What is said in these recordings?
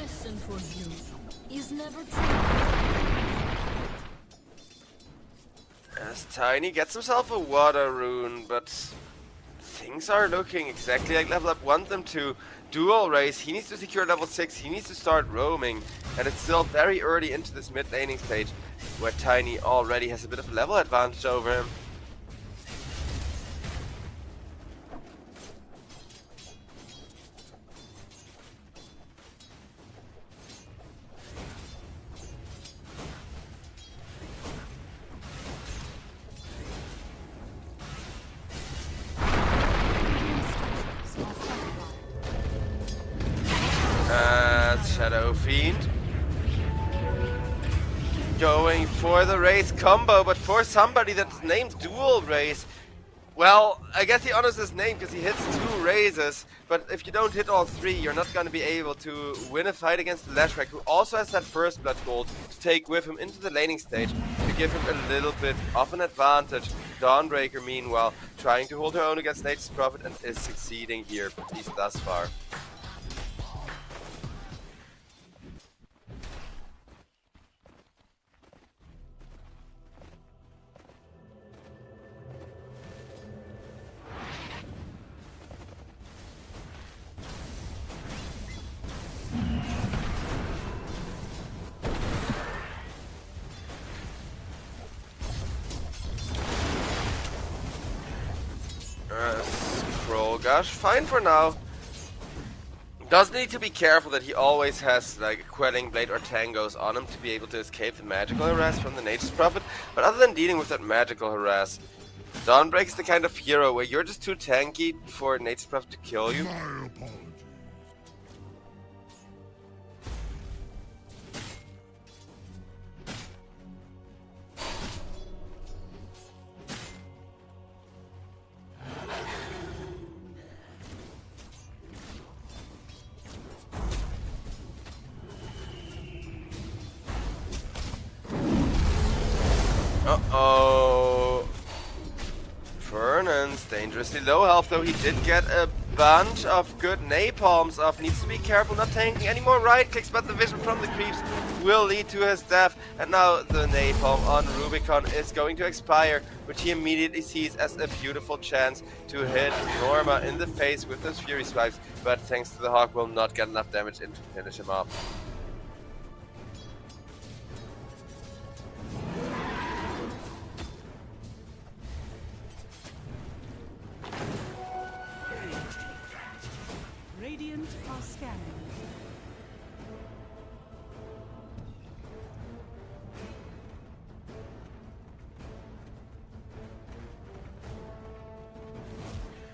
lesson for you is never true. As Tiny gets himself a water rune, but things are looking exactly like level up want them to. Dual race, he needs to secure level 6, he needs to start roaming, and it's still very early into this mid laning stage where Tiny already has a bit of a level advantage over him. Shadow Fiend going for the race combo, but for somebody that's named Dual Race, well, I guess he honors his name because he hits 2 raises, but if you don't hit all 3, you're not going to be able to win a fight against the Lashrack, who also has that first blood gold to take with him into the laning stage to give him a little bit of an advantage. Dawnbreaker, meanwhile, trying to hold her own against Nature's Prophet and is succeeding here, at least thus far. Gosh, fine for now. Does need to be careful that he always has like a Quelling Blade or Tangos on him to be able to escape the magical harass from the Nature's Prophet, but other than dealing with that magical harass, Dawnbreak's the kind of hero where you're just too tanky for Nature's Prophet to kill you. Uh-oh. Vernon's dangerously low health, though he did get a bunch of good napalms off. Needs to be careful not taking any more right clicks, but the vision from the creeps will lead to his death. And now the napalm on Rubicon is going to expire, which he immediately sees as a beautiful chance to hit Norma in the face with his Fury Swipes, but thanks to the Hawk will not get enough damage in to finish him off. Radiant are scanning.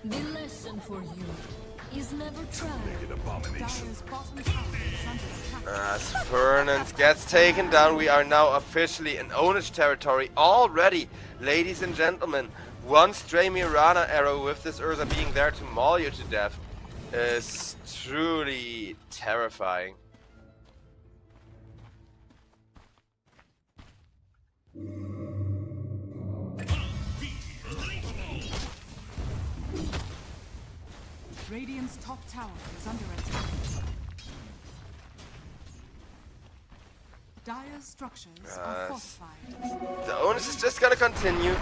The lesson for you is never try. Dire's bottom tower is under attack. As Fernand gets taken down, we are now officially in ownage territory already, ladies and gentlemen. One stray Mirana arrow with this Urza being there to maul you to death is truly terrifying. Radiant's top tower is under attack. Dire's structures are fortified. The onus is just gonna continue.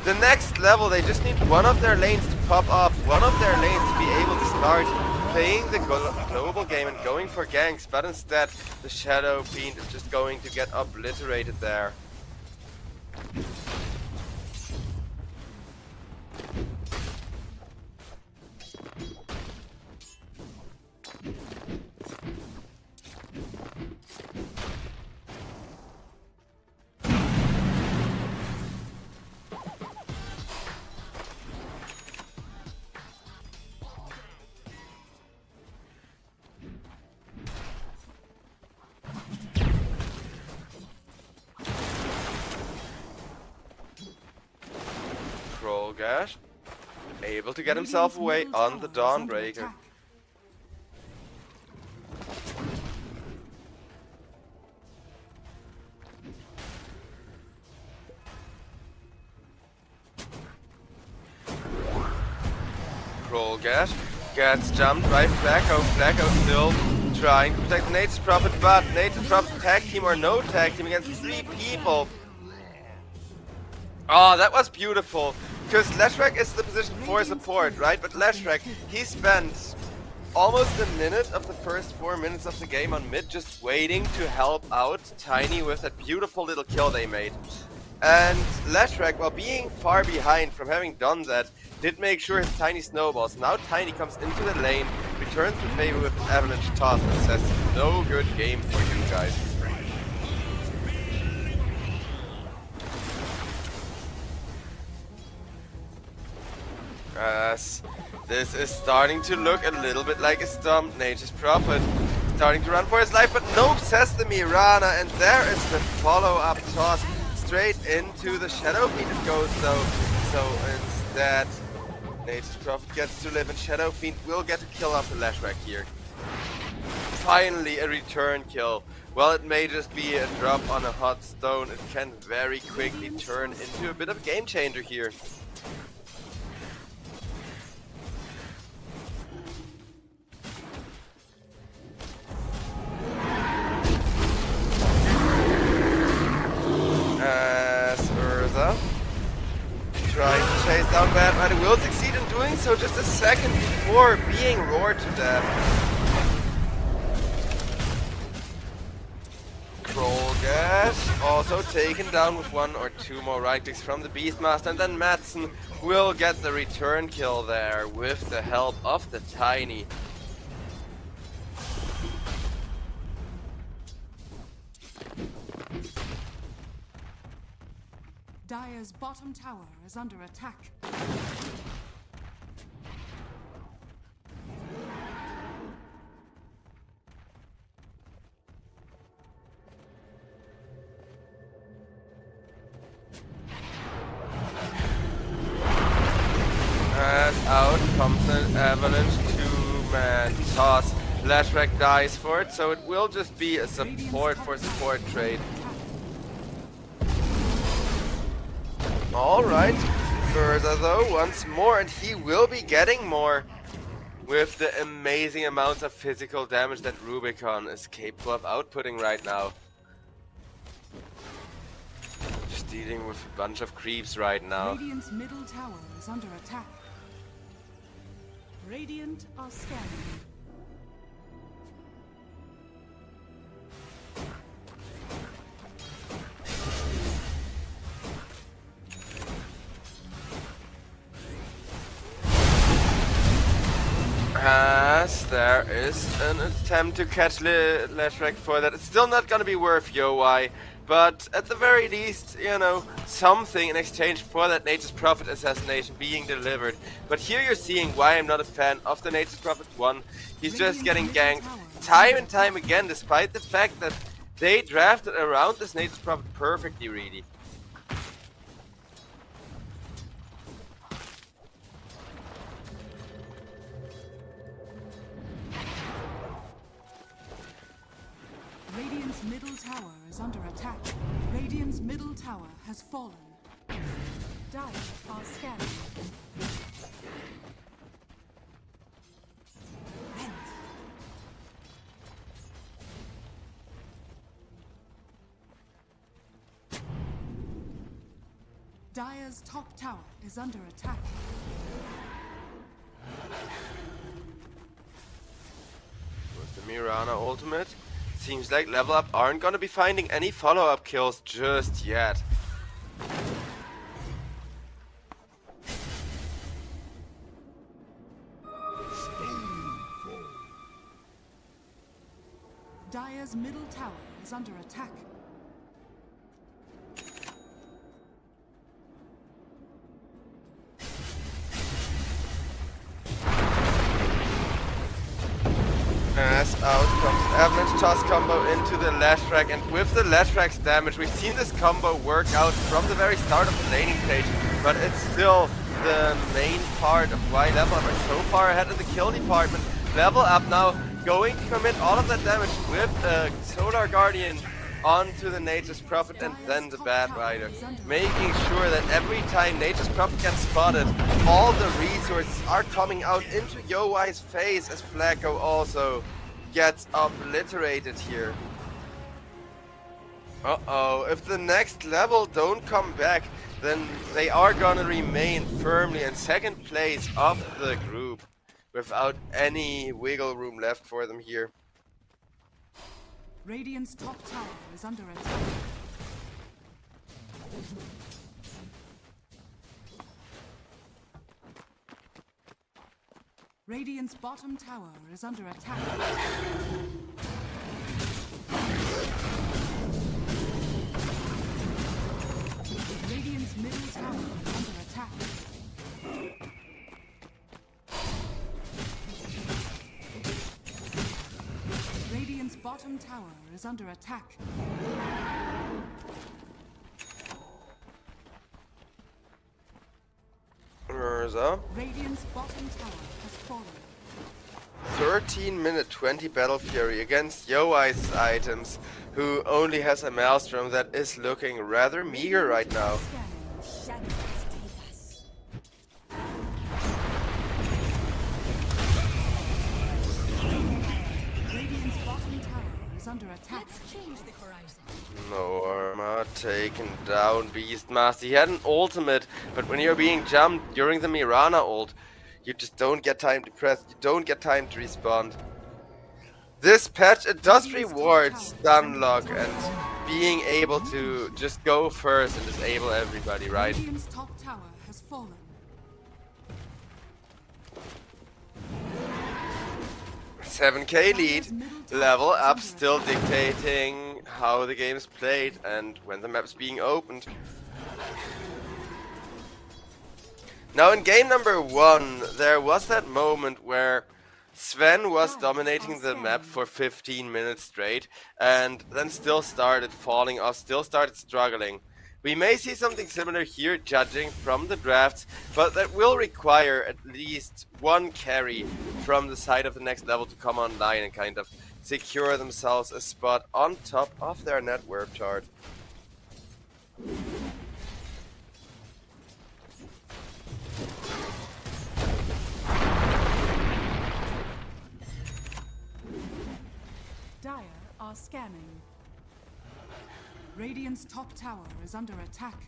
The next level, they just need one of their lanes to pop off, one of their lanes to be able to start playing the global game and going for ganks, but instead the Shadow Fiend is just going to get obliterated there. Gash, able to get himself away on the Dawnbreaker. Gash gets jumped by Flacco. Flacco still trying to protect Nature's Prophet, but Nature's Prophet tag team or no tag team against 3 people. Oh, that was beautiful. Because Leshrac is the position for support, right? But Leshrac, he spent almost a minute of the first 4 minutes of the game on mid just waiting to help out Tiny with that beautiful little kill they made. And Leshrac, while being far behind from having done that, did make sure his Tiny snowballs. Now Tiny comes into the lane, returns the favor with an avalanche toss and says, no good game for you guys. As this is starting to look a little bit like a stump. Nature's Prophet starting to run for his life, but nope, says the Mirana, and there is the follow-up toss straight into the Shadow Fiend it goes though. So instead, Nature's Prophet gets to live, and Shadow Fiend will get a kill off the Leshrac here. Finally a return kill. Well, it may just be a drop on a hot stone. It can very quickly turn into a bit of a game changer here. As Urza trying to chase down Bad Rider will succeed in doing so just a second before being roared to death. Krolgash also taken down with 1 or 2 more right clicks from the Beastmaster, and then Madsen will get the return kill there with the help of the Tiny. Dire's bottom tower is under attack. As out comes an avalanche 2-man toss. Leshrac dies for it, so it will just be a support for support trade. Alright, Urza though, once more, and he will be getting more with the amazing amounts of physical damage that Rubicon is capable of outputting right now. Just dealing with a bunch of creeps right now. Radiant's middle tower is under attack. Radiant are scanning. As there is an attempt to catch Leshrac for that. It's still not gonna be worth Yowai, but at the very least, you know, something in exchange for that Nature's Prophet assassination being delivered. But here you're seeing why I'm not a fan of the Nature's Prophet 1. He's just getting ganked time and time again, despite the fact that they drafted around this Nature's Prophet perfectly, really. Radiant's middle tower is under attack. Radiant's middle tower has fallen. Dire are scanning. Dire's top tower is under attack. With the Mirana ultimate, seems like Level Up aren't gonna be finding any follow-up kills just yet. Dire's middle tower is under attack. As out comes Avalanche Toss combo into the Leshrac, and with the Leshrac's damage, we've seen this combo work out from the very start of the laning stage, but it's still the main part of why Level Up are so far ahead in the kill department. Level Up now going to commit all of that damage with a Solar Guardian onto the Nature's Prophet and then the Bad Rider, making sure that every time Nature's Prophet gets spotted, all the resources are coming out into Yowai's face, as Flacco also gets obliterated here. Uh-oh, if the next level don't come back, then they are gonna remain firmly in second place of the group without any wiggle room left for them here. Radiant's top tower is under attack. Radiant's bottom tower is under attack. Radiant's middle tower is under attack. Radiant's bottom tower is under attack. Urza. Radiant's bottom tower has fallen. 13-minute 20 Battle Fury against Yoi's items, who only has a Maelstrom that is looking rather meager right now. Radiant's bottom tower is under attack. Let's change the horizon. Norma taken down Beastmaster. He had an ultimate, but when you're being jumped during the Mirana ult, you just don't get time to press, you don't get time to respond. This patch, it does reward stun lock and being able to just go first and disable everybody, right? Radiant's top tower has fallen. 7k lead, level up, still dictating how the game is played and when the map's being opened. Now in game number 1, there was that moment where Sven was dominating the map for 15 minutes straight and then still started falling off, still started struggling. We may see something similar here, judging from the drafts, but that will require at least one carry from the side of the next level to come online and kind of secure themselves a spot on top of their net worth chart. Dire are scanning. Radiant's top tower is under attack.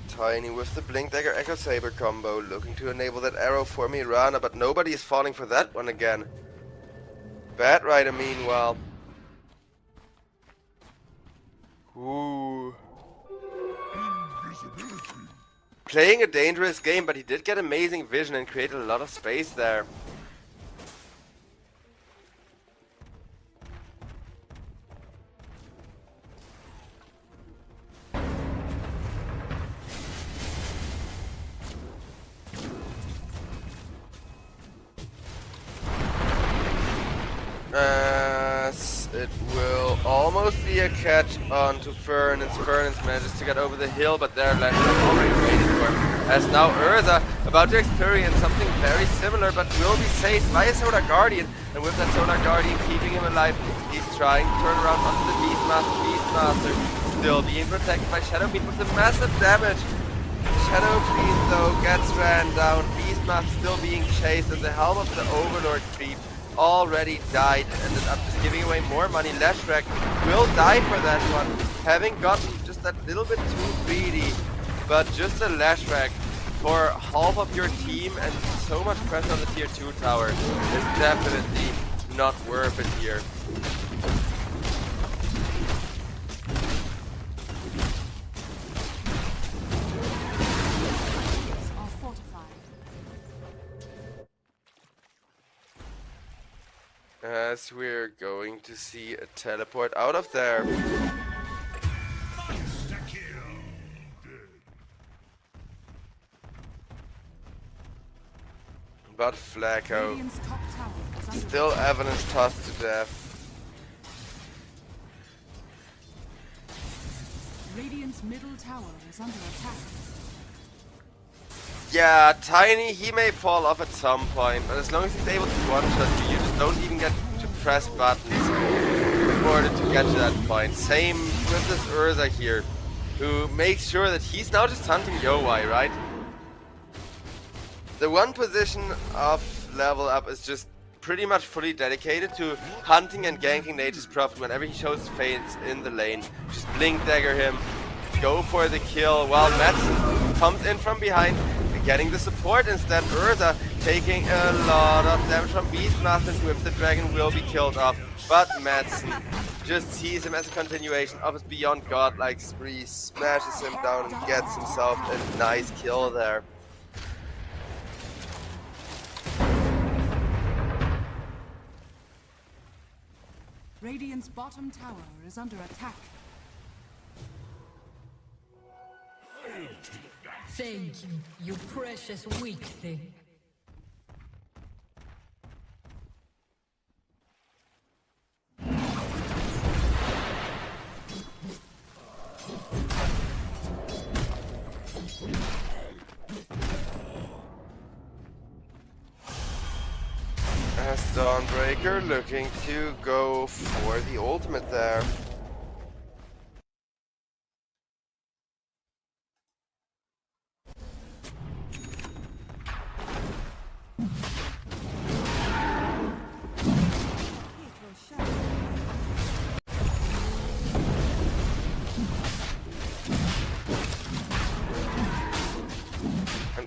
Tiny with the Blink Dagger Echo Saber combo, looking to enable that arrow for Mirana, but nobody is falling for that one again. Bad Rider meanwhile. Ooh. Playing a dangerous game, but he did get amazing vision and create a lot of space there. It will almost be a catch on to Fernance. Fernance manages to get over the hill, but there Lash already waited for him. As now Urza about to experience something very similar, but will be saved by a Solar Guardian. And with that Solar Guardian keeping him alive, he's trying to turn around onto the Beastmaster. Beastmaster still being protected by Shadow Fiend with a massive damage. Shadow Fiend though gets ran down. Beastmaster still being chased, and the helm of the Overlord creep already died and ended up just giving away more money. Lashrak will die for that one, having gotten just that little bit too greedy. But just a Lashrak for half of your team and so much pressure on the tier 2 tower is definitely not worth it here. As we're going to see a teleport out of there. But Flacco still evidence tossed to death. Radiant's middle tower is under attack. Yeah, Tiny, he may fall off at some point, but as long as he's able to one-shot you, just don't even get to press buttons in order to get to that point. Same with this Urza here. who makes sure that he's now just hunting Yowai, right? The one position of level up is just pretty much fully dedicated to hunting and ganking Nature's Prophet whenever he shows his face in the lane. Just blink dagger him, go for the kill, while Madsen comes in from behind, getting the support instead. Urza taking a lot of damage from Beastmaster, who if the dragon will be killed off. But Madsen just sees him as a continuation of his beyond godlike spree, smashes him down and gets himself a nice kill there. Radiant's bottom tower is under attack. Thank you, you precious weak thing. As Dawnbreaker looking to go for the ultimate there.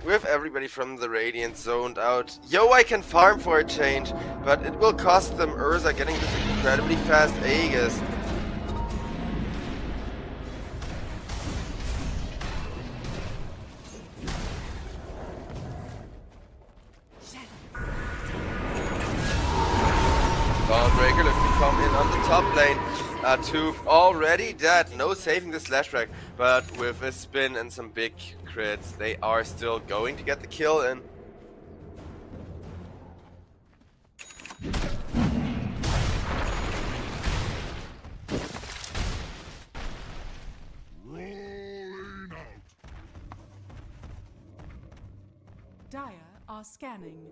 With everybody from the Radiant zoned out, Yowai can farm for a change, but it will cost them Urza getting this incredibly fast Aegis. Dawnbreaker looking to come in on the top lane. Tooth already dead, no saving the slash track, but with a spin and some big crits, they are still going to get the kill in. Dire are scanning.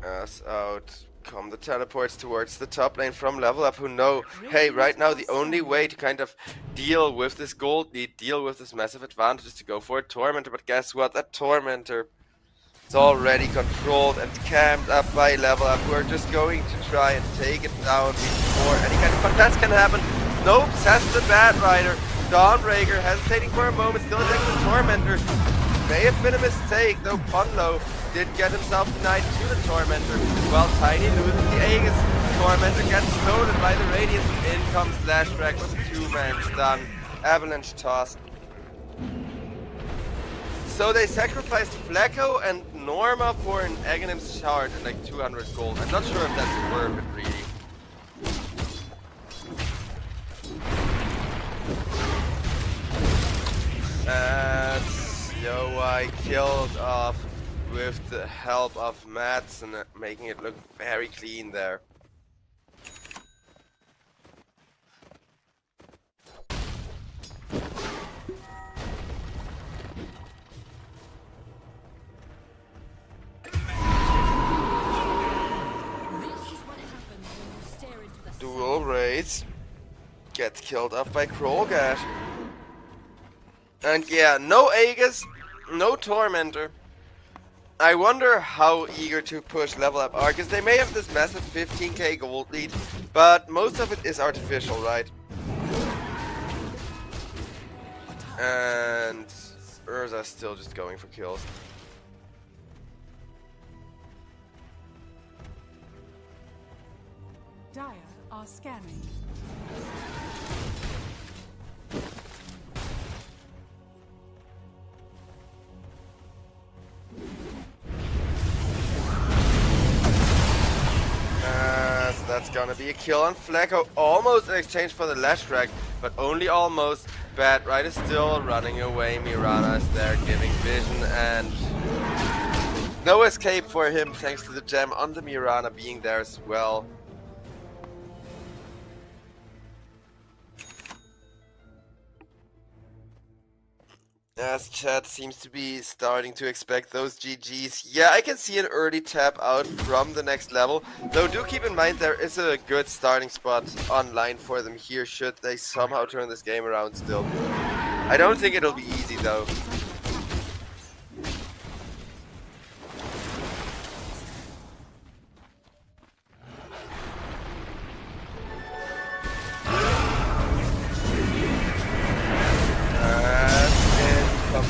As out come the teleports towards the top lane from level up, who know, hey, right now the only way to kind of deal with this gold lead, deal with this massive advantage is to go for a Tormentor. But guess what? That Tormentor is already controlled and camped up by level up, who are just going to try and take it down before any kind of contest can happen. Nope, says the Bad Rider. Dawnbreaker hesitating for a moment, still attacking the Tormentor. May have been a mistake, though Punlo did get himself denied to the Tormentor. While Tiny loses the Aegis, Tormentor gets stolen by the Radiance. In comes Lashdrag with a two-man stun. Avalanche toss. So they sacrificed Flecko and Norma for an Aghanim's shard and like 200 gold. I'm not sure if that's worth it, really. Yowai killed off with the help of Madsen, making it look very clean there. Dual Wraith gets killed off by Krollgash. And yeah, no Aegis, no Tormentor. I wonder how eager to push level up are, because they may have this massive 15k gold lead, but most of it is artificial, right? And Urza's still just going for kills. Dire are scanning. So that's gonna be a kill on Flecko, almost in exchange for the Lashdrag, but only almost. Bad Right is still running away. Mirana is there giving vision, and no escape for him thanks to the gem on the Mirana being there as well. As chat seems to be starting to expect those GGs. Yeah, I can see an early tap out from the next level. Though do keep in mind there is a good starting spot online for them here should they somehow turn this game around still. I don't think it'll be easy though.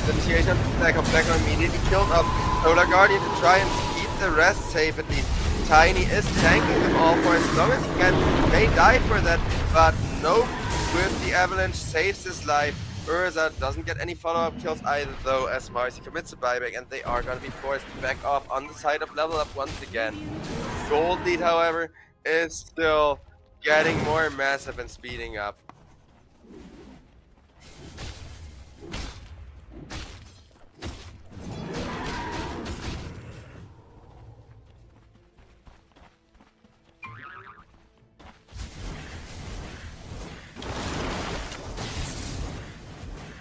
The TH stack of Black immediately killed up Solar Guardian to try and keep the rest safe at least. Tiny is tanking them all for as long as he can. May die for that, but nope. With the Avalanche saves his life. Urza doesn't get any follow-up kills either though as Marcy commits a buyback and they are going to be forced to back off on the side of level up once again. Gold lead however is still getting more massive and speeding up.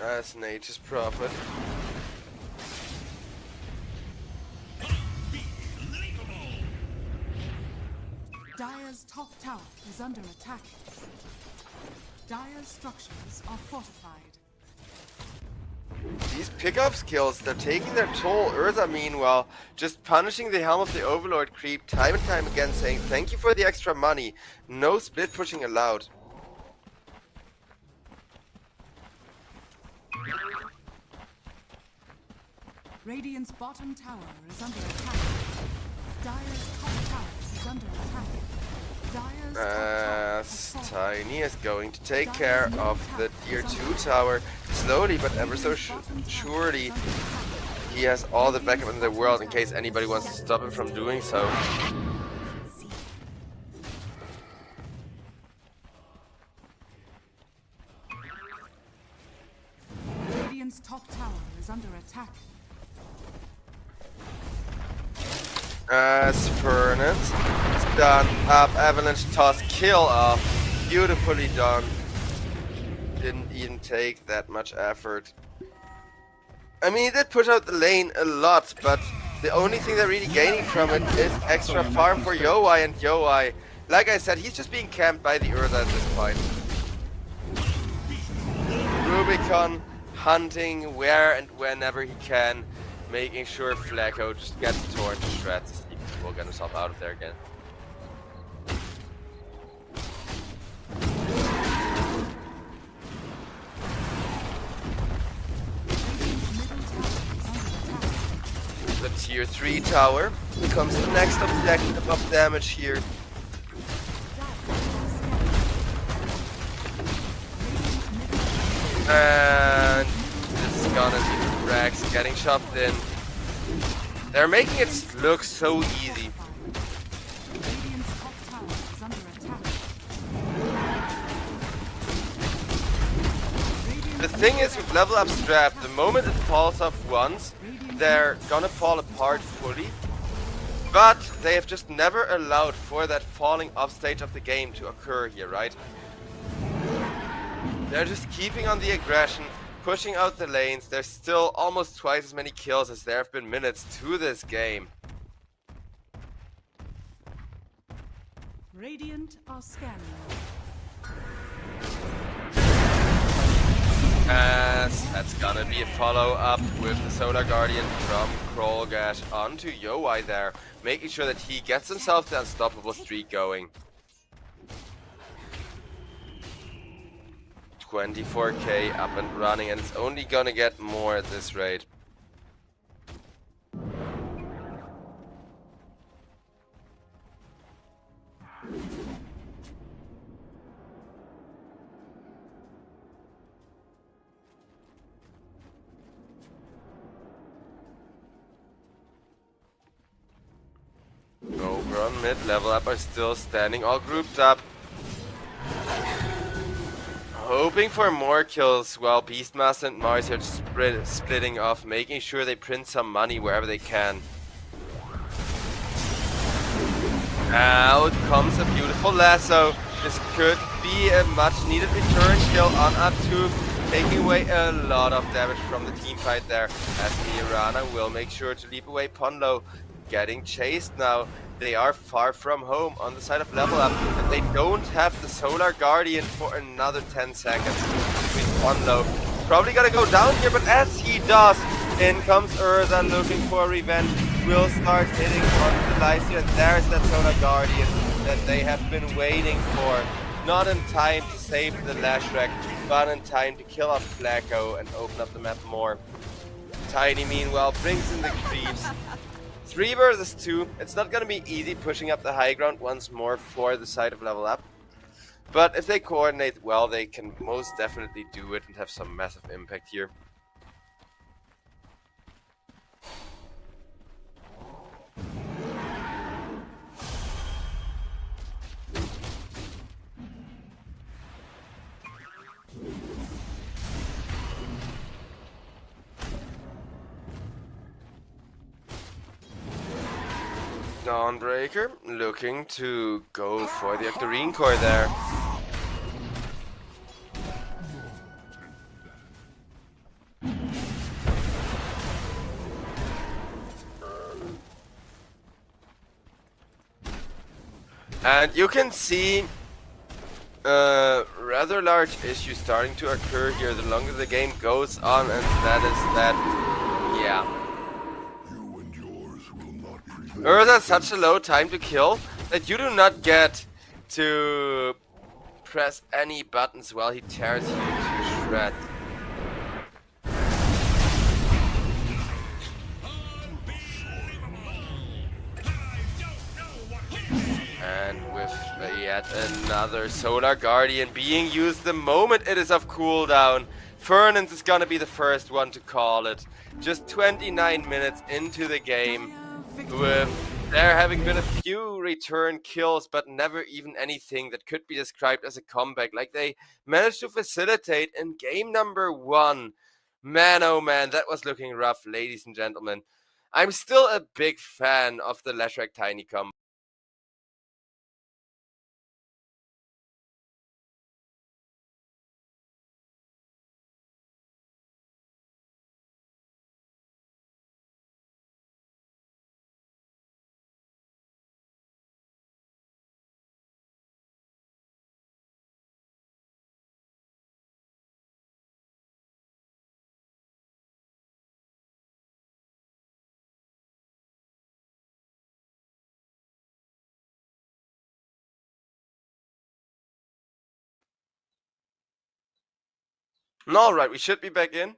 That's Nature's Prophet. Dire's top tower is under attack. Dire's structures are fortified. These pickup skills, they're taking their toll. Urza, meanwhile, just punishing the Helm of the Overlord creep time and time again, saying thank you for the extra money. No split pushing allowed. Radiant's bottom tower is under attack. Dire's top tower is under attack. Dire's top tower has fallen. Tiny is going to take care of the tier 2 tower slowly but ever so surely. He has all the backup in the world in case anybody wants to stop him from doing so. Radiant's top tower is under attack. As Fernand is done up, Avalanche toss, kill off, beautifully done. Didn't even take that much effort. I mean, he did push out the lane a lot, but the only thing they're really gaining from it is extra farm for Yowai, and Yowai, like I said, he's just being camped by the Urza at this point. Rubicon hunting where and whenever he can, making sure Flacco just gets torn to shreds. He will get himself out of there again. The tier 3 tower becomes the next objective of damage here. And it's gonna be Rex getting shoved in. They're making it look so easy. The thing is with level up's draft, the moment it falls off once, they're gonna fall apart fully. But they have just never allowed for that falling off stage of the game to occur here, right? They're just keeping on the aggression, pushing out the lanes. There's still almost twice as many kills as there have been minutes to this game. Radiant are scanning. As that's gonna be a follow-up with the Solar Guardian from Krollgash onto Yowai there, making sure that he gets himself the unstoppable streak going. 24k up and running, and it's only gonna get more at this rate. Over on mid, level up are still standing, all grouped up. Hoping for more kills while Beastmaster and Mars are just splitting off, making sure they print some money wherever they can. Out comes a beautiful lasso. This could be a much needed return kill on up to taking away a lot of damage from the team fight there, as Mirana will make sure to leap away Ponlo. Getting chased now. They are far from home on the side of level up, and they don't have the Solar Guardian for another 10 seconds between Ponlo. Probably gonna go down here, but as he does, in comes Urza looking for revenge. Will start hitting on the light here, and there's that Solar Guardian that they have been waiting for. Not in time to save the Lashrack, but in time to kill off Flacco and open up the map more. Tiny, meanwhile, brings in the creeps. 3 versus 2. It's not going to be easy pushing up the high ground once more for the side of level up. But if they coordinate well, they can most definitely do it and have some massive impact here. Dawnbreaker looking to go for the Octarine Core there. And you can see a rather large issue starting to occur here the longer the game goes on, and that is that, yeah. Urza has such a low time to kill that you do not get to press any buttons while he tears you to shreds. And with yet another Solar Guardian being used the moment it is off cooldown, Fernand is gonna be the first one to call it. Just 29 minutes into the game, with there having been a few return kills, but never even anything that could be described as a comeback, like they managed to facilitate in game number 1. Man, oh man, that was looking rough, ladies and gentlemen. I'm still a big fan of the Lashrack Tiny combo. Alright, we should be back in.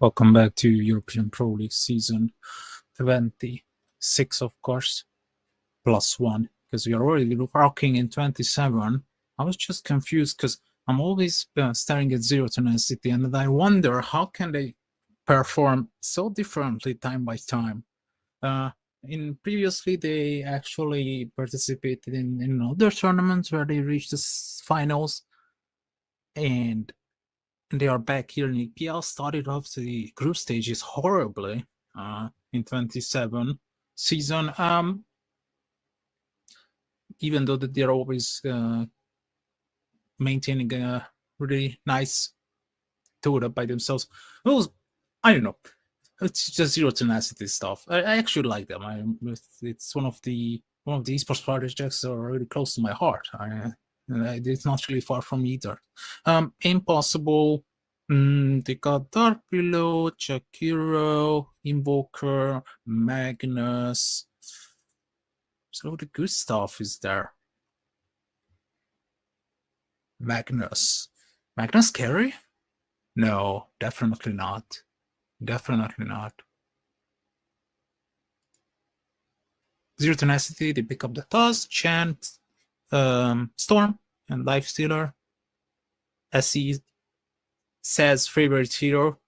Welcome back to European Pro League season 26, of course, +1, because we are already rocking in 27. I was just confused because I'm always staring at Zero Tenacity, and I wonder how can they perform so differently time by time. In previously, they actually participated in other tournaments where they reached the finals, and they are back here in EPL. Started off the group stages horribly in 27 season. Even though that they're always maintaining a really nice total by themselves. Well, I don't know. It's just Zero Tenacity stuff. I actually like them. It's one of the esports projects that are really close to my heart. It's not really far from either. Impossible. They got Dark Below, Chakiro, Invoker, Magnus. So the good stuff is there. Magnus. Magnus carry? No, definitely not. Definitely not. Zero Tenacity, they pick up the toss, Chant, Storm, and Lifestealer. SE says favorite hero.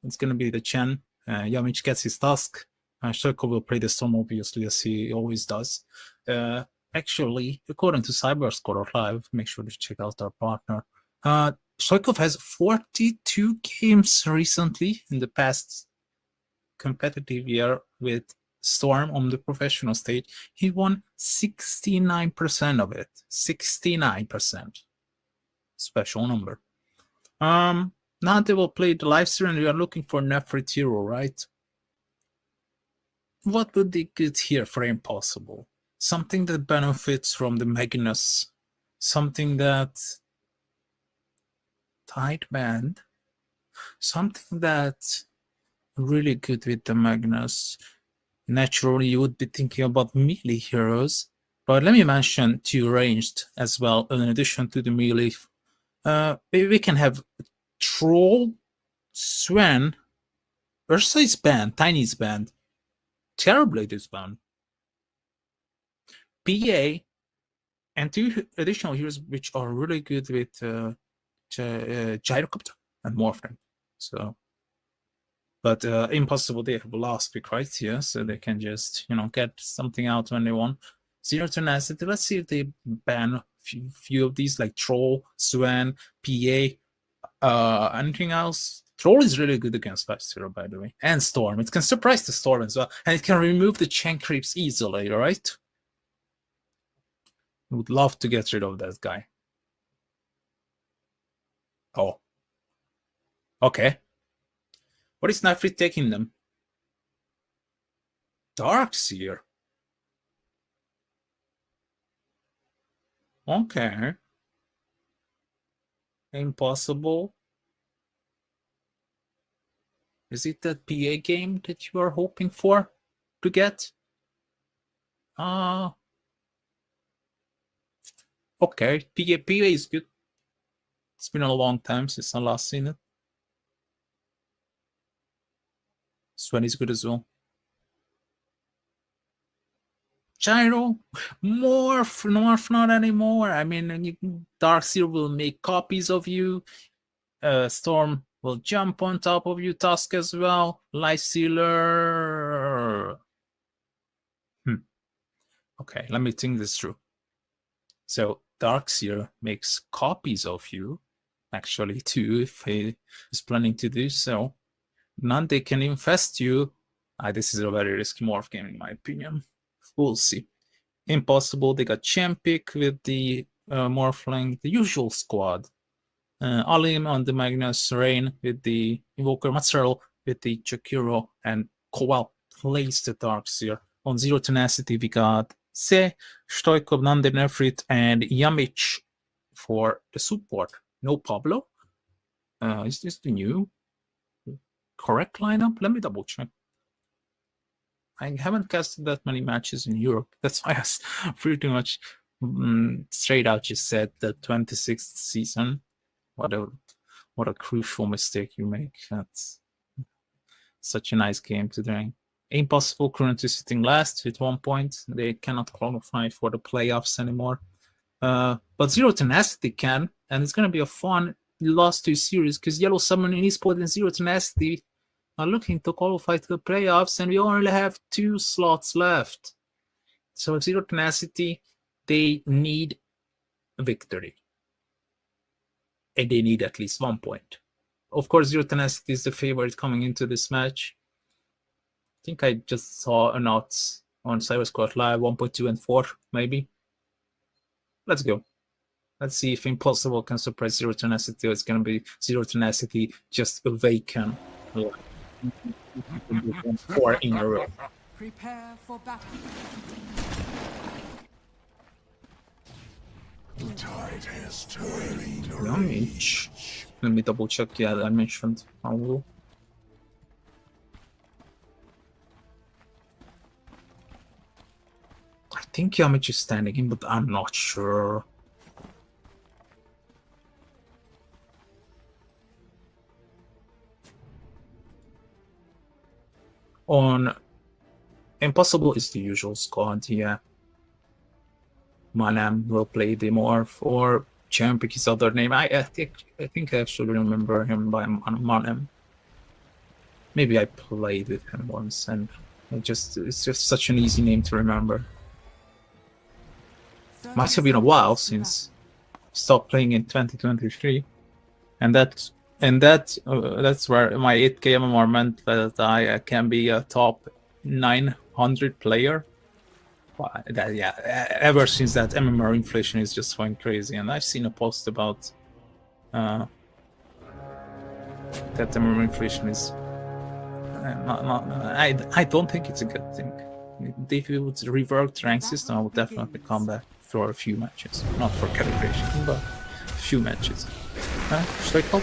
It's gonna be the Chen. Yamich gets his task. Shoko will play the Storm, obviously, as he always does. Actually, according to Cyberscore Live, make sure to check out our partner. Stoikov has 42 games recently in the past competitive year with Storm on the professional stage. He won 69% of it. 69%. Special number. Now they will play the live stream and we are looking for Nefrit hero, right? What would be good here for Impossible? Something that benefits from the Magnus. Something that tight band. Something that's really good with the Magnus. Naturally, you would be thinking about melee heroes, but let me mention 2 ranged as well. In addition to the melee, we can have Troll, Sven, Ursa is banned, Tiny is banned, Terrorblade is banned, PA, and 2 additional heroes which are really good with Gyrocopter and Morphling. So, but Impossible, they have a last pick right here, so they can just, get something out when they want. Zero Tenacity, let's see if they ban a few of these, like Troll, Swan, PA, anything else. Troll is really good against Lifestealer, by the way, and Storm. It can surprise the Storm as well, and it can remove the Chain Creeps easily, right? I would love to get rid of that guy. Oh. Okay. What is Nefrit taking them? Darkseer. Okay. Impossible. Is it that PA game that you are hoping for to get? Okay. PA is good. It's been a long time since I last seen it. Sven is good as well. Gyro, Morph not anymore. I mean, Darkseer will make copies of you. Storm will jump on top of you, Tusk as well. Lifestealer. Okay, let me think this through. So Darkseer makes copies of you, actually, too, if he is planning to do so. None they can infest you. This is a very risky morph game, in my opinion. We'll see. Impossible, they got Champic with the Morphling, the usual squad. Alim on the Magnus, Rain with the Invoker, Matsurl with the Chakiro, and Kowal plays the Darkseer. On Zero Tenacity, we got Se, Stoikov, Nande Nefrit, and Yamich for the support. No Pablo. Is this the new correct lineup? Let me double check. I haven't casted that many matches in Europe. That's why I pretty much straight out just said the 26th season. What a crucial mistake you make. such a nice game today. Impossible currently sitting last with 1 point. They cannot qualify for the playoffs anymore. But Zero Tenacity can, and it's going to be a fun last 2 series because Yellow Submarine, Espoiled, and Zero Tenacity are looking to qualify to the playoffs, and we only have 2 slots left. So Zero Tenacity, they need a victory. And they need at least 1 point. Of course, Zero Tenacity is the favorite coming into this match. I think I just saw an odds on Cybersquad Live, 1.2 and 4, maybe. Let's go. Let's see if Impossible can surprise Zero Tenacity, or it's going to be Zero Tenacity just awaken. 4 in a row. Prepare for battle. The tide has turned. Damage. Let me double check. Yeah, I mentioned Paolo. I think Yamichi is standing in, but I'm not sure. On Impossible is the usual squad, yeah. Manam will play the more for Champion, his other name. I think I actually remember him by Manam. Maybe I played with him once, and it's just such an easy name to remember. Must have been a while since I stopped playing in 2023, and that's where my 8K MMR meant that I can be a top 900 player. Ever since that MMR inflation is just going crazy, and I've seen a post about that MMR inflation is I don't think it's a good thing. If you would revert rank system, I would definitely come back for a few matches, not for calibration, but a few matches. Circle.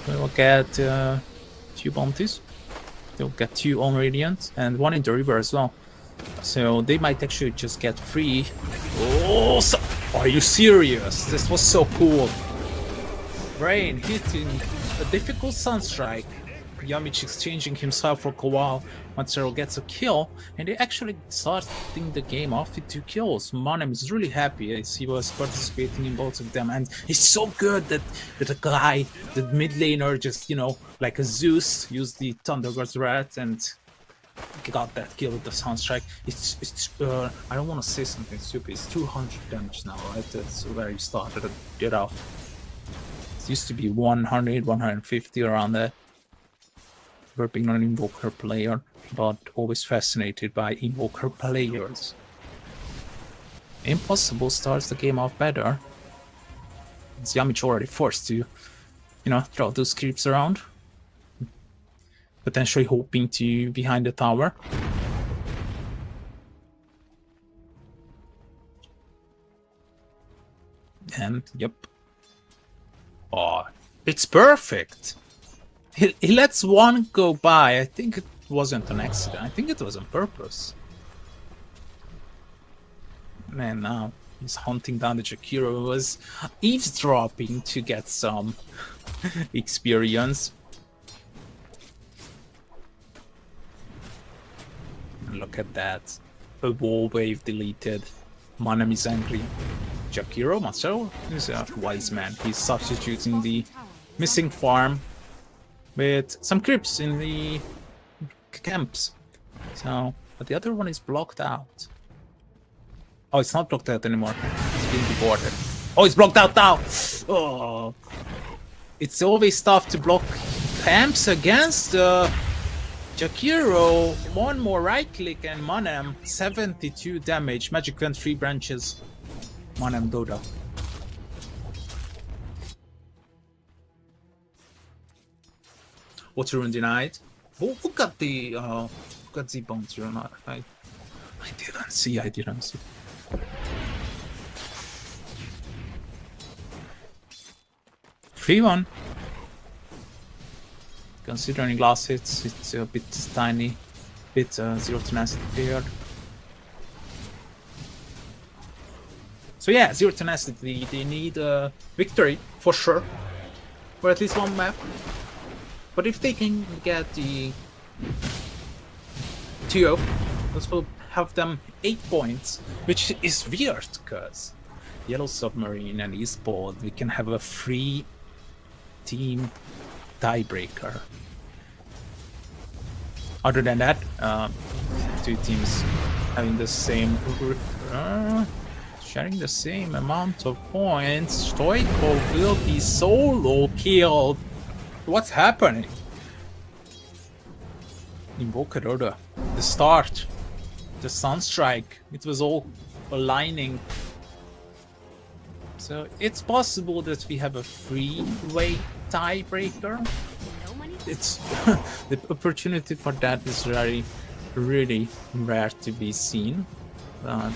We will get 2 bounties. They'll get 2 on Radiant and 1 in the river as well. So they might actually just get 3. Oh, are you serious? This was so cool. Rain hitting a difficult Sunstrike. Yamichi exchanging himself for Kowal. Matsuro gets a kill, and they actually starting the game off with 2 kills. Manem is really happy as he was participating in both of them, and it's so good that the guy, the mid laner, just, you know, like a Zeus, used the Thunder God's Wrath and got that kill with the Sunstrike. It's I don't want to say something stupid. It's 200 damage now, right? That's where you started it off. It used to be 100, 150 around that. Never been an Invoker player, but always fascinated by Invoker players. Impossible starts the game off better. It's Yamichi already forced to, you know, throw those creeps around. Potentially hoping to behind the tower. And, yep. Oh, it's perfect! He lets 1 go by. I think it wasn't an accident. I think it was on purpose. Man, now he's hunting down the Jakiro, who was eavesdropping to get some experience. Look at that. A wall wave deleted. Manam is angry. Jakiro, Masaru is a wise man. He's substituting the missing farm with some creeps in the camps. So, but the other one is blocked out. Oh, it's not blocked out anymore. It's being deported. Oh, it's blocked out now! Oh. It's always tough to block camps against Jakiro. 1 more right click and Manam, 72 damage. Magic went 3 branches. Manam Doda. Water Rune denied. Who got the bounty or not? I didn't see. 3-1. Considering last hits, it's a bit tiny. Bit Zero Tenacity feared. So yeah, Zero Tenacity, they need a victory for sure. For at least 1 map. But if they can get the 2-0. This will have them 8 points, which is weird because Yellow Submarine and Espoiled, we can have a free team tiebreaker. Other than that, two teams having the same, sharing the same amount of points. Stoikov will be solo killed. What's happening? Invoker order. The start. The Sunstrike. It was all aligning. So it's possible that we have a freeway tiebreaker. It's the opportunity for that is really rare to be seen. But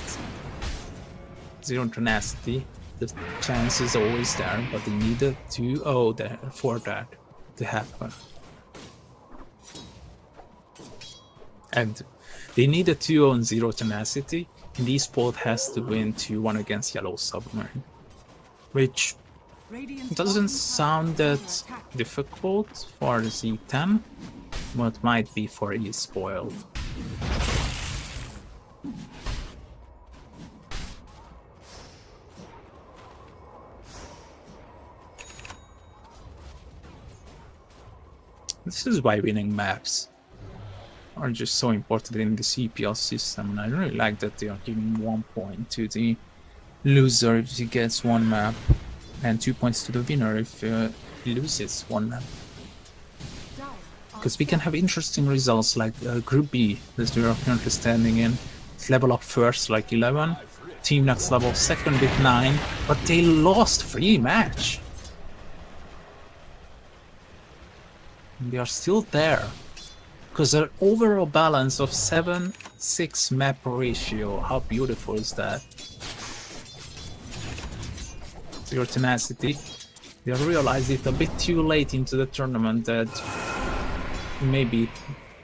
zero tenacity, the chance is always there, but they need a 2-0 there for that to happen. And they need a 2-0 and zero tenacity, and Espoiled has to win 2-1 against Yellow Submarine, which doesn't sound that difficult for Z10, but might be for Espoiled. This is why winning maps are just so important in this EPL system, and I really like that they are giving 1 point to the loser if he gets one map, and 2 points to the winner if he loses one map. Because we can have interesting results like Group B that we are currently standing in. It's level up first like 11, Team Next level second with 9, but they lost 3 match. And they are still there. Because their overall balance of 7-6 map ratio, how beautiful is that? Zero tenacity. They realized it a bit too late into the tournament that maybe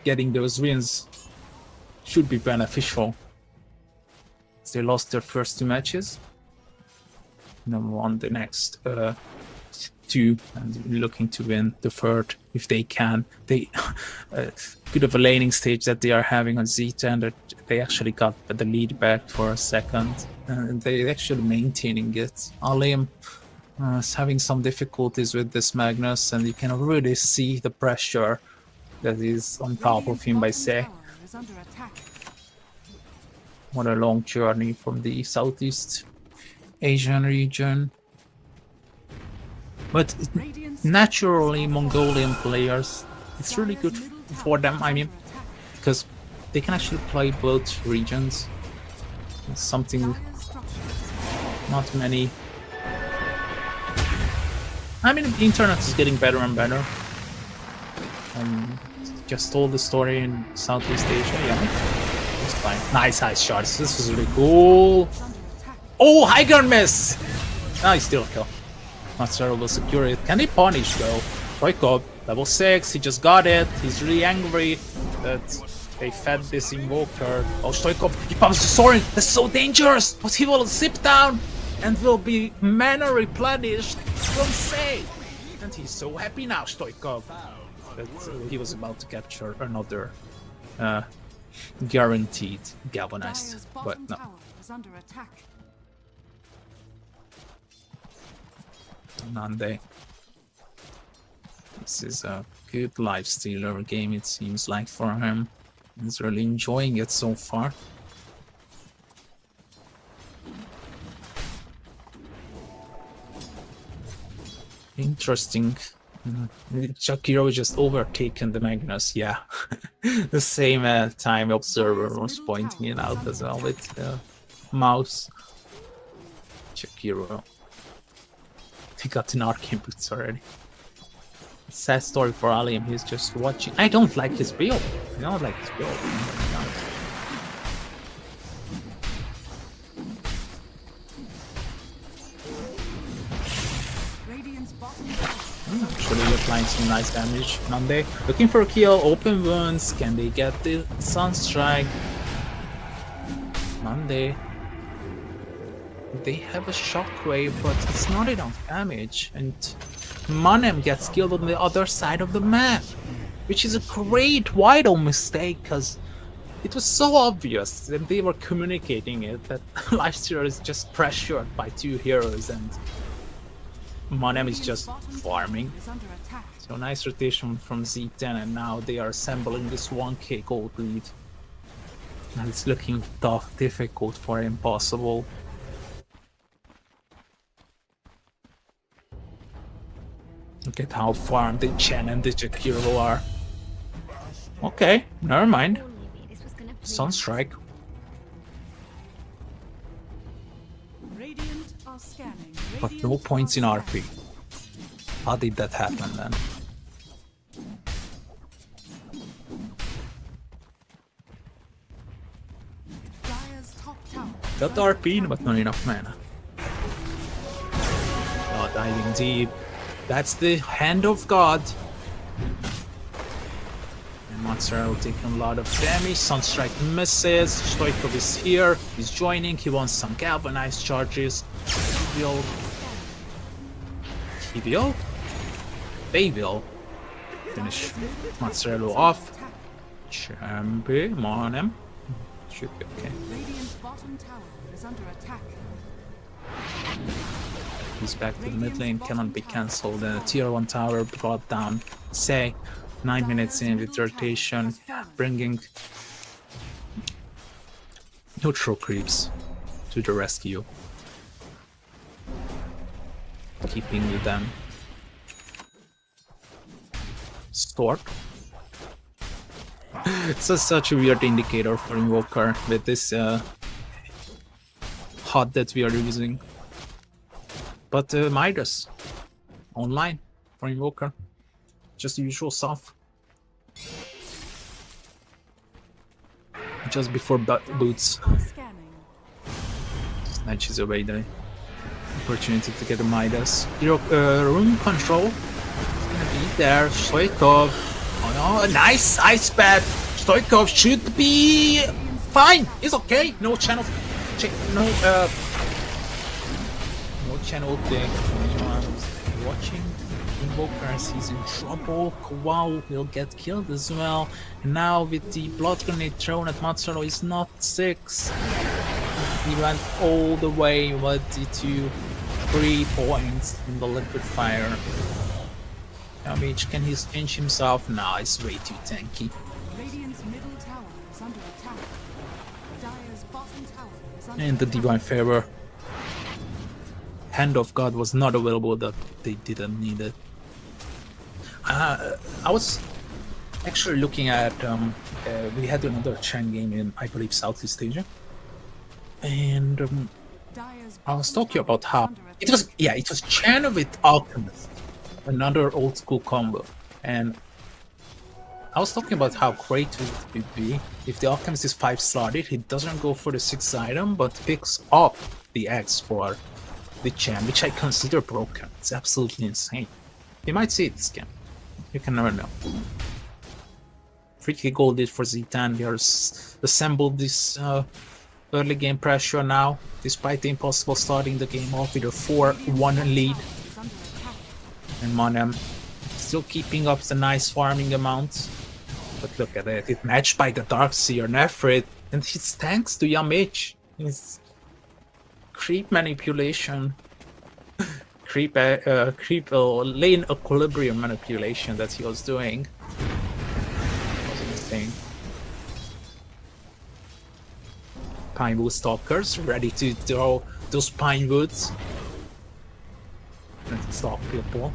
getting those wins should be beneficial. They lost their first 2 matches. Then won the next 2 and looking to win the third if they can. They good of a laning stage that they are having on Z10 that they actually got the lead back for a second, and they actually maintaining it. Alim is having some difficulties with this Magnus, and you can really see the pressure that is on top of him by Se. What a long journey from the Southeast Asian region. But naturally, Mongolian players, it's really good for them, I mean, because they can actually play both regions. It's something not many... I mean, the internet is getting better and better. Just told the story in Southeast Asia, yeah. It's fine. Nice ice shots, this was really cool. Oh, high ground miss! Nice still kill. Not terrible security. Can they punish though? Stoikov, level 6, he just got it. He's really angry that they fed this invoker. Oh, Stoikov, he pumps the Sorin. That's so dangerous! But he will zip down and will be mana replenished from save. And he's so happy now, Stoikov, that he was about to capture another guaranteed galvanized. But no. Nande. This is a good life stealer game, it seems like, for him. He's really enjoying it so far. Interesting. Shakiro just overtaken the Magnus, yeah. The same time Observer was pointing it out as well with mouse. Shakiro. He got an arcane boots already. Sad story for Alim, he's just watching. I don't like his build. I don't like his build. Actually applying some nice damage. Monday looking for a kill, open wounds. Can they get the Sunstrike? Monday. They have a shockwave, but it's not enough damage, and Manem gets killed on the other side of the map. which is a great vital mistake because it was so obvious and they were communicating it that Lifesteal is just pressured by 2 heroes and Monem is just farming. So nice rotation from Z10 and now they are assembling this 1k gold lead. And it's looking tough, difficult for impossible. Look at how far the Chen and the Jakiro are. Okay, never mind. Sunstrike. Radiant are scanning. But no points in RP. How did that happen then? Dire's top tower. Got RP, but not enough mana. Oh, diving deep. That's the hand of God. And Mozzarella taking a lot of damage. Sunstrike misses. Stoikov is here. He's joining. He wants some galvanized charges. TVO. TVO? They will finish Mozzarella off. Champi, Monem. Should be okay. Radiant's bottom tower is under attack. He's back to the mid lane, cannot be cancelled. The tier 1 tower brought down. Say, 9 minutes in with rotation, bringing neutral creeps to the rescue. Keeping with them. Stork. It's such a weird indicator for Invoker with this HUD that we are using. But Midas online for Invoker. Just the usual stuff. Just before boots. Are scanning. Snatches away the opportunity to get a Midas. Hero room control. It's gonna be there. Stoikov. Oh no, nice ice pad. Stoikov should be fine. It's okay. No channel. No channel thing. Anyone's watching Invokers, he's in trouble. Kowal will get killed as well. And now with the blood grenade thrown at Matsuro, he's not 6. He went all the way, what, to 3 points in the liquid fire. Damage, can he change himself? Nah, it's way too tanky. Radiant's middle tower is under attack. Dire's bottom tower is under And the Divine Favor. Hand of God was not available, that they didn't need it. I was actually looking at, we had another Chen game in, I believe, Southeast Asia. And Dire's I was bottom talking tower about is how, under attack. it was Chen with Alchemist. Another old school combo. And I was talking about how great it would be if the Alchemist is 5-slotted, he doesn't go for the 6th item, but picks up the X for the Chen, which I consider broken. It's absolutely insane. You might see it this game. You can never know. 3k gold is for Z10. They are assembled this early game pressure now, despite the impossible starting the game off with a 4-1 lead. Is under attack. And Monem still keeping up the nice farming amount. But look at it, it's matched by the Darkseer Nefrit, and it's thanks to Yamich. His creep manipulation, creep lane equilibrium manipulation that he was doing. Was insane. Pinewood Stalkers ready to throw those pine woods. And stalk people.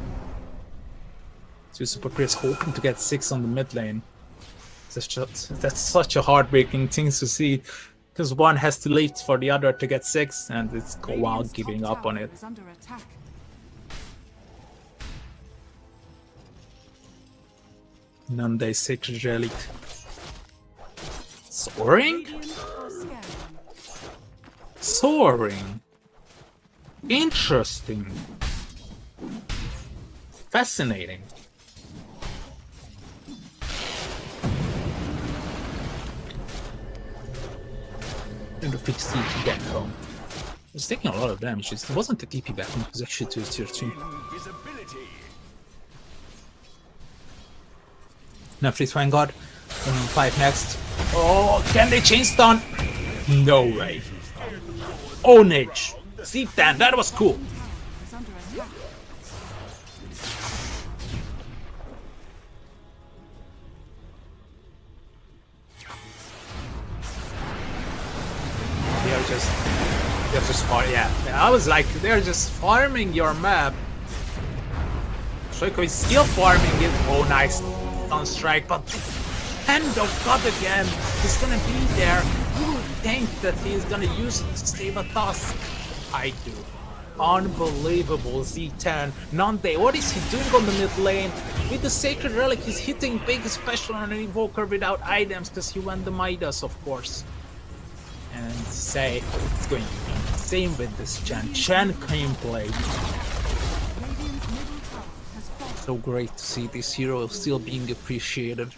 Two super players hoping to get 6 on the mid lane. That's such a heartbreaking thing to see, because one has to leave for the other to get 6, and it's go out Radiant's giving top up on tower it. is under attack. Nunde Sacred Relic. Soaring? Radiant are scanning. Soaring. Interesting. Fascinating. And the fixed TP back home. It was taking a lot of damage. It wasn't a TP back home, it was actually to tier 2. Netflix Vanguard. 5 next. Oh, can they chain stun? No way. Ownage. Z10, that was cool. Is under attack. They're just farming. Yeah, I was like, they're just farming your map. Shoiko is still farming it. Oh, nice on strike, but hand of God again. He's gonna be there. You would think that he's gonna use it to save a task. I do. Unbelievable Z10. Nande, what is he doing on the mid lane? With the Sacred Relic, he's hitting big special on an Invoker without items because he went the Midas, of course. And say it's going to be same with this Chen. Chen gameplay. Radiant's middle tower has fallen. So great to see this hero still being appreciated.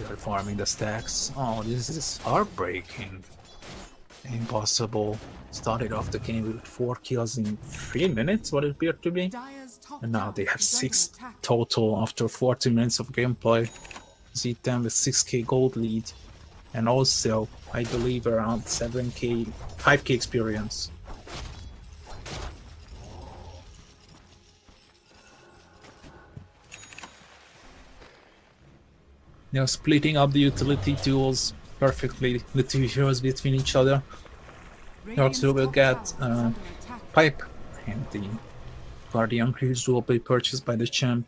They're farming the stacks. Oh, this is heartbreaking. Impossible. Started off the game with 4 kills in 3 minutes, what it appeared to be. Dire's top And now tower they have is under 6 attack. total after 40 minutes of gameplay. Z10 with 6k gold lead. And also, I believe, around 7k, 5k experience. They're splitting up the utility duels perfectly, the two heroes between each other. They Radiant's also will top get tower is under attack. Pipe, and the Guardian Crews will be purchased by the champ.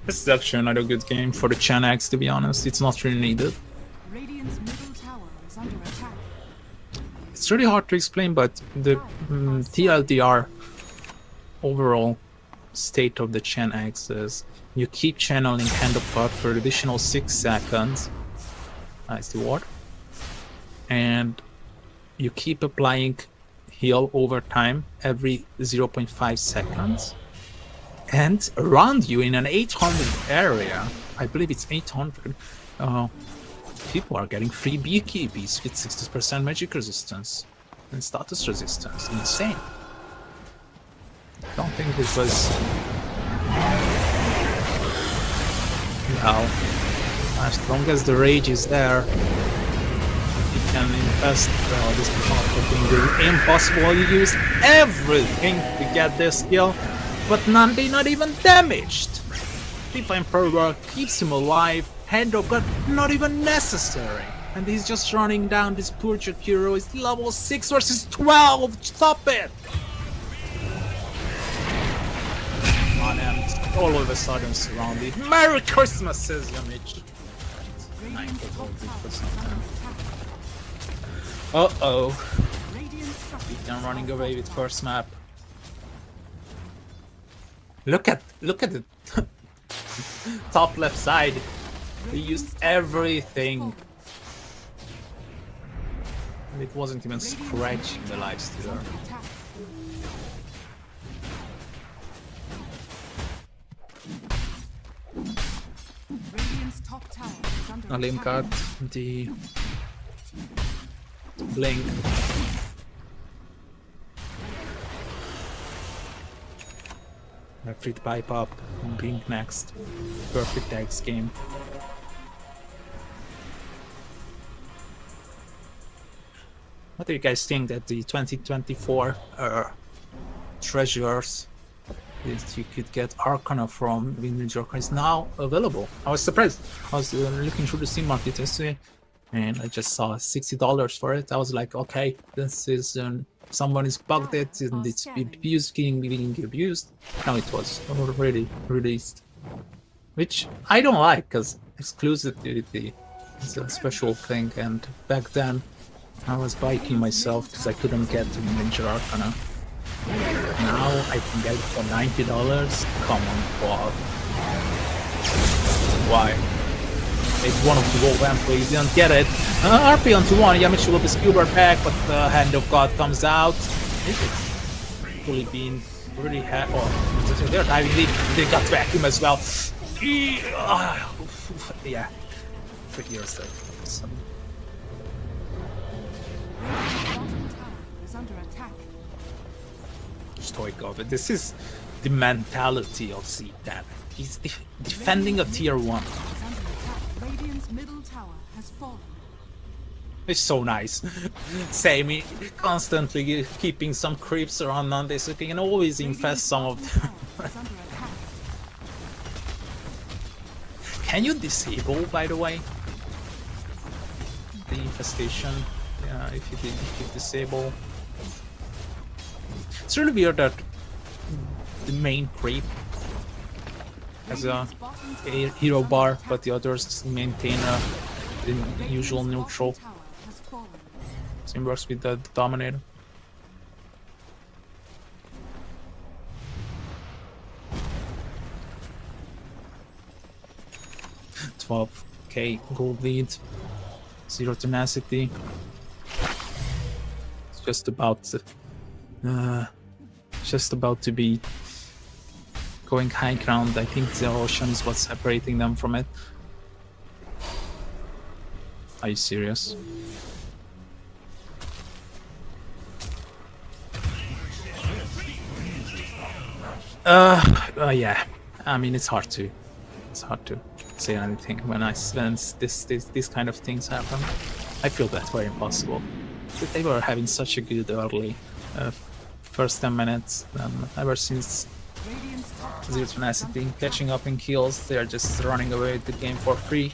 This is actually another good game for the Chanax, to be honest. It's not really needed. Radiant's middle tower is under attack. It's really hard to explain, but the TLDR overall state of the Chanax is you keep channeling Hand of God for an additional 6 seconds. Nice the ward. And you keep applying heal over time every 0.5 seconds. And around you in an 800 area, I believe it's 800, people are getting free BKBs with 60% magic resistance and status resistance. Insane. Don't think this was... Well, as long as the rage is there, you can invest. Well, this is not looking impossible. You used everything to get this kill, but Nande not even damaged. Divine Prower keeps him alive. Hand of God not even necessary. And he's just running down this poor hero. It's level 6 versus 12. Stop it! And all of a sudden surrounded. Merry Christmas, says Yamich. Radiant's top tower is under attack. Uh-oh. Radiant structures I'm running are away with fortified. first map. Look at the top left side. We used everything. And it wasn't even scratching the lifestealer. Attack. Radiant's top tower is under Alim attack. got the blink. Free to pipe up. Blink next. Perfect.x game. What do you guys think that the 2024 treasures that you could get Arcana from Vintage Arcana is now available? I was surprised. I was looking through the Steam market yesterday and I just saw $60 for it. I was like, okay, this is someone is bugged it and it's being abused. Now it was already released, which I don't like because exclusivity is a special thing, and back then I was biking myself because I couldn't get to Ninja Arcana. Now I can get it for $90. Come on, Bob. Why? Maybe one of the wall employees didn't get it. RP onto one, Yamichi will be scuba back, but the Hand of God comes out. It's really been really oh, they're diving deep. They got vacuum as well. Yeah. 3 years though. Bottom tower is under attack. Stoikov. This is the mentality of Z10. He's defending a tier 1. Is under attack. Radiant's middle tower has fallen. It's so nice. Sammy constantly keeping some creeps around on this, so he can always infest some of them. Is under attack. Can you disable, by the way, the infestation? Yeah, if you disable. It's really weird that the main creep has a hero bar, but the others maintain the usual neutral. Tower has fallen. Same works with the Dominator. $12K gold lead, 0 tenacity. It's just about to be going high ground. I think the ocean is what's separating them from it. Are you serious? Yeah. I mean, it's hard to say anything when this kind of things happen. I feel that's very impossible. But they were having such a good early first 10 minutes. Ever since Radiant's top 0 tenacity, catching up in kills, they are just running away with the game for free.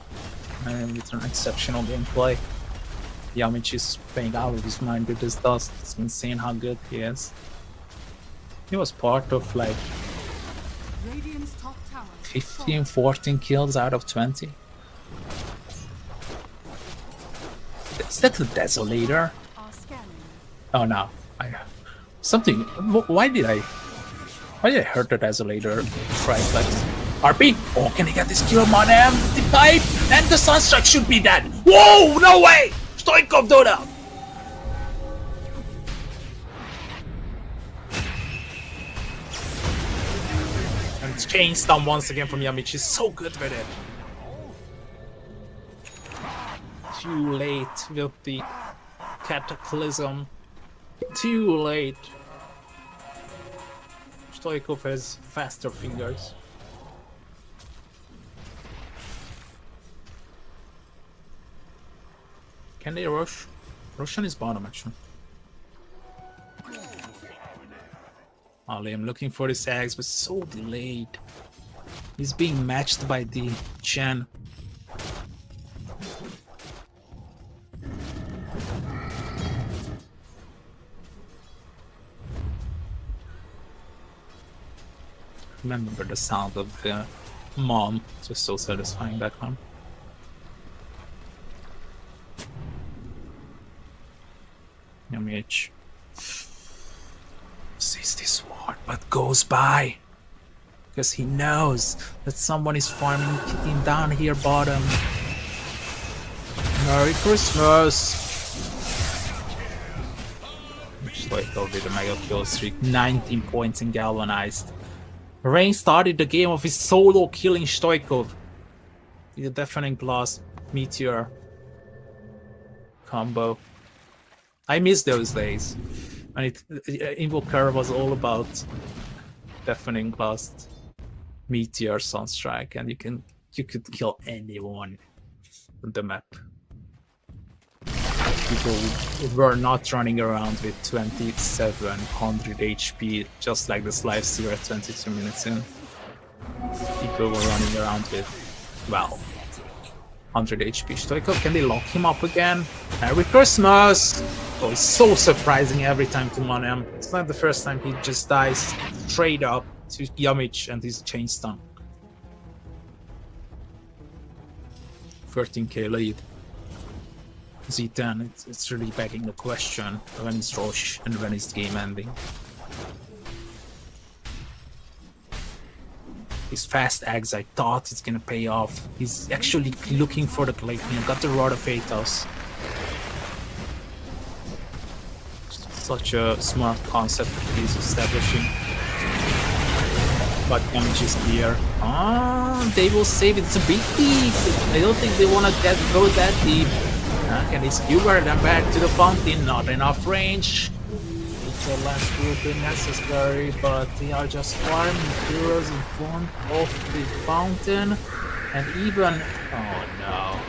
And with an exceptional gameplay. Yamichi is playing out of his mind with this dust. It's insane how good he is. He was part of like Radiant's top tower. 15, 14 kills out of 20. Is that the Desolator? Are scanning. Oh no, why did I hurt the Desolator? Right, like RP. Oh, can he get this kill on him? The pipe and the Sunstrike should be dead. Whoa, no way! Stoikov do that. And chain stun once again from Yamichi. So good with it. Too late with the Cataclysm. Too late. Stoikov has faster fingers. Can they rush? Rush on his bottom actually. Ali, I'm looking for his eggs, but so delayed. He's being matched by the Chen. Remember the sound of the mom. It's just so satisfying back home. Yamichi sees this ward but goes by because he knows that someone is farming in down here bottom. Merry Christmas! Stoikov with a mega kill streak, 19 points in Galvanized. Rain started the game of his solo killing Stoikov with a Deafening Blast Meteor combo. I miss those days when Invoker was all about Deafening Blast, Meteor, Sunstrike, and you could kill anyone on the map. People were not running around with 2700 HP just like this live steer at 22 minutes in. People were running around with, well, 100 HP. Stoikov, can they lock him up again? Merry Christmas! Oh, it's so surprising every time to Monem. It's not the first time he just dies straight up to Yamichi and his chain stun. 13k lead. Z10, it's really begging the question when is Roche and when is the game ending. His fast eggs, I thought it's gonna pay off. He's actually looking for the plate. Got the Rod of Athos. Such a smart concept that he's establishing. But damage is clear. They will save it. It's a big deep. I don't think they want to go that deep. Can they skewer them back to the fountain? Not enough range. It's a last group necessary, but they are just farming heroes in front of the fountain. And even... Oh no.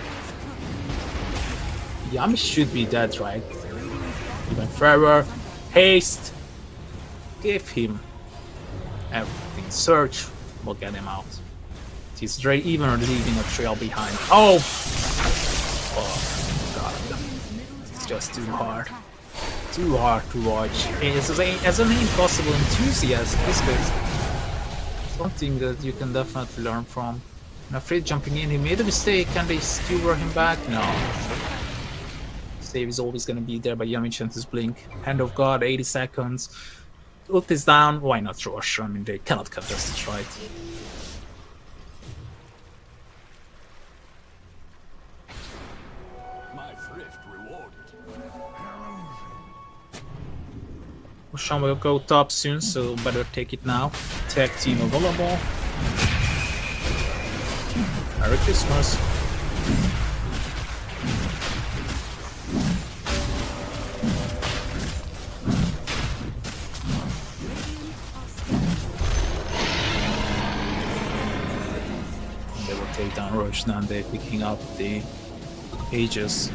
Yami should be dead, right? Even further. Haste. Give him everything. Search will get him out. He's even leaving a trail behind. Oh! Oh god. It's just too hard. Too hard to watch. As an impossible enthusiast, this is something that you can definitely learn from. I'm afraid jumping in, he made a mistake. Can they skewer him back? No. Save is always going to be there, but Yami chances blink. Hand of God, 80 seconds. Ult is down. Why not rush? I mean, they cannot contest it, right? My thrift rewarded. Roshan will go top soon, so better take it now. Tag team available. Merry Christmas. They will take down Roshan and they're picking up the Aegis.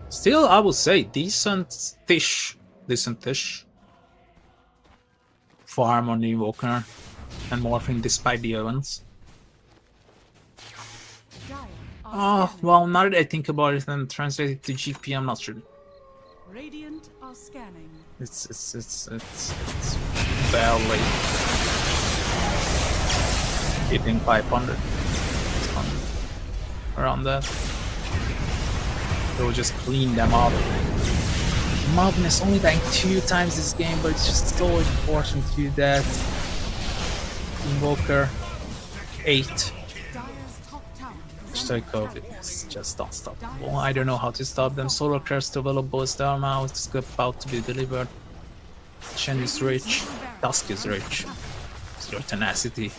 Still, I would say decent-ish farm on the Invoker and morphing despite the events. Oh, well, now that I think about it and translate it to GP, I'm not sure. Radiant are scanning. It's barely hitting 500. Around that. They'll just clean them up. Magnus only dying 2 times this game, but it's just so important to do that. Invoker 8. Stoikov is just unstoppable. I don't know how to stop them. Solar Crest available is there now. It's about to be delivered. Shen is rich. Dusk is rich. Zero tenacity.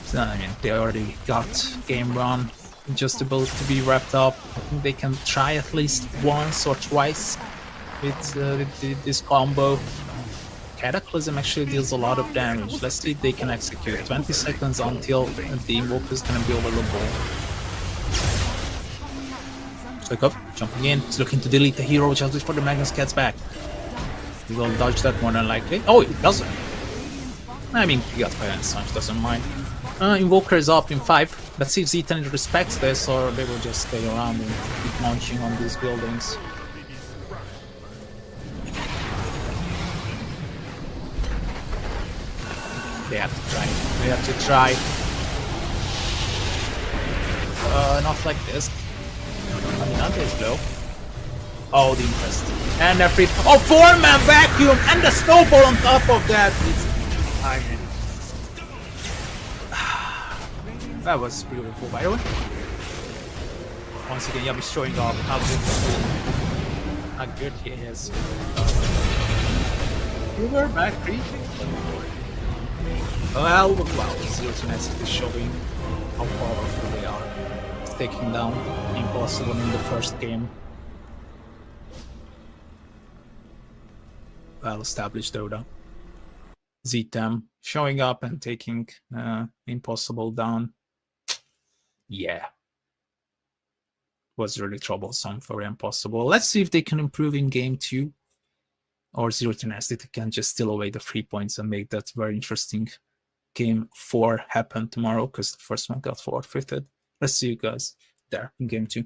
So, I mean, they already got game run. Just about to be wrapped up. I think they can try at least once or twice with this combo. Cataclysm actually deals a lot of damage. Let's see if they can execute. 20 seconds until the Invoker is going to be available. Wake up, jumping in. He's looking to delete the hero just before the Magnus gets back. He will dodge that more than likely. Oh, he doesn't. I mean, he got fire and Sunch, doesn't mind. Invoker is up in 5. Let's see if Z10 respects this or they will just stay around and keep launching on these buildings. They have to try. They have to try. Not like this. I mean, that is low. Oh, the interest. And a free. Oh, 4-man vacuum! And the snowball on top of that! I mean. That was beautiful, by the way. Once again, Yami's showing off how good he is. You were back, Creed. Well, Zero Tenacity is showing how powerful they are. It's taking down Impossible in the first game. Well established Dota. Z-Tem showing up and taking Impossible down. Yeah. Was really troublesome for Impossible. Let's see if they can improve in game 2. Or Zero Tenacity can just steal away the 3 points and make that very interesting game 4 happen tomorrow, because the first one got forfeited. Let's see you guys there in game 2.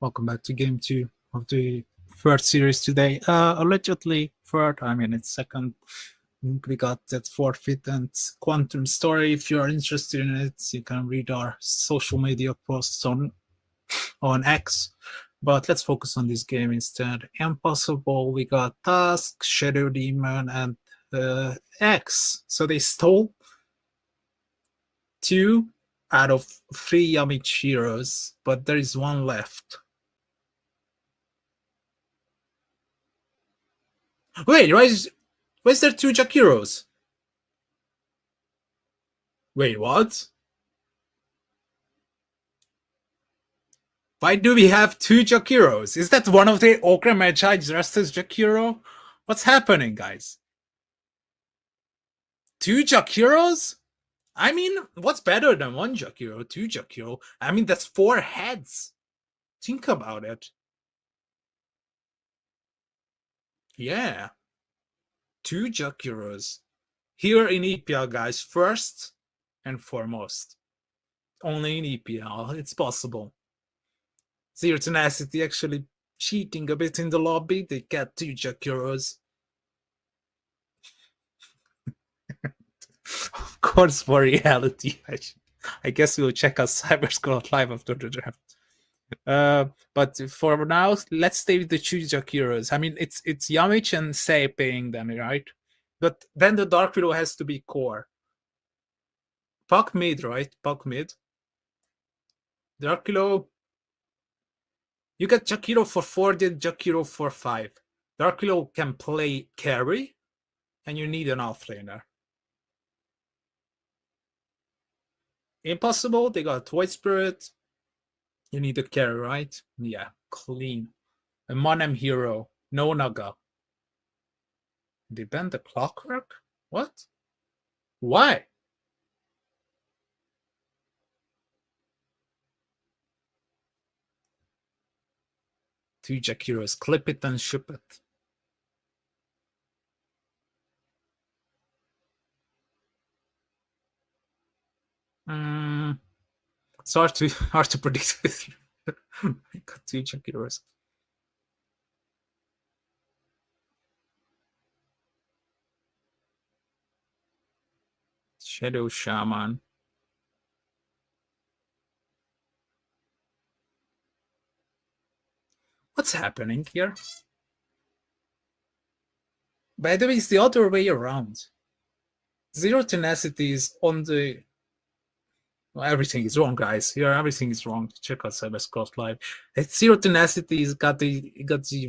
Welcome back to game 2 of the third series today. Allegedly third, I mean it's second. We got that forfeit and quantum story. If you're interested in it, you can read our social media posts on X. But let's focus on this game instead. Impossible, we got Tusk, Shadow Demon, and X. So they stole 2 out of 3 Yamich heroes, but there is 1 left. Wait, why is there 2 Jakiros? Wait, what? Why do we have 2 Jakiros? Is that one of the Okra Magi dressed as Jakiro? What's happening, guys? 2 Jakiros? I mean, what's better than 1 Jakiro? 2 Jakiro? I mean, that's 4 heads. Think about it. Yeah. 2 Jakiros. Here in EPL, guys, first and foremost. Only in EPL, it's possible. Zero Tenacity actually cheating a bit in the lobby. They get 2 Jakiros. Of course, for reality. I guess we'll check out Cyber Squad live after the draft. But for now, let's stay with the 2 Jakiros. I mean, it's Yamich and Sei paying them, right? But then the Dark Widow has to be core. Puck mid, right? Puck mid. Dark Widow. You get Jakiro for 4, then Jakiro for 5. Dark Widow can play carry, and you need an offlaner. Impossible, they got Void Spirit. You need a carry, right? Yeah, clean. A Monem hero, no Naga. They banned the Clockwork? What? Why? Two Jakiros, clip it and ship it. It's hard to predict with you. I got 2 Jakiros. Shadow Shaman. What's happening here? By the way, it's the other way around. Zero Tenacity is on the... Well, everything is wrong, guys. Here, everything is wrong. Check out Cyberscross Live. It's Zero Tenacity's got the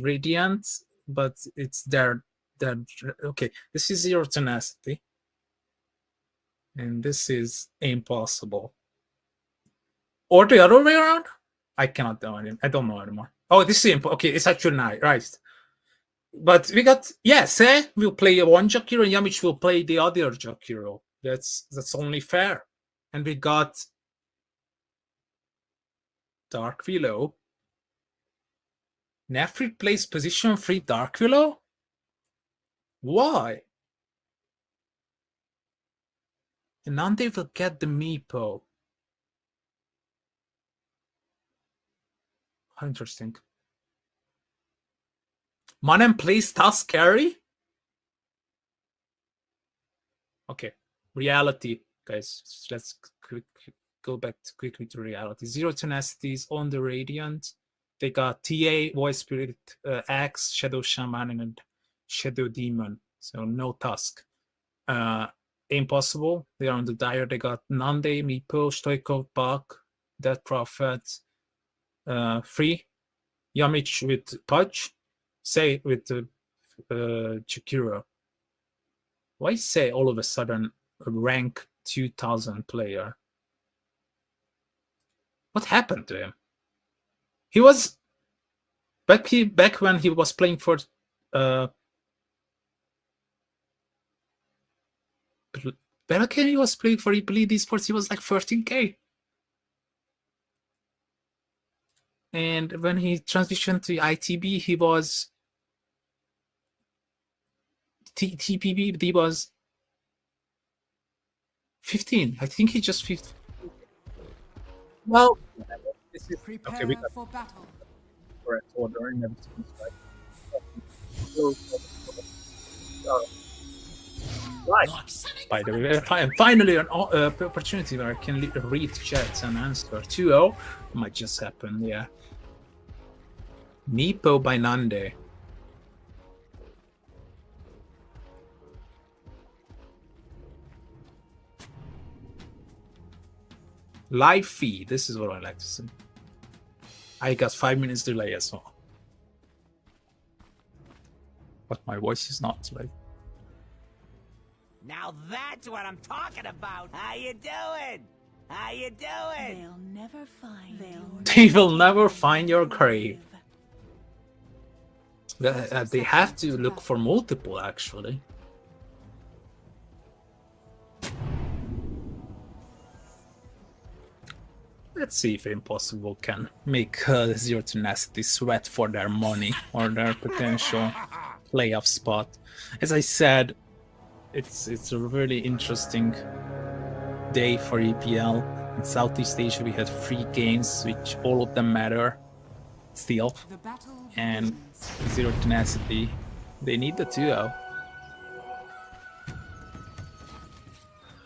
Radiant, but it's their okay. This is Zero Tenacity, and this is Impossible. Or the other way around? I cannot know anymore. I don't know anymore. Oh, this is okay. It's actually nice, right? But we got Sei will play 1 Jakiro, and Yamich will play the other Jakiro. That's only fair. And we got Dark Willow. Nefrit plays position 3 Dark Willow? Why? And now they will get the Meepo. How interesting. Monem plays Tusk carry? Okay, reality, guys. Let's go back quickly to reality. Zero Tenacities on the Radiant. They got TA, Void Spirit, Axe, Shadow Shaman, and Shadow Demon. So no Tusk. Impossible. They are on the Dire. They got Nande, Meepo, Stoikov, Buck, Death Prophet, Free, Yamich with Pudge, Sei with Chikura. Why Sei all of a sudden a rank 2000 player? What happened to him? He was back when he was playing for back when he was playing for EPL Esports, he was like 13k. And when he transitioned to ITB, he was TPB. He was 15. I think he just 15. Well, this is Prepare okay. for battle. correct order and everything's right. Right. By the way, finally an opportunity where I can read chat and answer. 2-0 might just happen, yeah. Meepo by Nande. Live feed, this is what I like to see. I got 5 minutes delay as well. But my voice is not like. Now that's what I'm talking about. How you doing? How you doing? They'll never find They will never find your grave. They have to look for multiple, actually. Let's see if Impossible can make Zero Tenacity sweat for their money or their potential playoff spot. As I said, it's a really interesting day for EPL. In Southeast Asia, we had 3 games, which all of them matter still. And Zero Tenacity, they need the 2-0.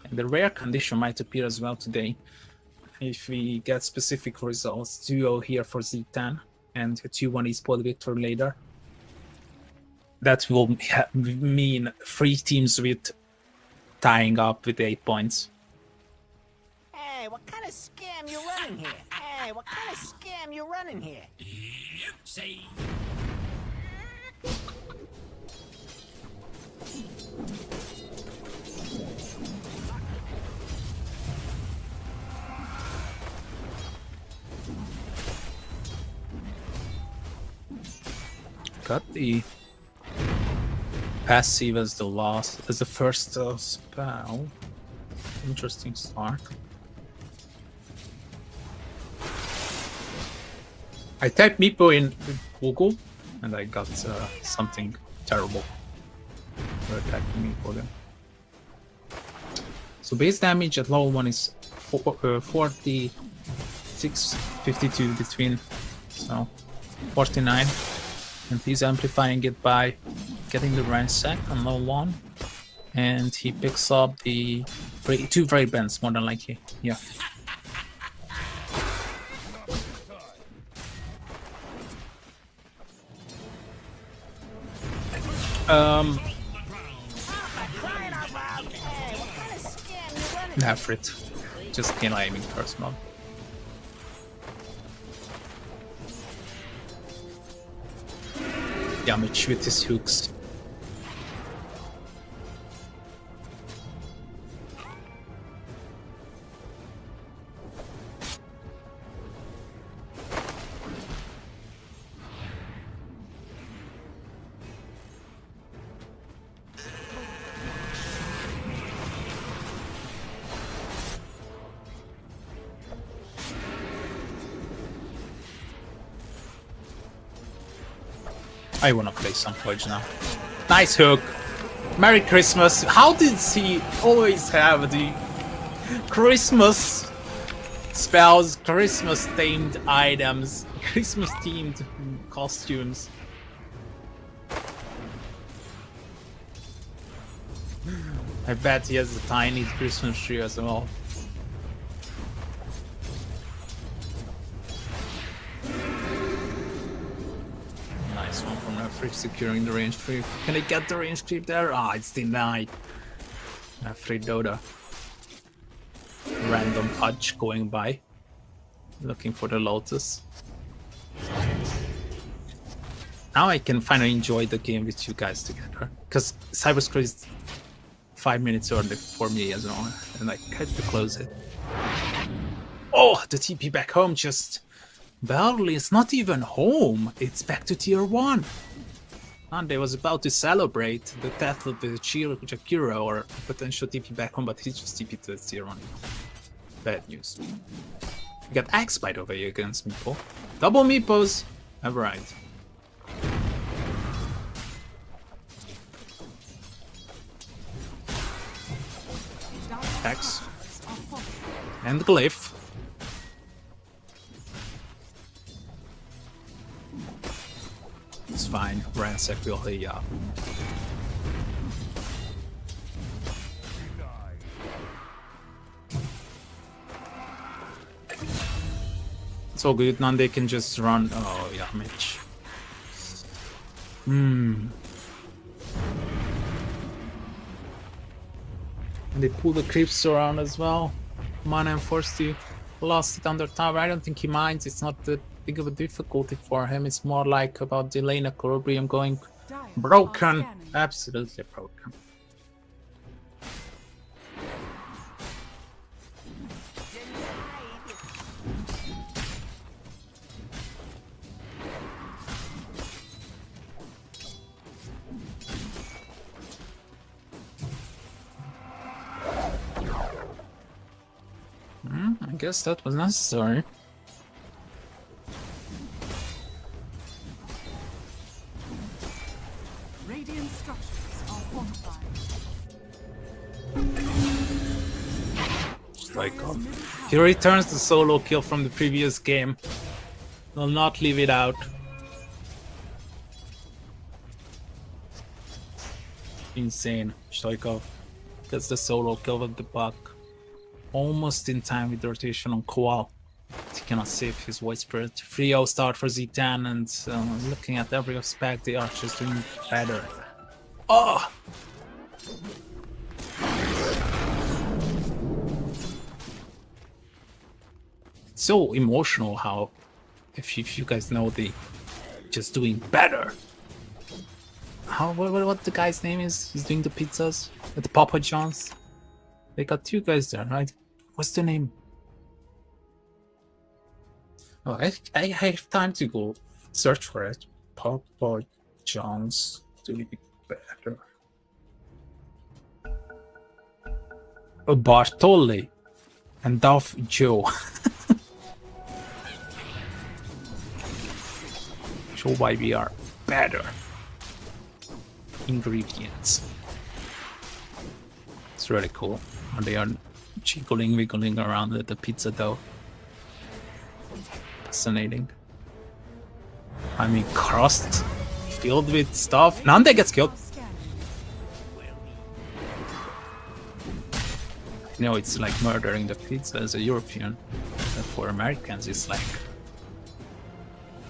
And the rare condition might appear as well today. If we get specific results, 2-0 here for Z10 and 2-1 Espoiled victory later. That will mean 3 teams with tying up with 8 points. Hey, what kind of scam you running here? Hey, what kind of scam you running here? Say. Got the passive as the first spell. Interesting start. I typed Meepo in Google and I got something terrible for attacking Meepo then. So base damage at level 1 is 46.52 between, so 49. And he's amplifying it by getting the ransack on level 1. And he picks up the 2 Brave Bands, more than likely. Yeah. Nafrit. Just kill aiming first mob. Damage with his hooks. I wanna play some Purge now. Nice hook. Merry Christmas. How did he always have the Christmas spells, Christmas themed items, Christmas themed costumes? I bet he has a tiny Christmas tree as well. Nice one from Referee securing the range creep. Can I get the range creep there? Ah, it's denied. Referee Doda. Random Pudge going by. Looking for the Lotus. Now I can finally enjoy the game with you guys together. Because Cyberscroll is 5 minutes early for me as well. And I had to close it. Oh, the TP back home just... barely, it's not even home. It's back to tier 1. And I was about to celebrate the death of the Jakiro or potential TP back home, but he just TP to tier 1. Bad news. We got Axe by the way against Meepo. Double Meepos. Alright. Axe. And Glyph. ransack will he up. It's all good. Now they can just run. Oh yeah, Mitch. And they pull the creeps around as well. Mana and forced to lost it under tower. I don't think he minds. It's not that big of a difficulty for him. It's more like about delaying equilibrium going broken. Absolutely broken. I guess that was necessary. Radiant structures are fortified. Strike off. He returns the solo kill from the previous game. Will not leave it out. Insane. Stoikov gets the solo kill with the buck. Almost in time with the rotation on Koal. He cannot save his White Spirit. 3-0 start for Z10, and looking at every aspect, the Archer's doing better. Oh! It's so emotional how, if you guys know, the just doing better. How what the guy's name is? He's doing the pizzas at the Papa John's. They got two guys there, right? What's the name? Oh, I have time to go search for it. Papa John's doing better. Oh, Bartoli and Duff Joe. Show why we are better. Ingredients. It's really cool. And they are wiggling around the pizza dough. Fascinating. I mean, crust filled with stuff. Nande gets killed. You know, it's like murdering the pizza as a European. But for Americans, it's like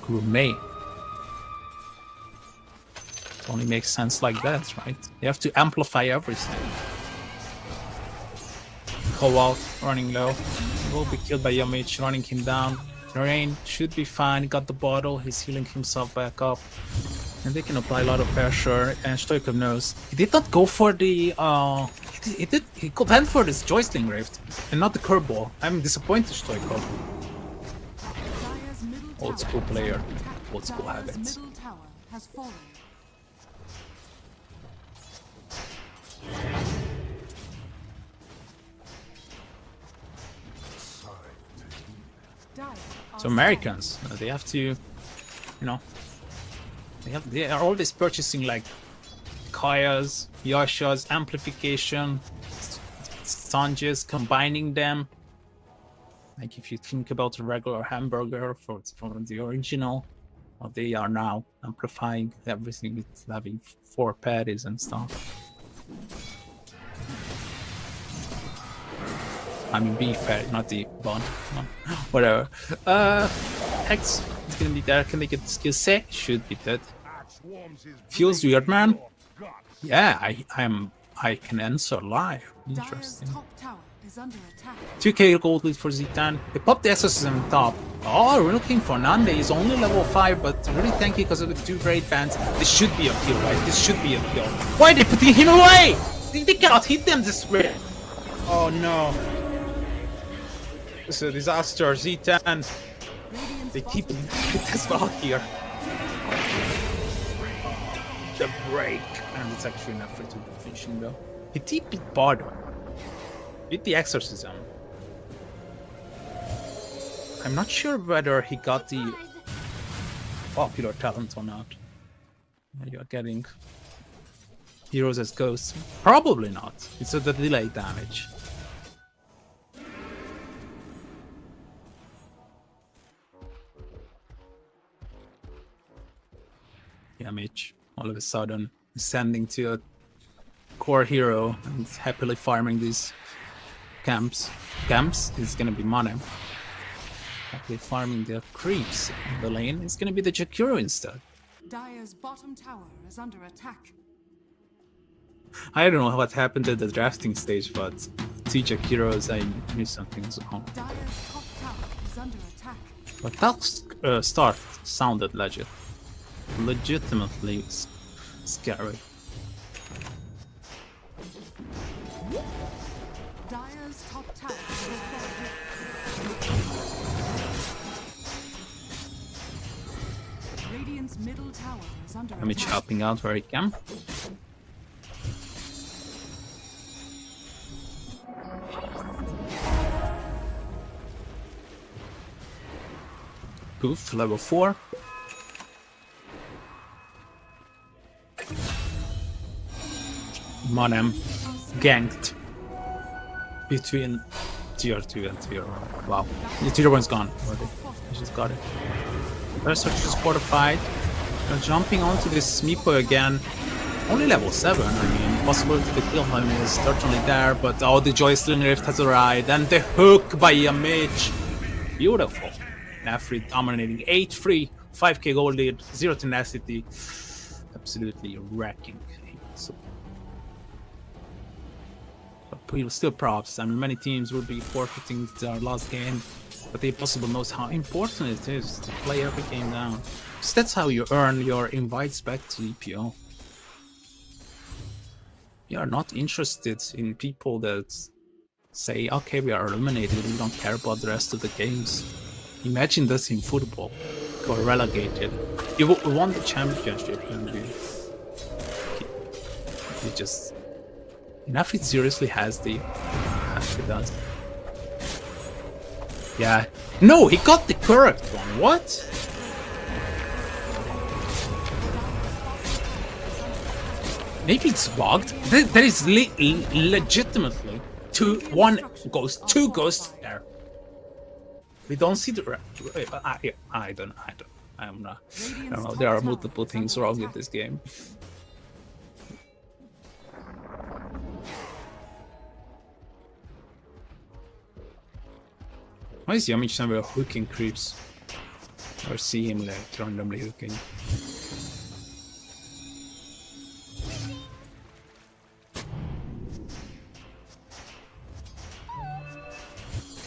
gourmet. It only makes sense like that, right? You have to amplify everything. Koal running low. Will be killed by Yamich, running him down. Rain should be fine. He got the bottle. He's healing himself back up. And they can apply a lot of pressure. And Stoikov knows. He did not go for the... He could hand for this Joystick Rift. And not the curveball. I'm disappointed, Stoikov. Old school player. Old school habits. Middle tower has fallen. So Americans, they have to, you know, they are always purchasing like Kayas, Yashas, amplification, Sanjas, combining them. Like if you think about a regular hamburger from the original, well, they are now amplifying everything with having 4 patties and stuff. I mean beef patty, not the bun. Whatever. X is gonna be there. Can they get the skill set? Should be dead. Feels weird, man. Yeah, I can answer live. Interesting. 2k gold lead for Z10. They popped the exorcism on top. Oh, we're looking for Nande. He's only level 5, but really tanky because of the 2 great bands. This should be a kill, right? This should be a kill. Why are they putting him away? They cannot hit them this way. Oh no. It's a disaster. Z10. They keep it as well here. The break. And it's actually an effort to be finishing though. He TP'd bottom. With the exorcism. I'm not sure whether he got the popular talent or not. You're getting heroes as ghosts. Probably not. It's the delay damage. Yeah, Mitch. all of a sudden ascending to a core hero and happily farming these camps. Camps is gonna be Manem. Happily farming the creeps in the lane. It's gonna be the Jakiro instead. Dire's bottom tower is under attack. I don't know what happened at the drafting stage, but two Jakiros, I knew something was wrong. Dire's top tower is under attack. But that start sounded legitimately scary. Dire's top tower will fall. Radiant's middle tower is under I'm attack. helping out where I can. Poof, level 4. Manem ganked between tier 2 and tier 1. Wow. The tier 1's gone already. I just got it. First search is fortified. Jumping onto this Meepo again. Only level 7. I mean, possibility to kill him is certainly there, but oh, the Joystick Rift has arrived. And the hook by Yamich. Beautiful. Nafri dominating 8-3, 5k gold lead, 0 tenacity. Absolutely wrecking. So, but still props. I mean, many teams will be forfeiting their last game, but the Impossible knows how important it is to play every game down. So that's how you earn your invites back to EPL. You are not interested in people that say, okay, we are eliminated, we don't care about the rest of the games. Imagine this in football. You are relegated. You won the championship and you just... Nafri seriously has the... Actually does. Yeah. No, he got the correct one. What? Maybe it's bugged. There is legitimately two ghosts there. We don't see the. I don't know. There are multiple things wrong with this game. Why is Yamich never hooking creeps? Or see him like randomly hooking?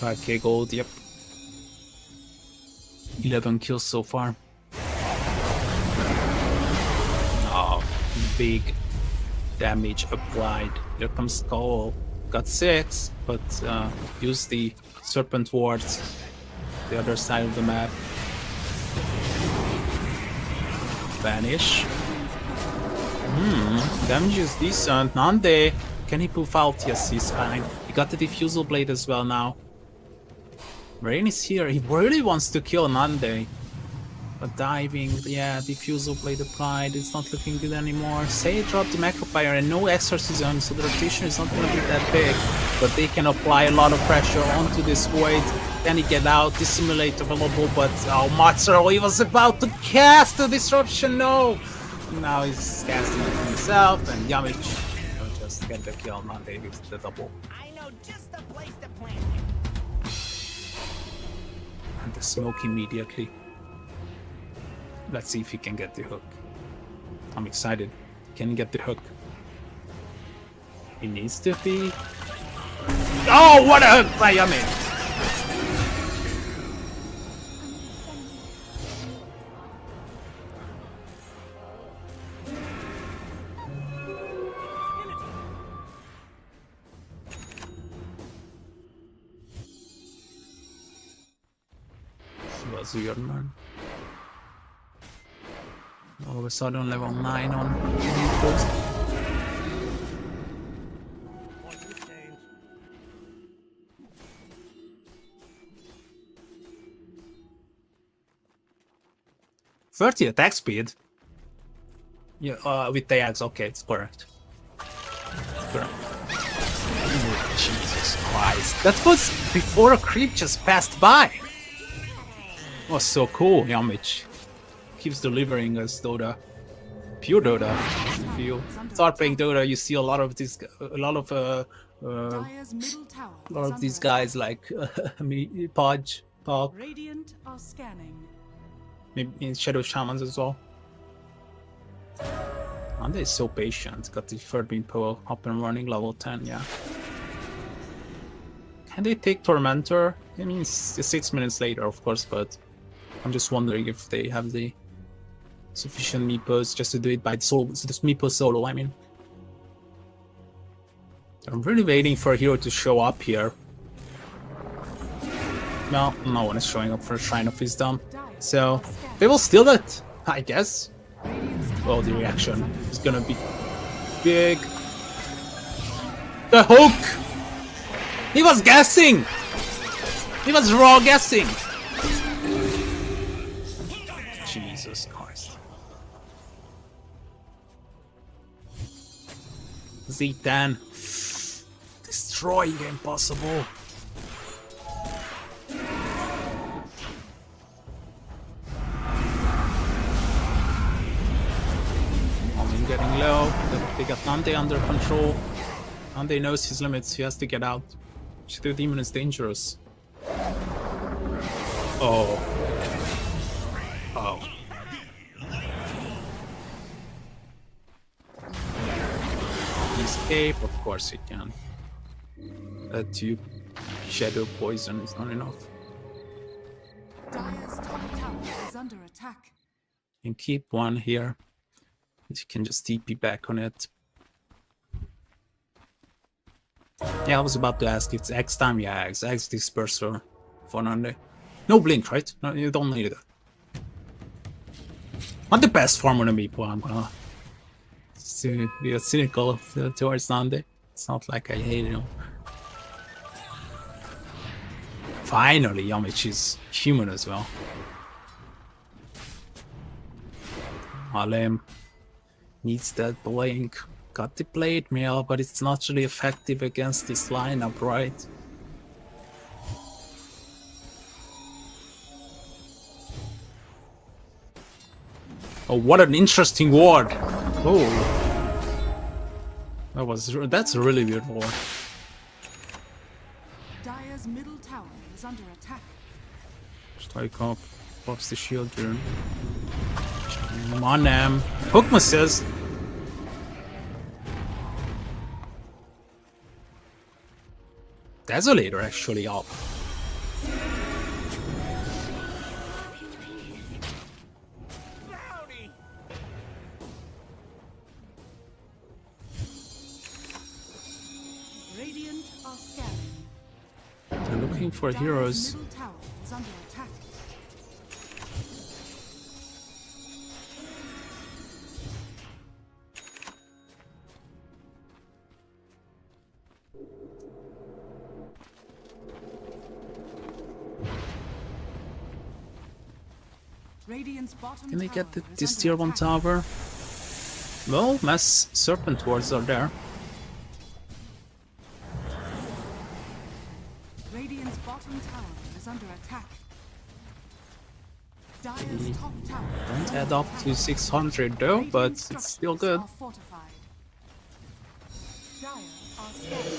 $5k gold, yep. 11 kills so far. Oh, big damage applied. Here comes Cole. Got 6, but use the Serpent wards. The other side of the map. Vanish. Damage is decent. Nande. Can he poof out? Yes, he's fine. He got the Diffusal Blade as well now. Rain is here. He really wants to kill Nande. But diving, yeah, Diffusal Blade applied. It's not looking good anymore. Say dropped the Macropire and no Exorcism, so the rotation is not going to be that big. But they can apply a lot of pressure onto this Void. Then he get out, Dissimulate available, but oh, Matsuro, he was about to cast the Disruption, no! Now he's casting it himself, and Yamich will just get the kill, Nande with the double. I know just the place to plant. And the smoke immediately. Let's see if he can get the hook. I'm excited. Can he get the hook? He needs to be... Oh, what a hook by Yami! Was your man? All of a sudden, level 9 on first. "30 attack speed." Yeah, with the axe. Okay, it's correct. Correct. Oh, Jesus Christ! That was before a creep just passed by. Was so cool, Yamich. Keeps delivering us though the pure Dota. If you start playing Dota, you see a lot of this, a lot of Dire's middle tower a lot is of these under guys like Podge, Pog, Radiant are scanning. maybe in Shadow Shamans as well. And they're so patient. Got the third beam pool up and running, level 10, yeah. Can they take Tormentor? I mean, it's 6 minutes later, of course, but I'm just wondering if they have the sufficient meepos just to do it by solo. This meepo solo, I mean. I'm really waiting for a hero to show up here. No, no one is showing up for a Shrine of Wisdom. So, they will steal it, I guess. Well, the reaction is gonna be big. The hook! He was guessing! He was raw guessing! Jesus Christ. Z10. Destroying the impossible. I'm getting low. They got Nante under control. Nante knows his limits. He has to get out. Shadow Demon is dangerous. Oh. Oh. Escape, of course he can. That tube shadow poison is not enough. Dire's top tower is under attack. You can keep one here. You can just TP back on it. Yeah, I was about to ask if it's X time. Yeah, X disperser for Nande. No blink, right? No, you don't need it. Not the best farm on a meeple. I'm gonna be cynical towards Nande. It's not like I hate him. Finally, Yamich is human as well. Alem needs that blink. Got the blade mail, but it's not really effective against this lineup, right? Oh, what an interesting ward! Oh, that's a really weird ward. Dire's middle tower is under attack. Strike up, pops the shield turn. Manam, Hookma says. Desolator actually up. Radiant are scanning. They're looking for heroes. Dire's middle tower is under attack. Radiant's bottom Can they get tower is this under tier 1 attack. tower? Well, mass serpent wards are there. Radiant's bottom tower is under attack. Dire's top tower Don't add up to 600 though, but Radiant it's still structures good. are fortified. Dire are scanning.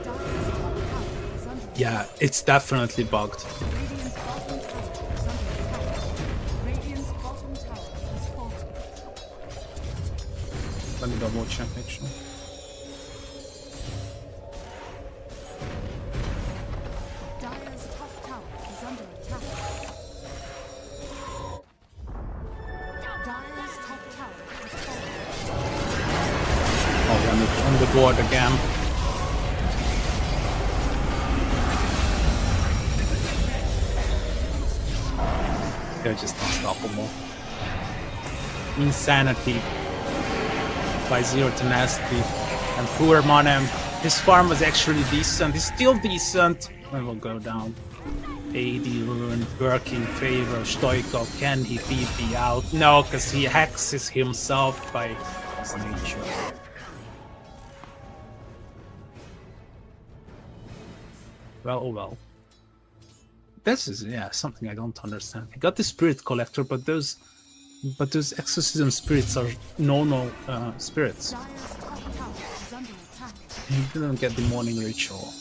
Dire's top tower is under Yeah, it's definitely bugged. Radiant's bottom tower is under attack. Radiant's bottom tower is fortified. Let me double check actually. Dire's top tower is under attack. Dire's top tower is fortified. Oh, on the board again. They're just unstoppable. Insanity by Zero Tenacity. And poor Monem. His farm was actually decent. He's still decent. I will go down. AD Ruin, working favor, Stoikov. Can he TP out? No, because he hexes himself by his nature. Well, oh well. This is, yeah, something I don't understand. He got the Spirit Collector, but those But those exorcism spirits are normal spirits. Dire's top tower is under attack. You didn't get the morning ritual.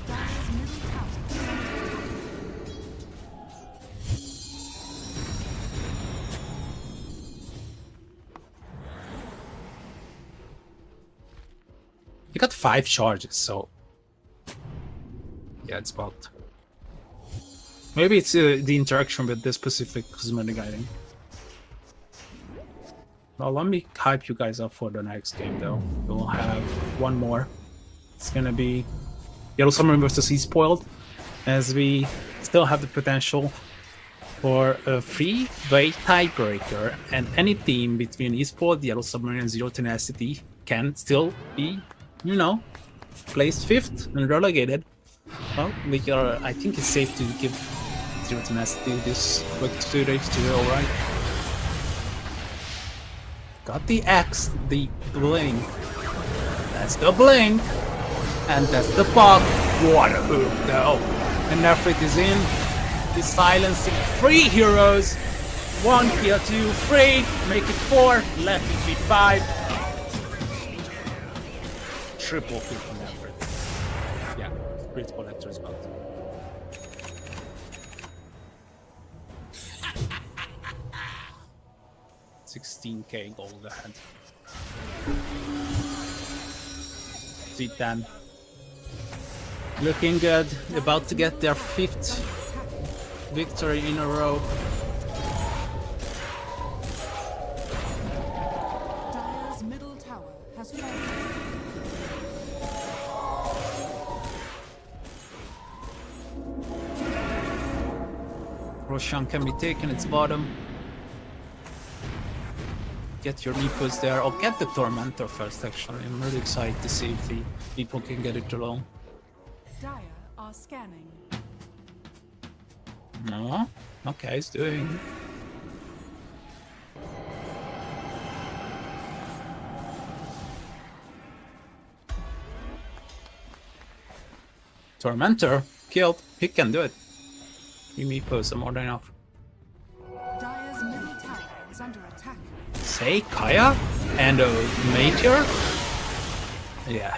Dire's middle tower is under attack. You got 5 charges, so yeah, it's bugged. Maybe it's the interaction with this specific cosmetic item. Well, let me hype you guys up for the next game, though. We'll have one more. It's gonna be Yellow Submarine versus Espoiled, as we still have the potential for a 3-way tiebreaker, and any team between Espoiled, Yellow Submarine, and Zero Tenacity can still be, you know, placed 5th and relegated. Well, I think it's safe to give Zero Tenacity this quick 2-0, right? Got the X, the blink. That's the blink. And that's the bug. What a hook, though. And Nefrit is in. He's silencing 3 heroes. 1 kill, 2, 3. Make it 4. Left it be 5. Triple kill from Nefrit. Yeah, Spirit Collector is bugged. 16k gold ahead. Z10. Looking good. About to get their 5th victory in a row. Dire's middle tower has fallen. Roshan can be taken, its bottom. Get your Nepos there. I'll get the Tormentor first, actually. I'm really excited to see if the people can get it alone. Dire are scanning. No? Okay, it's doing. Tormentor killed. He can do it. 3 Nepos are more than enough. Dire's middle tower is under attack. Say Kaya and a Meteor? Yeah.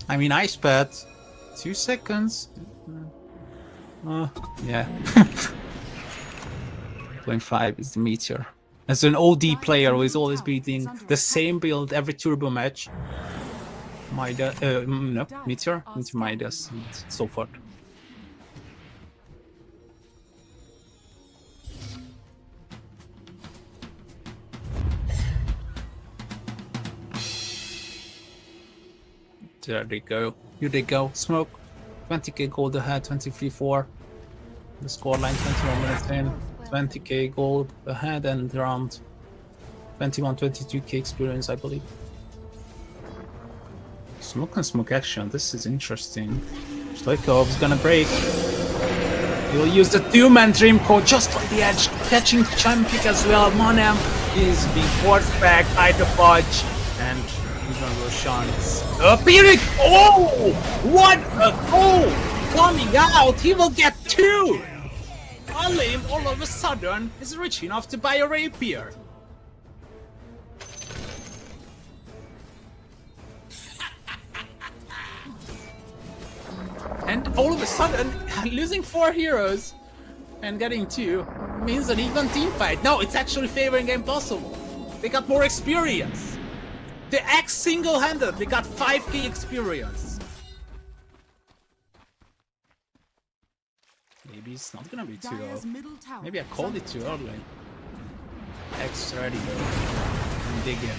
I mean, Ice Pad, 2 seconds. Yeah. 0.5 is the Meteor. As an OD player who is always beating the same build every turbo match, Midas, no, Meteor into Midas and so forth. There they go. Here they go. Smoke. 20k gold ahead. 23-4. The scoreline 21 minutes in. 20k gold ahead and around 21-22k experience, I believe. Smoke and smoke action. This is interesting. Stoikov's gonna break. He'll use the 2-man dream code just on the edge, catching Champic as well. Monem is being forced back by the fudge, and even Roshan's appearing. Oh, what a goal! Coming out, he will get 2. Alim all of a sudden is rich enough to buy a rapier. And all of a sudden, losing 4 heroes and getting 2 means an even team fight. No, it's actually favoring Impossible. They got more experience. The X single-handedly got 5k experience. Maybe it's not gonna be 2 Dire's though. middle tower Maybe I is called under it too attack. early. X ready though. And dig in.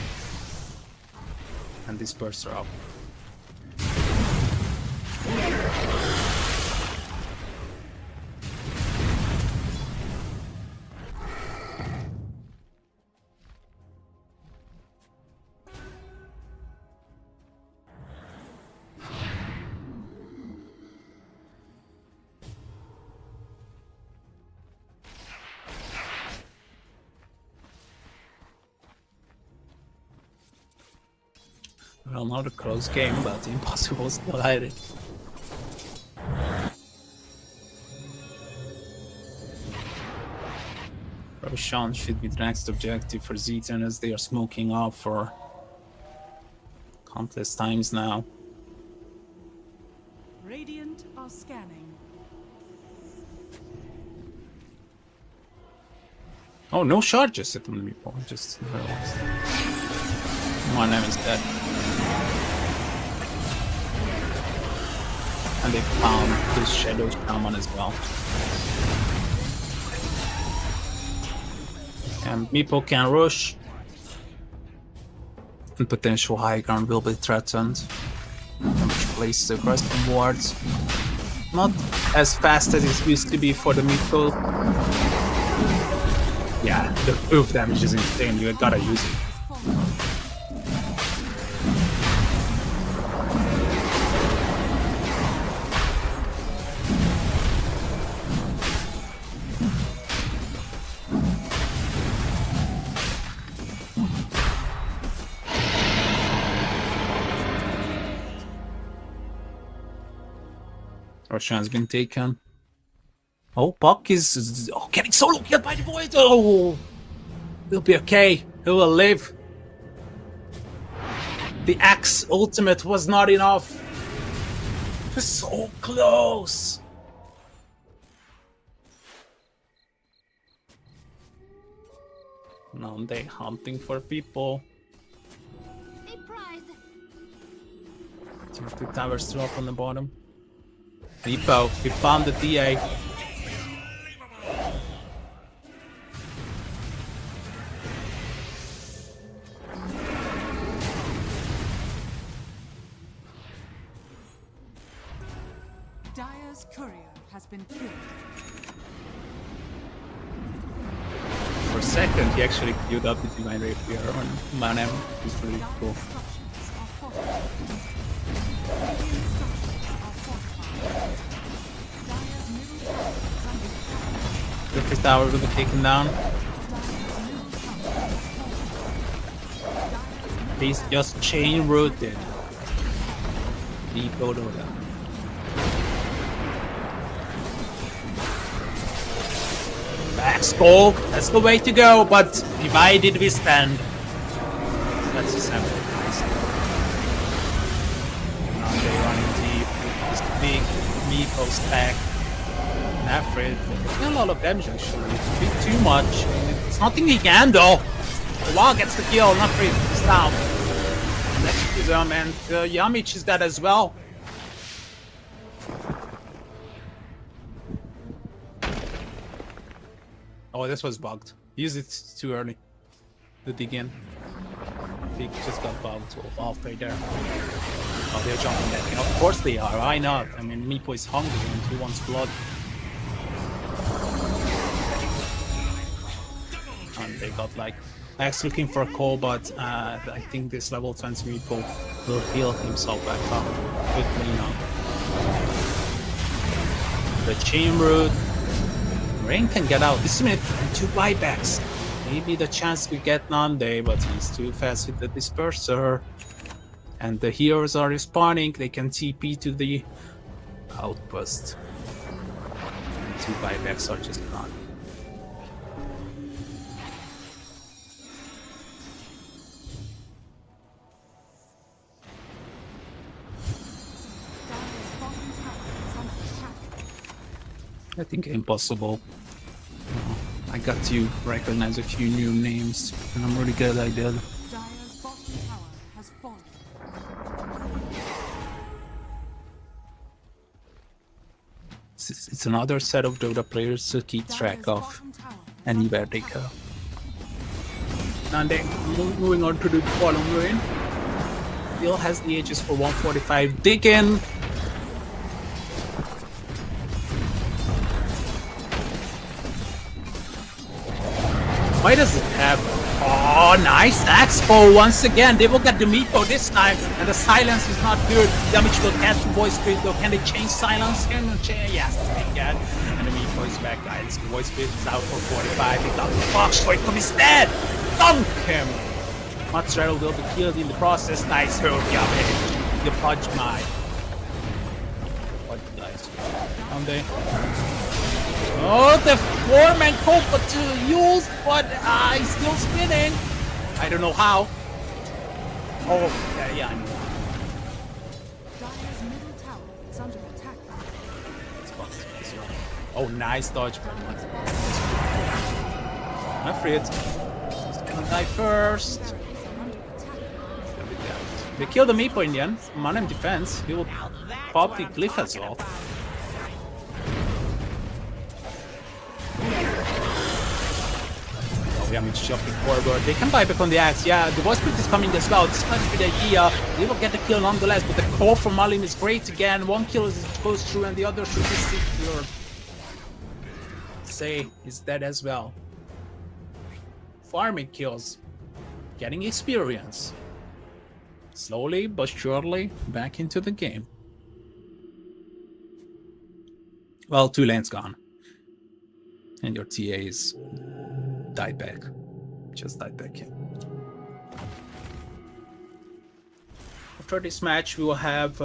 And disperse her up. Well, not a close game, but impossible still hide it. Roshan should be the next objective for Z10 as they are smoking up for countless times now. Radiant are scanning. Oh, no charges at the Meepo, just realized. One name is dead. And they found this Shadow Shaman as well. And Meepo can rush. And potential high ground will be threatened. Which places aggressive wards. Not as fast as it used to be for the Meepo. Yeah, the proof damage is insane, you gotta use it. Roshan's been taken. Oh, Puck is getting solo killed by the Void. Oh, he'll be okay. He will live. The Axe ultimate was not enough. It was so close. Now they hunting for people. Two towers still up on the bottom. Meepo, we found the DA. Dire's courier has been killed. For a second, he actually queued up the Divine Rapier on Manem. It's really cool. The tower will be taken down. He's just chain rooted. Meepo Dota. Backscope, that's the way to go, but divided we stand. That's a sample. Now they running deep. This big Meepo stack. Afraid. A lot of damage actually. It's a bit too much. It's nothing he can do. The wall gets the kill, not free. He's down. Next to them, and Yamich is dead as well. Oh, this was bugged. Use it too early. To dig in. He just got bugged halfway there. Oh, they're jumping that in. Of course they are. Why not? I mean, Meepo is hungry and he wants blood. And they got like Axe looking for a call, but I think this level 20 Meepo will heal himself back up quickly now. The chain root. Rain can get out. This minute, 2 buybacks. Maybe the chance we get Nande, but he's too fast with the disperser. And the heroes are respawning. They can TP to the outpost. 2 buybacks are just gone. I think impossible. I got to recognize a few new names, and I'm really glad I did. Dire's bottom tower has fallen. It's another set of Dota players to keep track of anywhere they go. And then moving on to the bottom lane. Still has the ages for 145. Dig in. Why does it have? Oh, nice Expo once again. They will get the Meepo this time, and the silence is not good. Damage will catch the voice speed though. Can they change silence? Yes, they can. And the Meepo is back, guys. The voice speed is out for 45. He got the box for it. He's dead. Dunk him. Mozzarella will be killed in the process. Nice hook, yeah, man. You punch my. What dice? Someday. Oh, the four-man Copa to use, but he's still spinning. I don't know how. Oh, yeah, I know. Dire's middle tower is under attack. Oh, nice dodge by one. I'm afraid he's gonna die first. Barracks are under attack. They killed the Meepo in the end. Man in defense. He will Now that's pop what the I'm cliff as talking well. about. Oh, we are jumping forward. They can buy back on the axe. Yeah, the voice crit is coming as well. This might be the idea. They will get the kill nonetheless, but the call from Malin is great again. One kill goes through and the other should be secured. Say is dead as well. Farming kills. Getting experience. Slowly but surely back into the game. Well, 2 lanes gone. And your TA is died back. Just died back in. After this match, we will have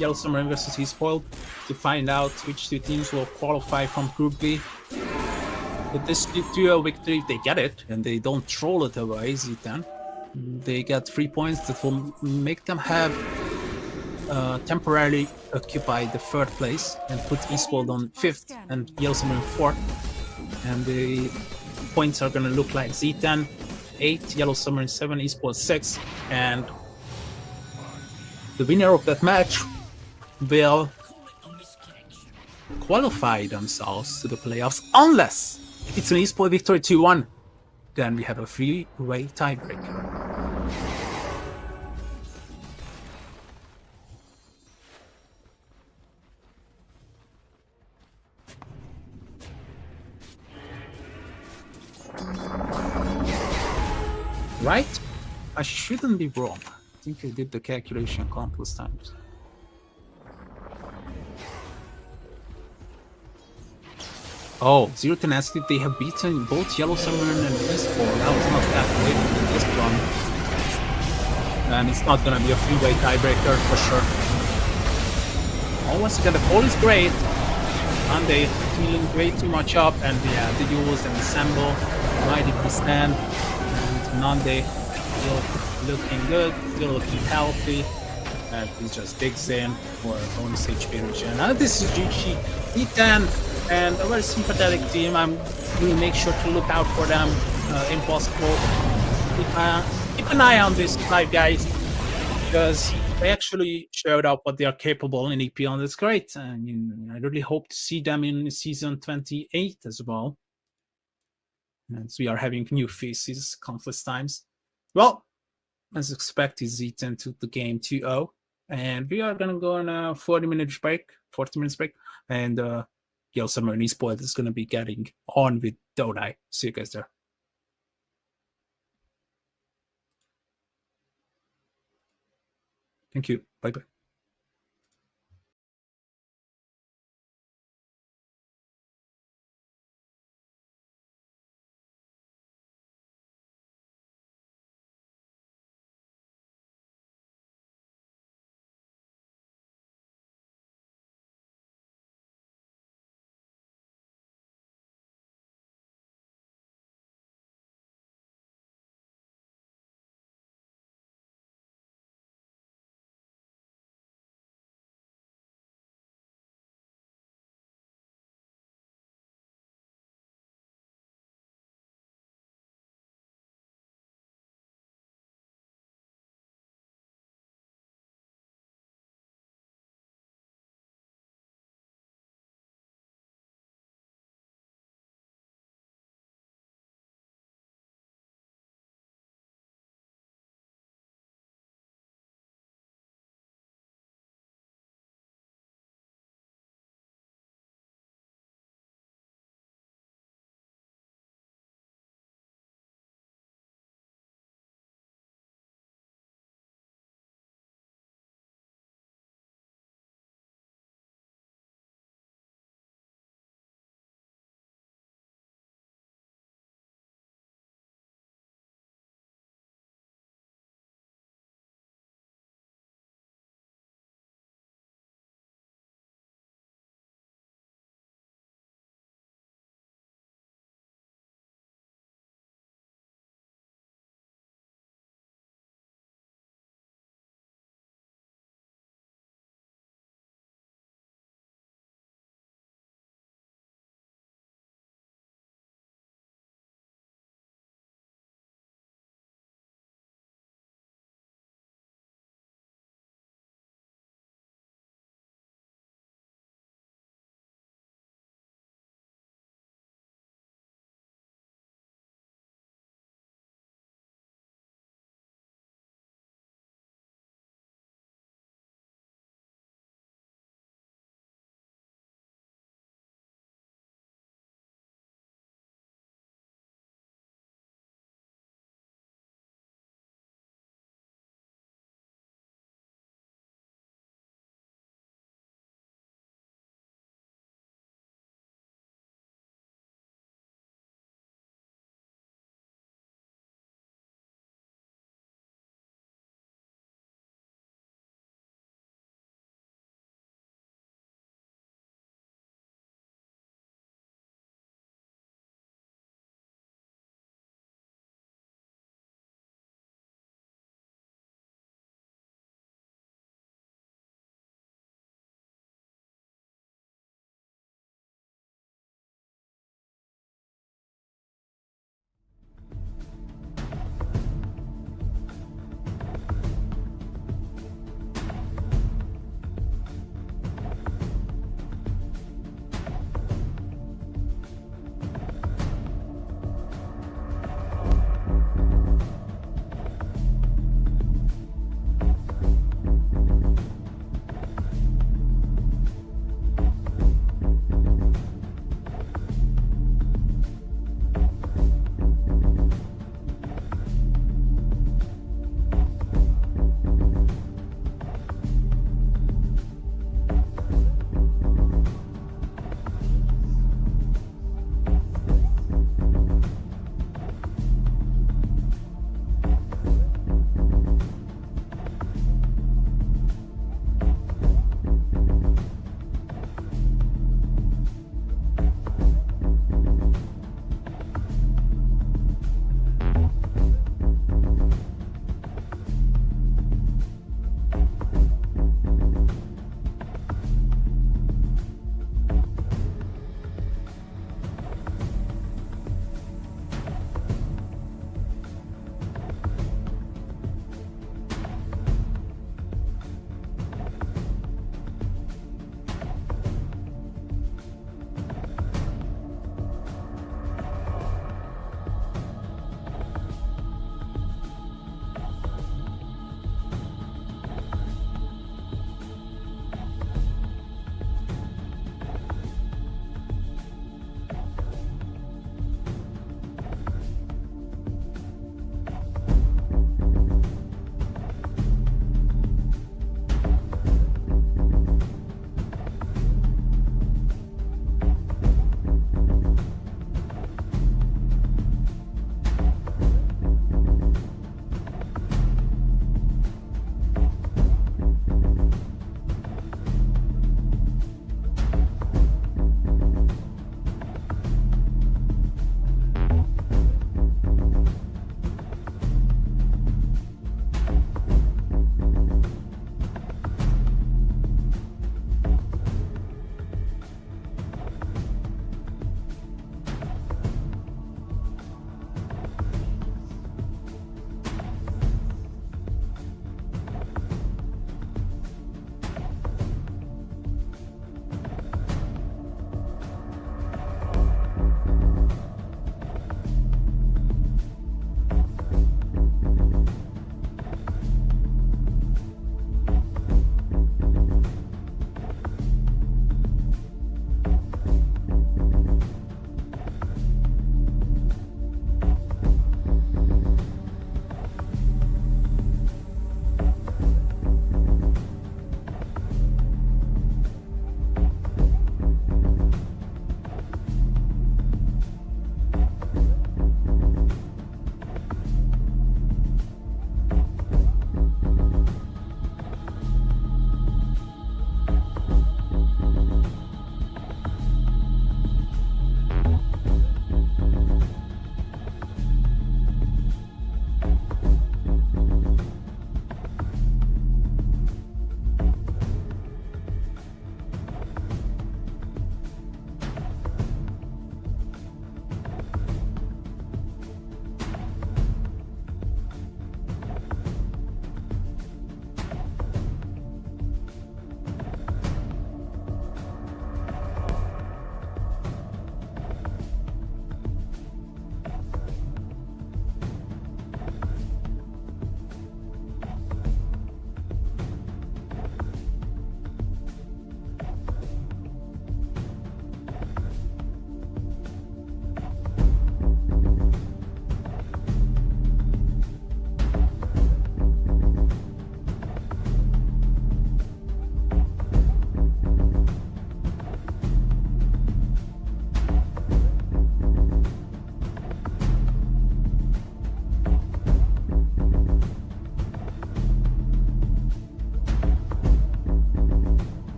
Yellow Submarine versus Espoiled to find out which 2 teams will qualify from Group B. With this duo victory, if they get it and they don't troll it away, Z10, they get 3 points that will make them have temporarily occupy the 3rd place and put Espoiled on 5th and Yellow Submarine 4th. And the points are gonna look like Z10 8, Yellow Submarine 7, Espoiled 6, and the winner of that match will qualify themselves to the playoffs unless it's an Espoiled victory 2-1. Then we have a 3-way tiebreaker. Right? I shouldn't be wrong. I think I did the calculation countless times. Oh, Zero Tenacity, they have beaten both Yellow Submarine and Espoiled. That was not that great in this one. And it's not gonna be a 3-way tiebreaker for sure. Oh, once again, the call is great. And they healing way too much up, and yeah, the duels and assemble. Mighty stand. And Nande still looking good, still looking healthy. And he just digs in for bonus HP regen. And this is GG E10 and a very sympathetic team. I'm going to make sure to look out for them. Impossible. Keep an eye on these 5 guys because they actually showed up what they are capable in EPL, and that's great. And I really hope to see them in season 28 as well. As we are having new faces countless times. Well, as expected, Z10 took the game 2-0. And we are going to go on a 40 minutes break. And Yellow Submarine Espoiled is going to be getting on with Dodai. See you guys there. Thank you. Bye-bye.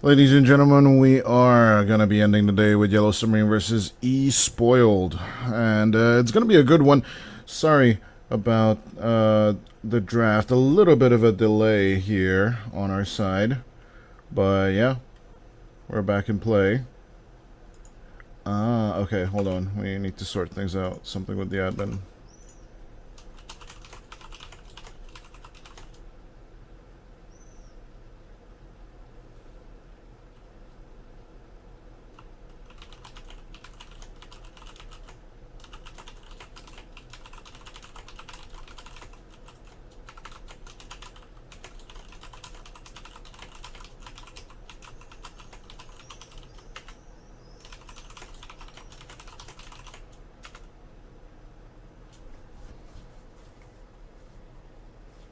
Ladies and gentlemen, we are going to be ending the day with Yellow Submarine versus Espoiled. And it's going to be a good one. Sorry about the draft. A little bit of a delay here on our side. But yeah, we're back in play. Okay, hold on. We need to sort things out. Something with the admin.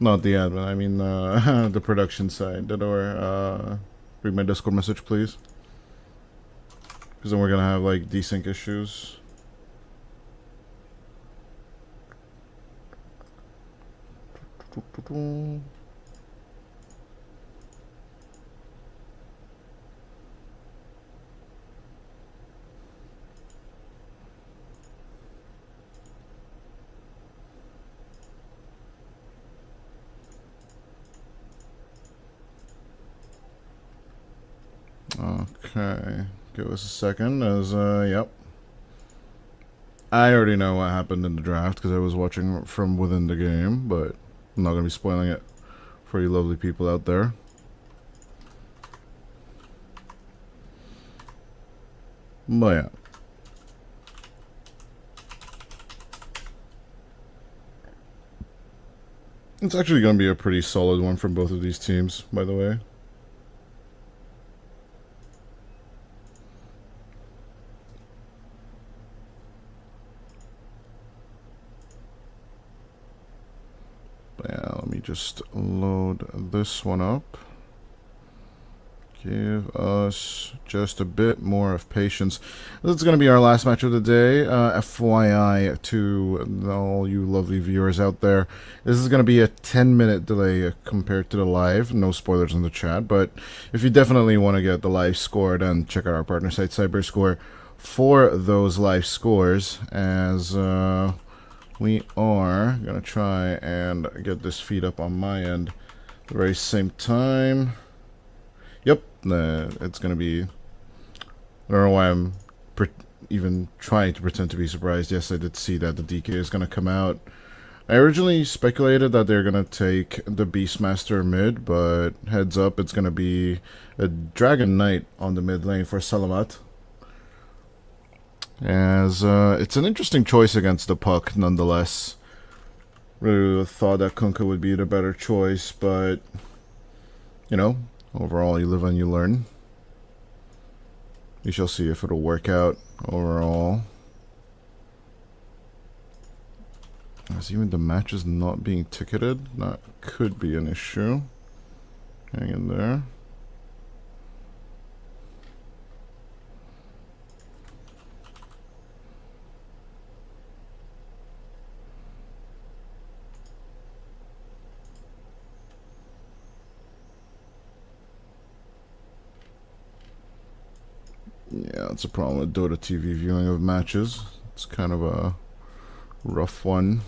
Not the admin, I mean the production side. Or read my Discord message, please. Because then we're gonna have like desync issues. Okay, give us a second as, yep. I already know what happened in the draft because I was watching from within the game, but I'm not going to be spoiling it for you lovely people out there. But yeah. It's actually going to be a pretty solid one from both of these teams, by the way. Yeah, let me just load this one up. Give us just a bit more of patience. This is going to be our last match of the day. FYI to all you lovely viewers out there, this is going to be a 10-minute delay compared to the live. No spoilers in the chat, but if you definitely want to get the live score, then check out our partner site CyberScore for those live scores, as we are going to try and get this feed up on my end at the very same time. Yep, it's going to be... I don't know why I'm even trying to pretend to be surprised. Yes, I did see that the DK is going to come out. I originally speculated that they're going to take the Beastmaster mid, but heads up, it's going to be a Dragon Knight on the mid lane for Salamat. As it's an interesting choice against the puck, nonetheless. Really thought that Kunkka would be the better choice, but you know, overall you live and you learn. We shall see if it'll work out overall. As even the match is not being ticketed, that could be an issue. Hang in there. Yeah, that's a problem with Dota TV viewing of matches. It's kind of a rough one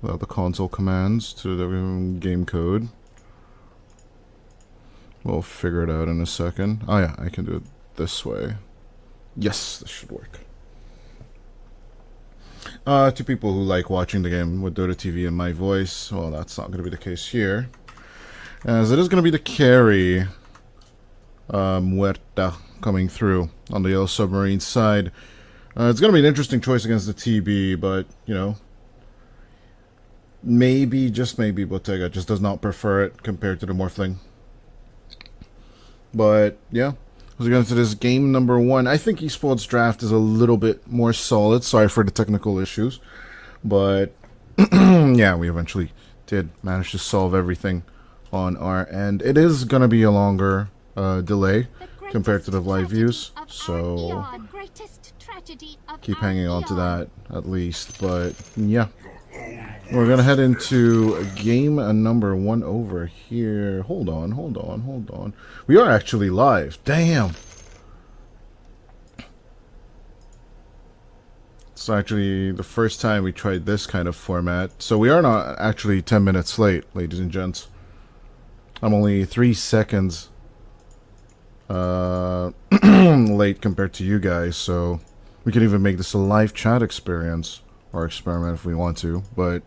without the console commands to the game code. We'll figure it out in a second. Oh yeah, I can do it this way. Yes, this should work. To people who like watching the game with Dota TV and my voice, well, that's not going to be the case here, as it is going to be the carry, Muerta, coming through on the Yellow Submarine side. It's going to be an interesting choice against the TB, but, you know, maybe, just maybe, Bottega just does not prefer it compared to the Morphling. But, yeah, as we go into this game number 1, I think Espoiled's draft is a little bit more solid. Sorry for the technical issues. But, yeah, we eventually did manage to solve everything on our end. It is going to be a longer delay compared to the live views, so keep hanging on to that at least. But yeah, We're gonna head into game number 1 over here. Hold on. We are actually live. Damn. It's actually the first time we tried this kind of format. So we are not actually 10 minutes late, ladies and gents. I'm only 3 seconds late compared to you guys, so we can even make this a live chat experience or experiment if we want to, but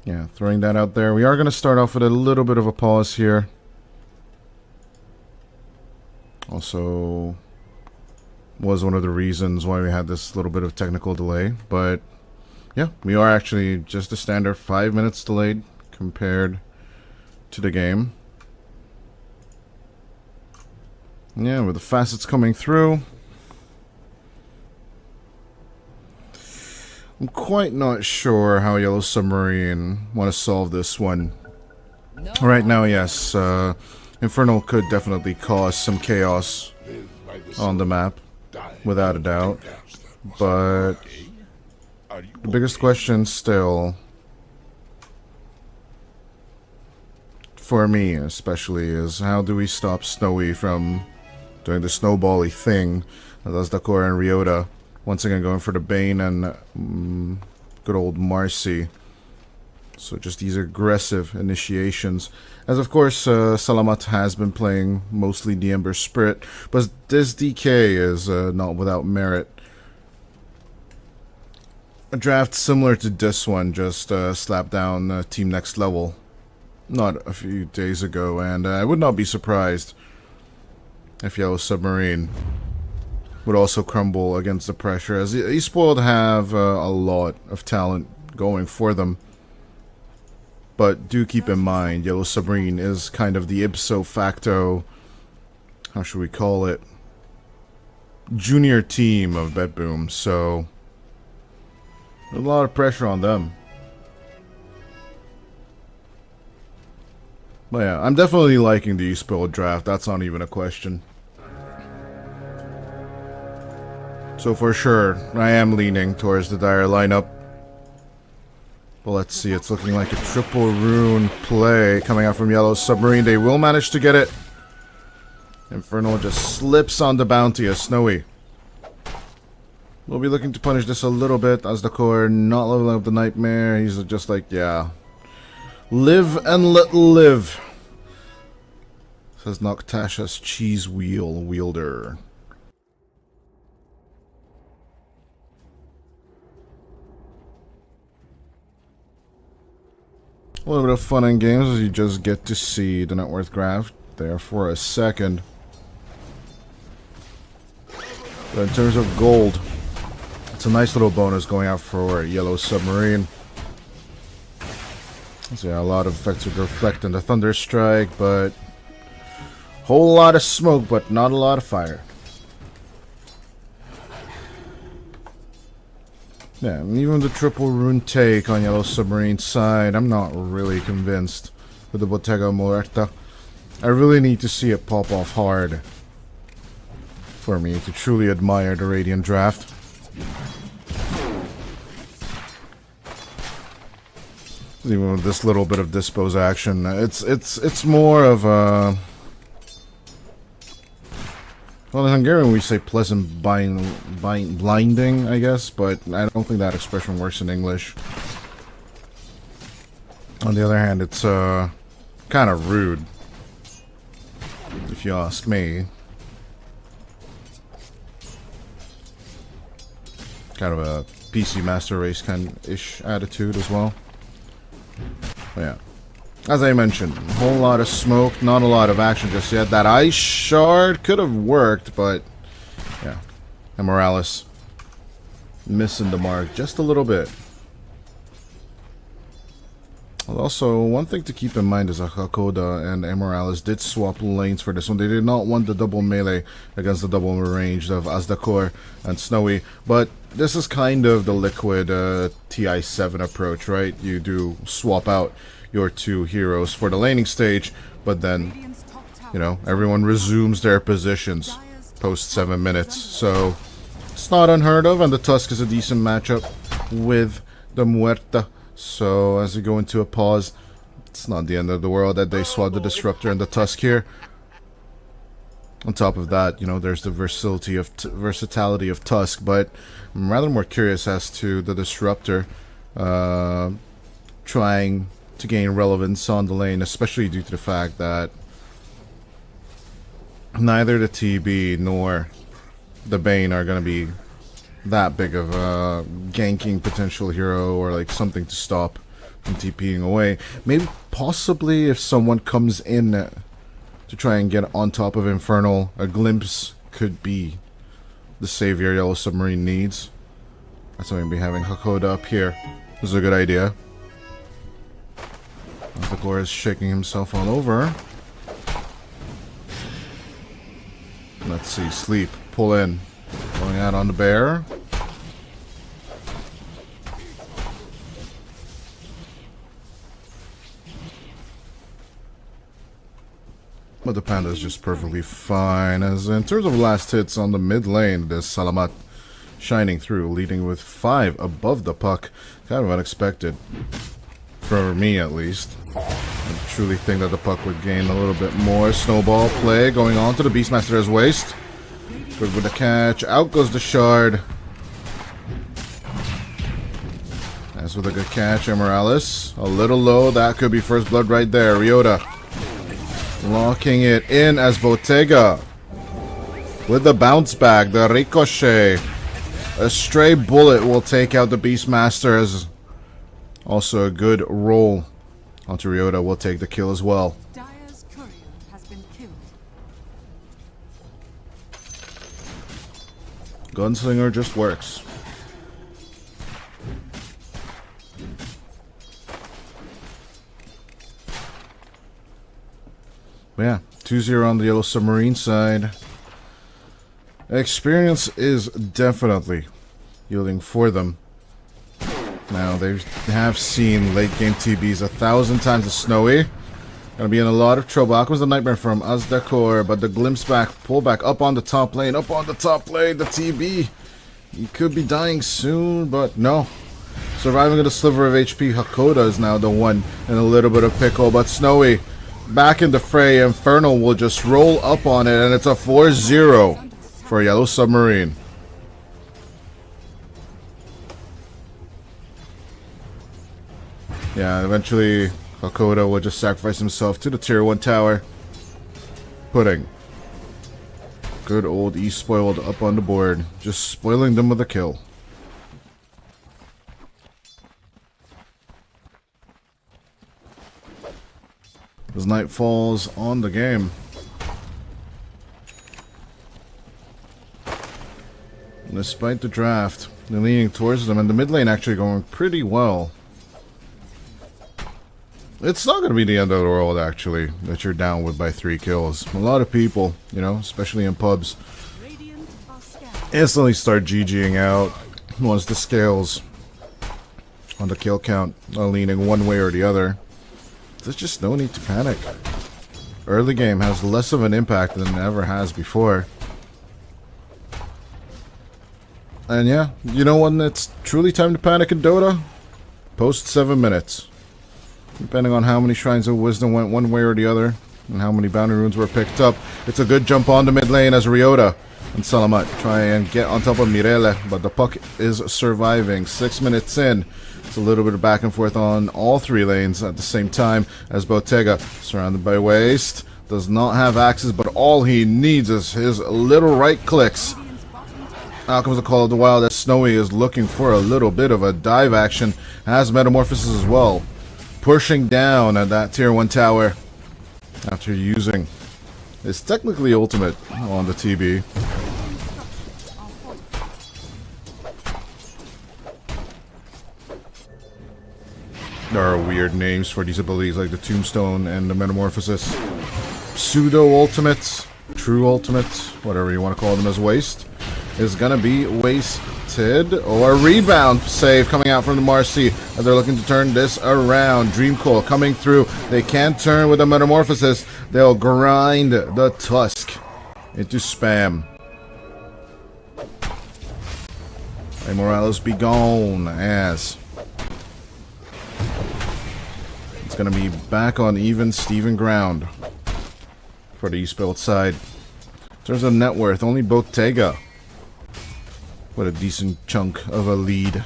yeah, throwing that out there. We are going to start off with a little bit of a pause here. Also, was one of the reasons why we had this little bit of technical delay, but yeah, we are actually just a standard 5 minutes delayed compared to the game. Yeah, with the facets coming through, I'm quite not sure how Yellow Submarine want to solve this one. Right now, yes, Infernal could definitely cause some chaos on the map, without a doubt. But the biggest question still, for me especially, is how do we stop Snowy from doing the snowbally thing? That's Dakor and Ryota once again going for the Bane and good old Marcy. So just these aggressive initiations. As of course, Salamat has been playing mostly the Ember Spirit, but this DK is not without merit. A draft similar to this one just slapped down Team Next Level not a few days ago, and I would not be surprised if Yellow Submarine would also crumble against the pressure, as Espoiled have a lot of talent going for them. But do keep in mind, Yellow Submarine is kind of the ipso facto, how should we call it, junior team of BetBoom, so a lot of pressure on them. But yeah, I'm definitely liking the Espoiled draft, that's not even a question. So for sure, I am leaning towards the Dire lineup. But let's see, it's looking like a triple rune play coming out from Yellow Submarine. They will manage to get it. Infernal just slips on the bounty of Snowy. We'll be looking to punish this a little bit, as the core not leveling up the Nightmare. He's just like, yeah, live and let live, says Noctasha's cheese wheel wielder. A little bit of fun in games as you just get to see the net worth graph there for a second. But in terms of gold, it's a nice little bonus going out for Yellow Submarine. So yeah, a lot of effects would reflect in the Thunder Strike, but whole lot of smoke, but not a lot of fire. Yeah, and even the triple rune take on Yellow Submarine's side, I'm not really convinced with the Bottega Muerta. I really need to see it pop off hard for me to truly admire the Radiant draft. Even with this little bit of dispose action, it's more of a, well, in Hungarian we say pleasant blinding, I guess, but I don't think that expression works in English. On the other hand, it's kind of rude, if you ask me. Kind of a PC Master Race kind-ish attitude as well. But yeah, as I mentioned, a whole lot of smoke, not a lot of action just yet. That Ice Shard could have worked, but yeah, and Morales missing the mark just a little bit. Also, one thing to keep in mind is that Hakoda and Morales did swap lanes for this one. They did not want the double melee against the double range of Azdakor and Snowy, but this is kind of the Liquid TI7 approach, right? You do swap out your two heroes for the laning stage, but then, you know, everyone resumes their positions post 7 minutes. So it's not unheard of, and the Tusk is a decent matchup with the Muerta So as we go into a pause, it's not the end of the world that they swap the Disruptor and the Tusk here. On top of that, you know, there's the versatility of Tusk, but I'm rather more curious as to the Disruptor trying to gain relevance on the lane, especially due to the fact that neither the TB nor the Bane are going to be that big of a ganking potential hero or like something to stop from TPing away. Maybe possibly if someone comes in to try and get on top of Infernal, a Glimpse could be the savior Yellow Submarine needs. That's why we'll be having Hakoda up here. This is a good idea. As the Gore is shaking himself all over. Let's see, sleep, pull in. Going out on the bear. But the Panda is just perfectly fine. As in terms of last hits on the mid lane, there's Salamat shining through, leading with 5 above the puck. Kind of unexpected. For me, at least. I truly think that the puck would gain a little bit more. Snowball play going on to the Beastmaster's waist. Good with the catch. Out goes the shard. As with a good catch, Morales. A little low. That could be first blood right there. Ryota locking it in as Bottega with the bounce back. The ricochet. A stray bullet will take out the Beastmaster. As also a good roll onto Ryota will take the kill as well. Dire's courier has been killed. Gunslinger just works. But yeah, 2-0 on the Yellow Submarine side. Experience is definitely yielding for them. Now, they have seen late game TBs 1,000 times as Snowy. Gonna be in a lot of trouble. Out comes the Nightmare from Azdakor, but the glimpse back, pull back up on the top lane, the TB. He could be dying soon, but no. Surviving with a sliver of HP, Hakoda is now the one in a little bit of pickle, but Snowy back in the fray. Infernal will just roll up on it, and it's a 4-0 for Yellow Submarine. Yeah, eventually Hakoda will just sacrifice himself to the tier 1 tower, putting good old Espoiled up on the board, just spoiling them with a kill. As night falls on the game. Despite the draft, they're leaning towards them, and the mid lane actually going pretty well. It's not going to be the end of the world, actually, that you're down with by 3 kills. A lot of people, you know, especially in pubs, instantly start GGing out once the scales on the kill count are leaning one way or the other. There's just no need to panic. Early game has less of an impact than it ever has before. And yeah, you know when it's truly time to panic in Dota? Post 7 minutes. Depending on how many Shrines of Wisdom went one way or the other, and how many bounty runes were picked up. It's a good jump on the mid lane as Ryota and Salamat try and get on top of Mirele, but the puck is surviving. 6 minutes in. It's a little bit of back and forth on all 3 lanes at the same time as Bottega, surrounded by waste, does not have axes, but all he needs is his little right clicks. Out comes the Call of the Wild as Snowy is looking for a little bit of a dive action. Has Metamorphosis as well. Pushing down at that tier 1 tower after using his technically ultimate on the TB. There are weird names for these abilities like the Tombstone and the Metamorphosis. Pseudo ultimates, true ultimates, whatever you want to call them, as waste, is gonna be wasted. Or a rebound save coming out from the Marcy as they're looking to turn this around. Dreamcoil coming through. They can't turn with the Metamorphosis. They'll grind the Tusk into spam. Hey, Morales be gone as It's going to be back on even Steven ground for the Espoiled side. In terms of net worth, only Bottega with a decent chunk of a lead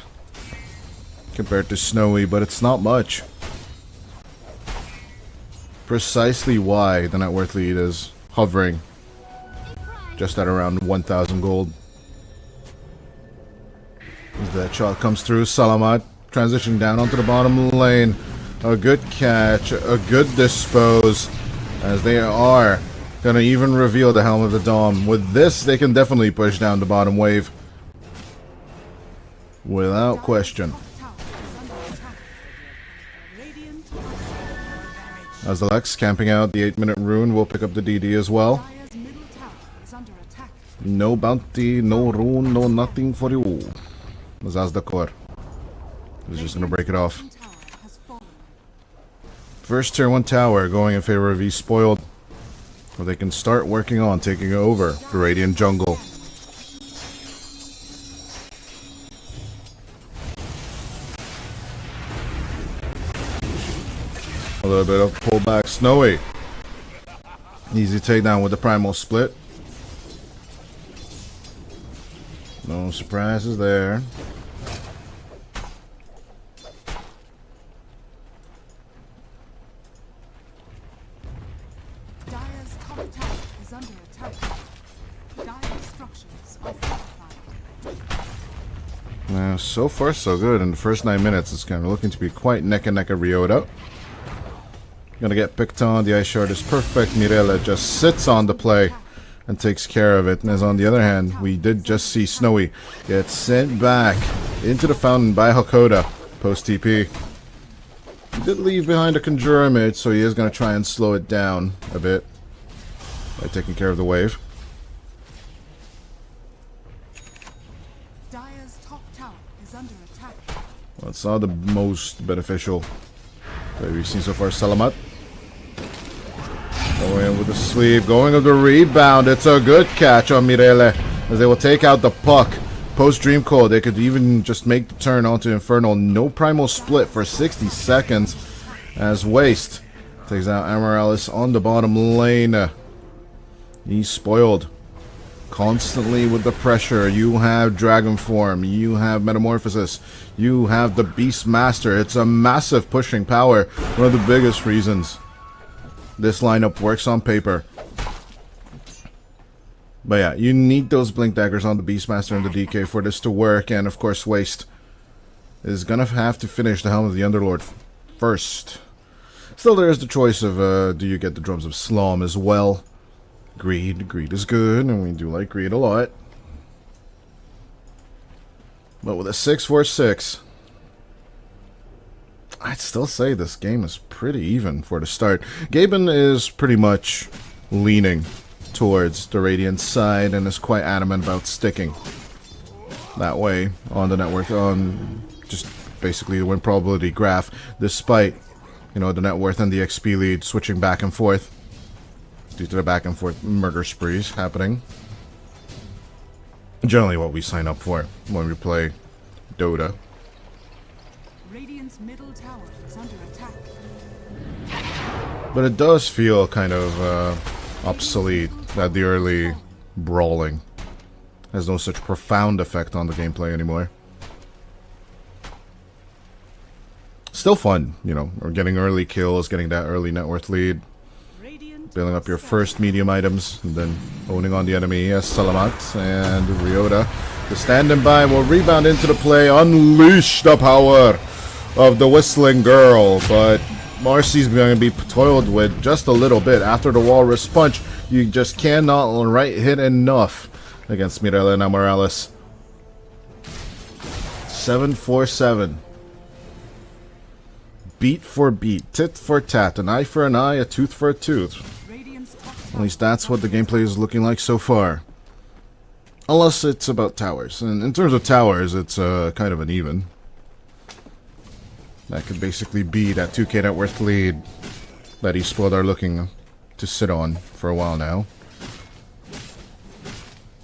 compared to Snowy, but it's not much. Precisely why the net worth lead is hovering just at around 1,000 gold. As that shot comes through, Salamat transitioning down onto the bottom lane. A good catch, a good dispose, as they are going to even reveal the Helm of the Dom. With this, they can definitely push down the bottom wave. Without question. As the Lex camping out the 8-minute rune will pick up the DD as well. No bounty, no rune, no nothing for you. As the core is just going to break it off. First tier 1 tower going in favor of Espoiled, where they can start working on taking over the Radiant jungle. A little bit of pullback. Snowy. Easy takedown with the primal split. No surprises there. Dire's top tower is under attack. Dire's structures are fortified. Now, so far so good. In the first 9 minutes, it's kind of looking to be quite neck and neck at Ryota. Gonna get picked on. The ice shard is perfect. Mirella just sits on the play and takes care of it. And as on the other hand, we did just see Snowy get sent back into the fountain by Hakoda post TP. He did leave behind a Conjurer mid, so he is going to try and slow it down a bit by taking care of the wave. Dire's top tower is under attack. Well, it's not the most beneficial that we've seen so far. Salamat going in with the sweep, going with the rebound. It's a good catch on Mirele as they will take out the puck. Post Dream Cold, they could even just make the turn onto Infernal. No primal split for 60 seconds as Waste takes out Amaryllis on the bottom lane. He's spoiled constantly with the pressure. You have Dragon Form, you have Metamorphosis, you have the Beast Master. It's a massive pushing power. One of the biggest reasons this lineup works on paper. But yeah, you need those Blink Daggers on the Beastmaster and the DK for this to work. And of course, Waste is going to have to finish the Helm of the Underlord first. Still, there is the choice of, do you get the Drums of Slom as well? Greed. Greed is good, and we do like Greed a lot. But with a 6-4-6, I'd still say this game is pretty even for the start. Gaben is pretty much leaning towards the Radiant side and is quite adamant about sticking that way on the network, on just basically the win probability graph, despite, you know, the net worth and the XP lead switching back and forth due to the back and forth murder sprees happening. Generally what we sign up for when we play Dota. Radiant's middle tower is under attack. But it does feel kind of obsolete that the early brawling has no such profound effect on the gameplay anymore. Still fun, you know, or getting early kills, getting that early net worth lead, building up your first medium items, and then owning on the enemy. Yes, Salamat and Ryota. The standing by will rebound into the play, unleash the power of the Whistling Girl, but Marcy's going to be toiled with just a little bit. After the Walrus Punch, you just cannot hit enough against Mirella and Amaryllis. 7-4-7. Beat for beat, tit for tat, an eye for an eye, a tooth for a tooth. At least that's what the gameplay is looking like so far. Unless it's about towers. And in terms of towers, it's kind of an even. That could basically be that 2k net worth lead that Espoiled are looking to sit on for a while now.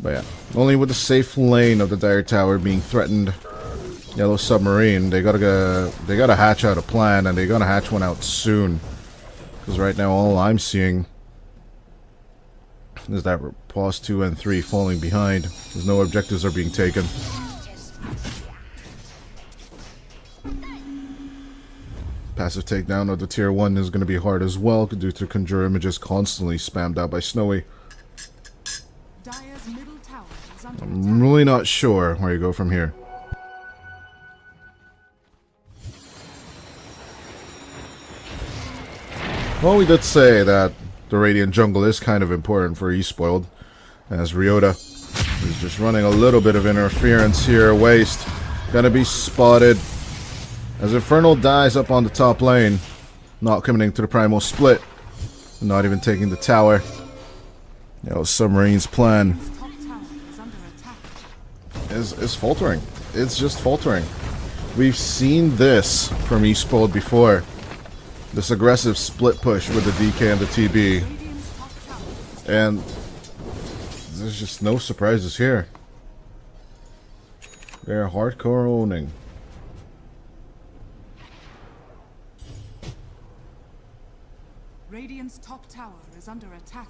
But yeah, only with the safe lane of the Dire Tower being threatened Yellow Submarine, they gotta hatch out a plan, and they gotta hatch one out soon. Because right now all I'm seeing is that pause 2 and 3 falling behind. There's no objectives are being taken. Passive takedown of the tier 1 is going to be hard as well due to Conjure Images constantly spammed out by Snowy. Dire's middle tower is under I'm really not sure where you go from here. Well, we did say that the Radiant jungle is kind of important for Espoiled, as Ryota is just running a little bit of interference here. Waste gonna be spotted as Infernal dies up on the top lane, not committing to the primal split, not even taking the tower. Submarine's plan top tower is under attack. is faltering. It's just faltering. We've seen this from Espoiled before. This aggressive split push with the DK and the TB. Radiant's top tower is And there's just no surprises here. They're hardcore owning. Radiant's top tower is under attack.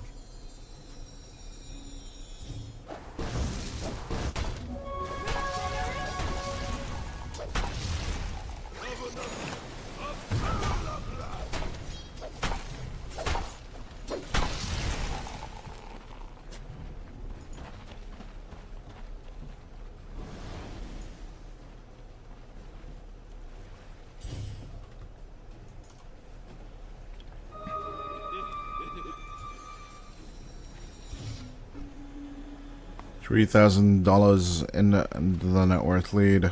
$3,000 in the net worth lead.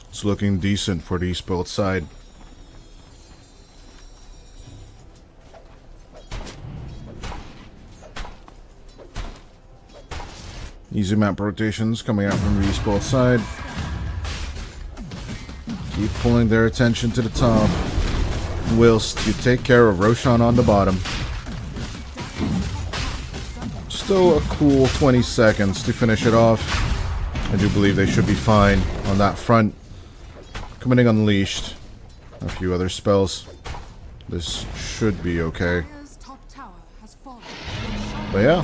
It's looking decent for the Espoiled side. Easy map rotations coming out from the Espoiled side. Keep pulling their attention to the top, whilst you take care of Roshan on the bottom. Still a cool 20 seconds to finish it off. I do believe they should be fine on that front. Committing Unleashed. A few other spells. This should be okay. Dire's top tower has fallen. But yeah.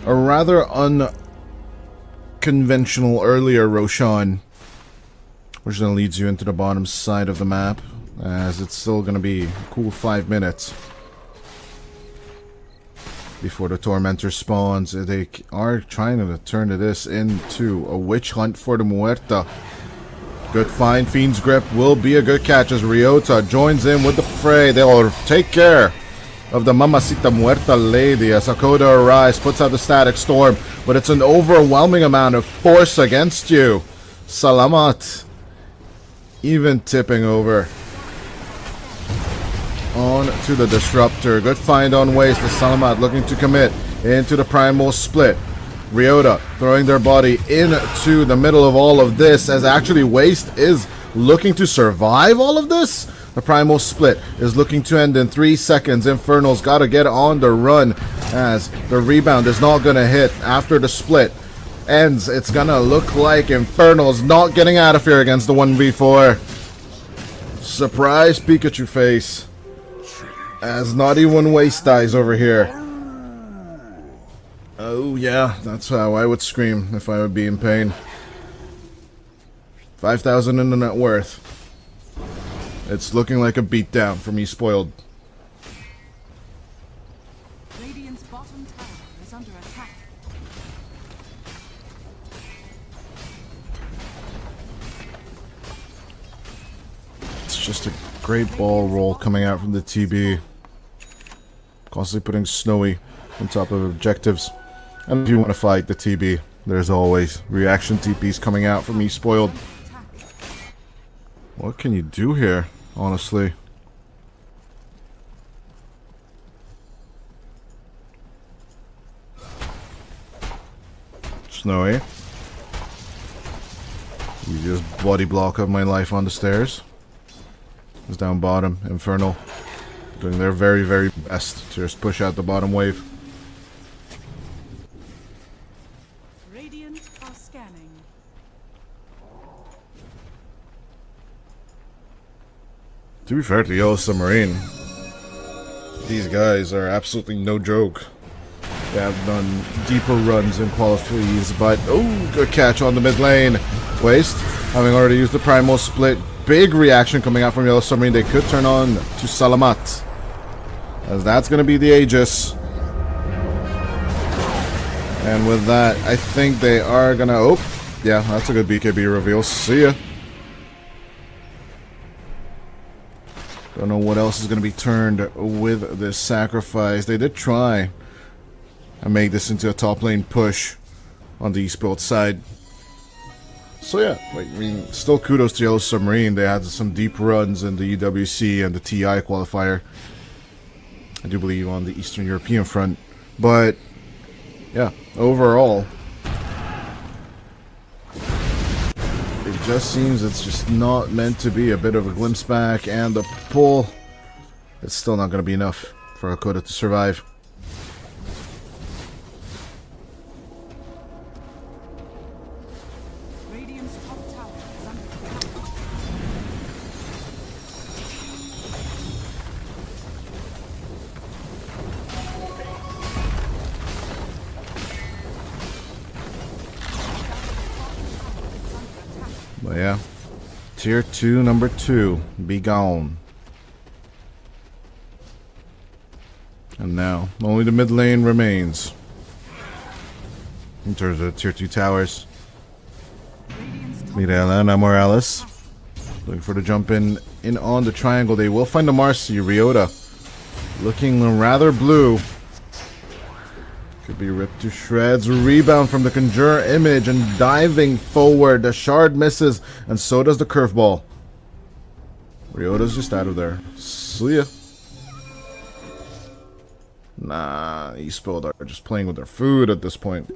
A rather unconventional earlier Roshan. Which then leads you into the bottom side of the map. As it's still going to be a cool 5 minutes before the Tormentor spawns. They are trying to turn this into a witch hunt for the Muerta. Good find. Fiend's Grip will be a good catch as Ryota joins in with the fray. They will take care of the Mamacita Muerta lady as Hakoda arrives, puts out the Static Storm, but it's an overwhelming amount of force against you. Salamat. Even tipping over on to the Disruptor. Good find on Waste. The Salamat looking to commit into the Primal Split. Ryota throwing their body into the middle of all of this, as actually Waste is looking to survive all of this. The Primal Split is looking to end in 3 seconds. Infernal's got to get on the run, as the rebound is not going to hit after the split ends. It's going to look like Infernal's not getting out of here against the 1v4. Surprise Pikachu face, as not even Waste dies over here. Oh yeah, that's how I would scream if I would be in pain. 5,000 in the net worth. It's looking like a beatdown from Espoiled. Radiant's bottom tower is under attack. It's just a great ball roll coming out from the TB. Constantly putting Snowy on top of objectives. And if you want to fight the TB, there's always reaction TPs coming out from Espoiled. What can you do here, honestly? Snowy. You just body block up my life on the stairs. It's down bottom. Infernal doing their very, very best to just push out the bottom wave. Radiant are scanning. To be fair to Yellow Submarine, these guys are absolutely no joke. They have done deeper runs in qualifiers, but oh, good catch on the mid lane. Waste, having already used the Primal Split. Big reaction coming out from Yellow Submarine. They could turn on to Salamat, as that's going to be the Aegis. And with that, I think they are going to... Oh, yeah, that's a good BKB reveal. See ya. Don't know what else is going to be turned with this sacrifice. They did try and make this into a top lane push on the Espoiled side. So yeah, I mean, still kudos to Yellow Submarine. They had some deep runs in the EWC and the TI qualifier, I do believe, on the Eastern European front. But yeah, overall, it just seems it's just not meant to be. A bit of a glimpse back and the pull. It's still not going to be enough for Hakoda to survive. Radiant's top tower is under attack. But yeah, tier 2, number 2, be gone. And now, only the mid lane remains. In terms of tier 2 towers. Mirella and Morales. Looking for the jump in on the triangle. They will find the Marcy. Ryota looking rather blue. Could be ripped to shreds. Rebound from the Conjurer image and diving forward. The shard misses, and so does the curveball. Ryota's just out of there. See ya. Nah, Espoiled are just playing with their food at this point.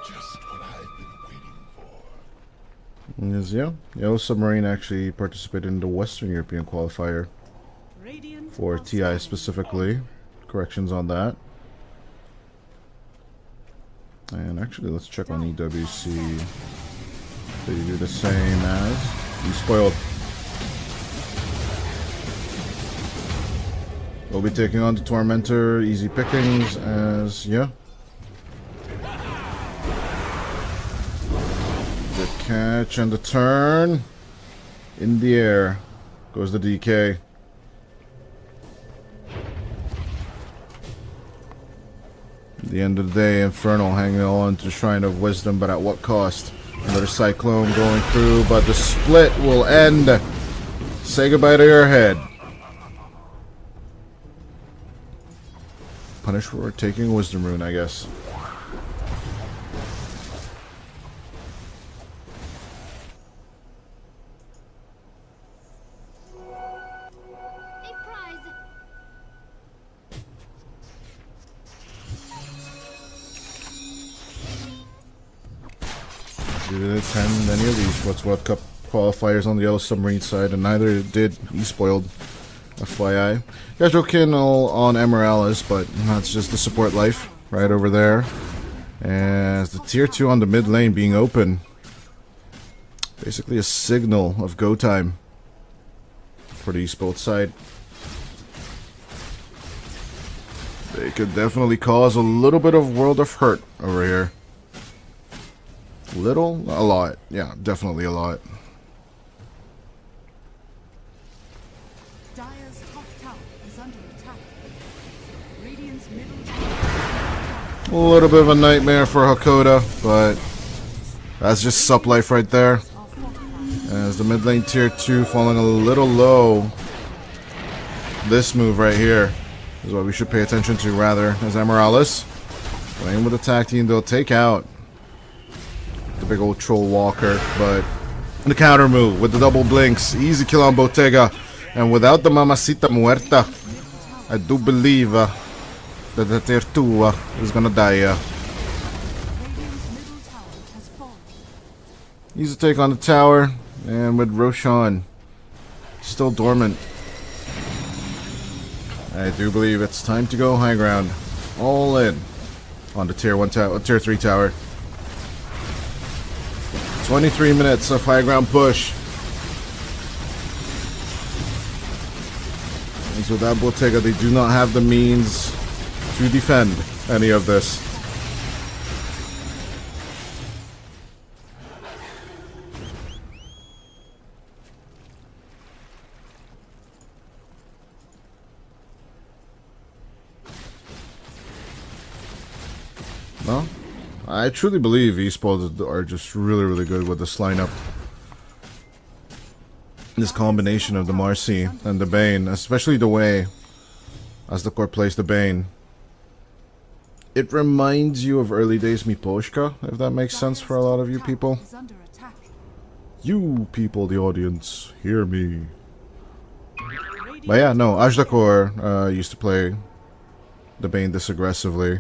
Just what I've been waiting for. Is yeah, Yellow Submarine actually participated in the Western European qualifier Radiant for are TI specifically. Corrections on that. And actually, let's check on EWC. They do the same as Espoiled. We'll be taking on the Tormentor. Easy pickings as, yeah. The catch and the turn. In the air goes the DK. At the end of the day, Infernal hanging on to Shrine of Wisdom, but at what cost? Another Cyclone going through, but the split will end. Say goodbye to your head. Punish for taking a Wisdom Rune, I guess. Didn't attend any of these What's What Cup qualifiers on the Yellow Submarine side, and neither did Espoiled. FYI. Casual Kinnel on Emeraldus, but that's just the support life right over there. As the tier 2 on the mid lane being open. Basically a signal of go time for the Espoiled side. They could definitely cause a little bit of World of Hurt over here. Little? A lot. Yeah, definitely a lot. Dire's top tower is under attack. Radiant's middle tower. A little bit of a nightmare for Hakoda, but that's just sup life right there. As the mid lane tier 2 falling a little low. This move right here is what we should pay attention to rather, as Amorales playing with the tag team. They'll take out the big old troll walker, but the counter move with the double blinks, easy kill on Bottega, and without the Mamacita Muerta, I do believe that the tier 2 is gonna die. Easy take on the tower, and with Roshan still dormant, I do believe it's time to go high ground. All in on the tier 3 tower. 23 minutes of high ground push. And so that Bottega, they do not have the means to defend any of this. No, I truly believe Espoiled are just really good with this lineup. This combination of the Marcy and the Bane, especially the way as the core plays the Bane. It reminds you of early days Miposhka, if that makes sense for a lot of you people. You people, the audience, hear me. But yeah, no, Ajdakor used to play the Bane this aggressively.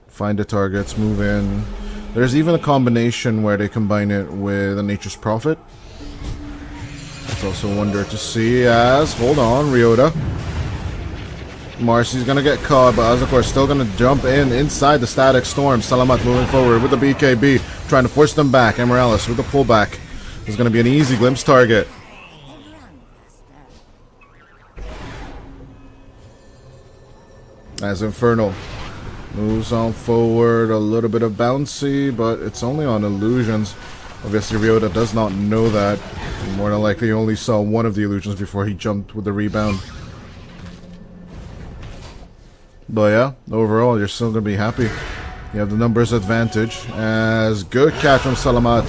Find the targets, move in. There's even a combination where they combine it with a Nature's Prophet. It's also a wonder to see as, hold on, Ryota. Marcy's gonna get caught, but Azdakor still gonna jump inside the Static Storm. Salamat moving forward with the BKB, trying to force them back. Amorales with the pullback. There's gonna be an easy glimpse target. As Infernal moves on forward, a little bit of bouncy, but it's only on illusions. Obviously, Ryota does not know that. He more than likely only saw one of the illusions before he jumped with the rebound. But yeah, overall, you're still going to be happy. You have the numbers advantage. As good catch from Salamat.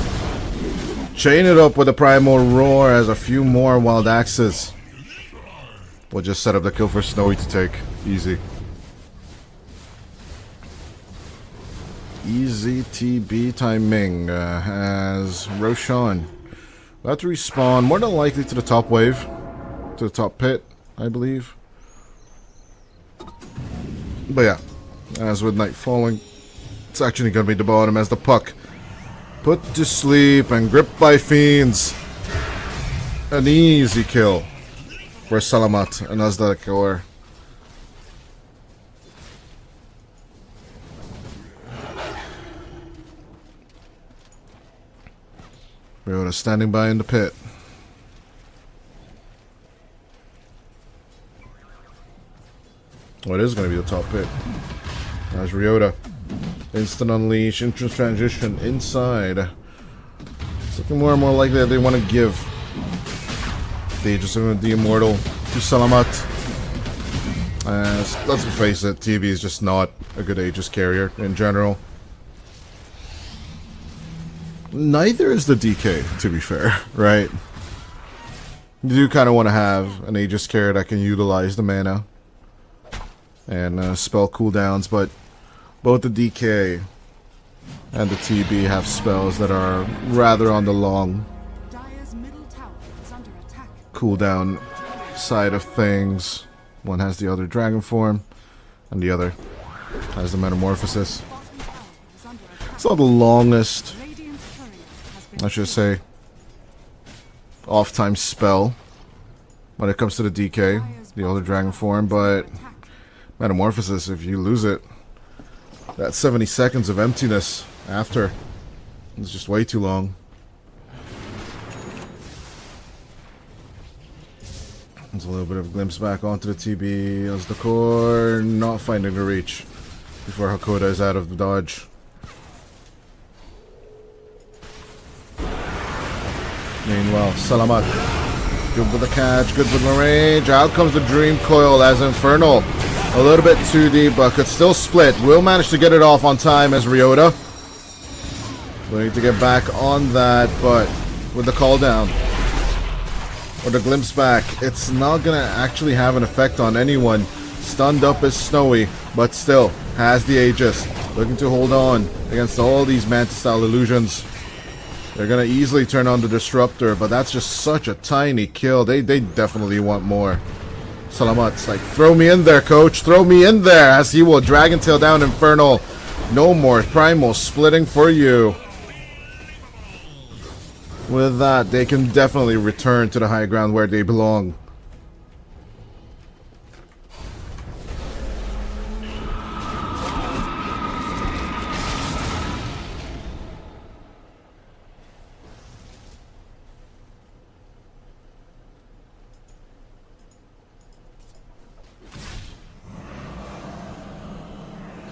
Chain it up with a Primal Roar as a few more Wild Axes. We'll just set up the kill for Snowy to take. Easy. Easy TB timing as Roshan about to respawn, more than likely to the top wave, to the top pit, I believe. But yeah, as with night falling, it's actually going to be the bottom as the puck put to sleep and gripped by fiends. An easy kill for Salamat and Azdakor. Ryota standing by in the pit. Well, it is going to be the top pit. There's Ryota. Instant unleash, instant transition inside. It's looking more and more likely that they want to give the Aegis of the Immortal to Salamat. Let's face it, TB is just not a good Aegis carrier in general. Neither is the DK, to be fair, right? You do kind of want to have an Aegis carrier that can utilize the mana and spell cooldowns, but both the DK and the TB have spells that are rather on the long cooldown side of things. One has the other Dragon Form, and the other has the Metamorphosis. It's not the longest, I should say, off-time spell when it comes to the DK, the other Dragon Form, but Metamorphosis, if you lose it, that 70 seconds of emptiness after is just way too long. There's a little bit of a glimpse back onto the TB as the core not finding the reach before Hakoda is out of the dodge. Meanwhile, Salamat, good with the catch, good with the range. Out comes the Dream Coil as Infernal. A little bit too deep, but could still split. Will manage to get it off on time as Ryota. We need to get back on that, but with the call down. or the glimpse back, it's not gonna actually have an effect on anyone. Stunned up is Snowy, but still has the Aegis, looking to hold on against all these Mantis-style illusions. They're gonna easily turn on the Disruptor, but that's just such a tiny kill. They definitely want more. Salamat's like, throw me in there, coach, throw me in there, as he will Dragon Tail down Infernal. No more Primal splitting for you. With that, they can definitely return to the high ground where they belong.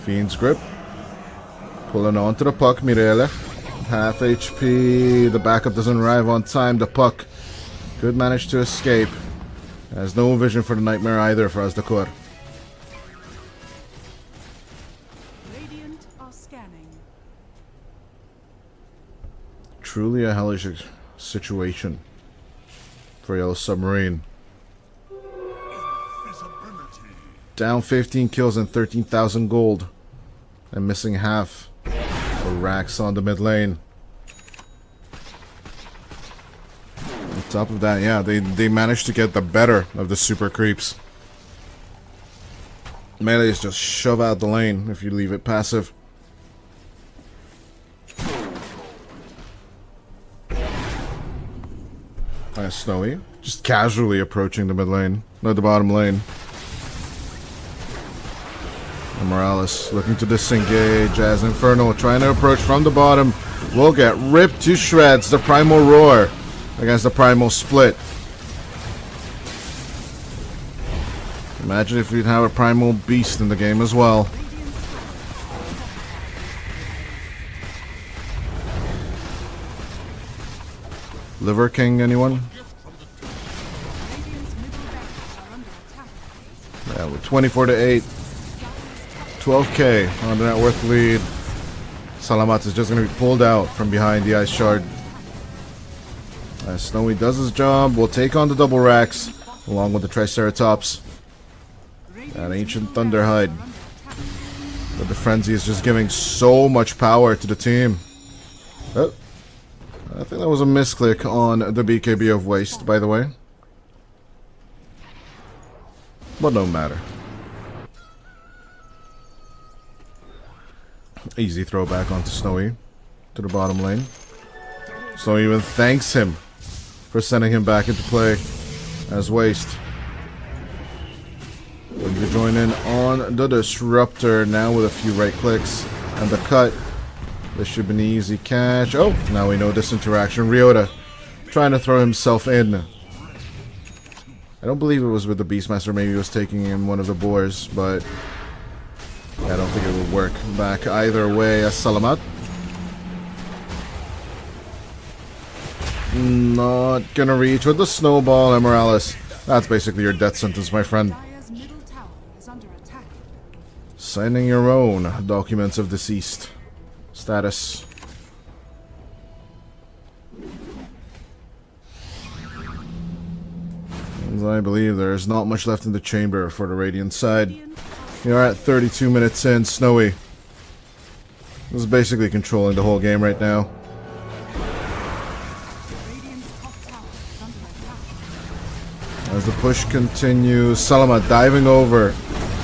Fiend's Grip. Pulling on to the puck, Mirele. Half HP. The backup doesn't arrive on time. The puck could manage to escape. Has no vision for the Nightmare either for Azdakor. Radiant are scanning. Truly a hellish situation for Yellow Submarine. Down 15 kills and 13,000 gold. And missing half for Rax on the mid lane. On top of that, yeah, they managed to get the better of the super creeps. Melee is just shove out the lane if you leave it passive. Snowy just casually approaching the mid lane, no, the bottom lane. And Morales looking to disengage as Infernal trying to approach from the bottom. Will get ripped to shreds. The Primal Roar against the Primal Split. Imagine if we'd have a Primal Beast in the game as well. Liver King, anyone? Yeah, with 24 to 8. 12k on the net worth lead. Salamat is just going to be pulled out from behind the Ice Shard. As Snowy does his job, we'll take on the double racks along with the Triceratops. That Ancient Thunderhide. But the Frenzy is just giving so much power to the team. Oh, I think that was a misclick on the BKB of Waste, by the way. But no matter. Easy throwback onto Snowy to the bottom lane. Snowy even thanks him for sending him back into play as Waste. Looking to join in on the Disruptor now with a few right clicks and the cut. This should be an easy catch. Oh, now we know this interaction. Ryota trying to throw himself in. I don't believe it was with the Beastmaster. Maybe he was taking in one of the boars, but I don't think it would work back either way as Salamat. Not gonna reach with the snowball and Morales. That's basically your death sentence, my friend. Dire's middle tower is under attack. Signing your own documents of deceased. Status. As I believe there is not much left in the chamber for the Radiant side. We are at 32 minutes in. Snowy is basically controlling the whole game right now. As the push continues, Salama diving over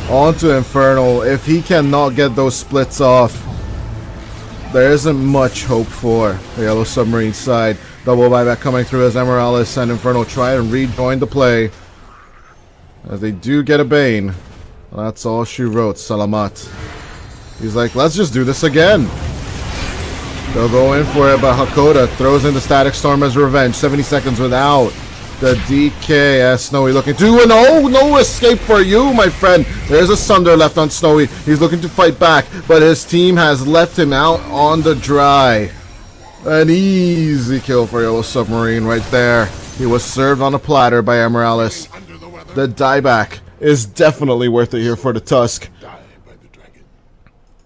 onto Infernal. If he cannot get those splits off, there isn't much hope for the Yellow Submarine side. Double buyback coming through as Emeraldus and Infernal try and rejoin the play. As they do get a Bane. That's all she wrote, Salamat. He's like, let's just do this again. They'll go in for it, but Hakoda throws in the Static Storm as revenge. 70 seconds without the DK as Snowy looking to, and oh, no escape for you, my friend. There's a Sunder left on Snowy. He's looking to fight back, but his team has left him out on the dry. An easy kill for Yellow Submarine right there. He was served on a platter by Emeraldus. The dieback is definitely worth it here for the Tusk.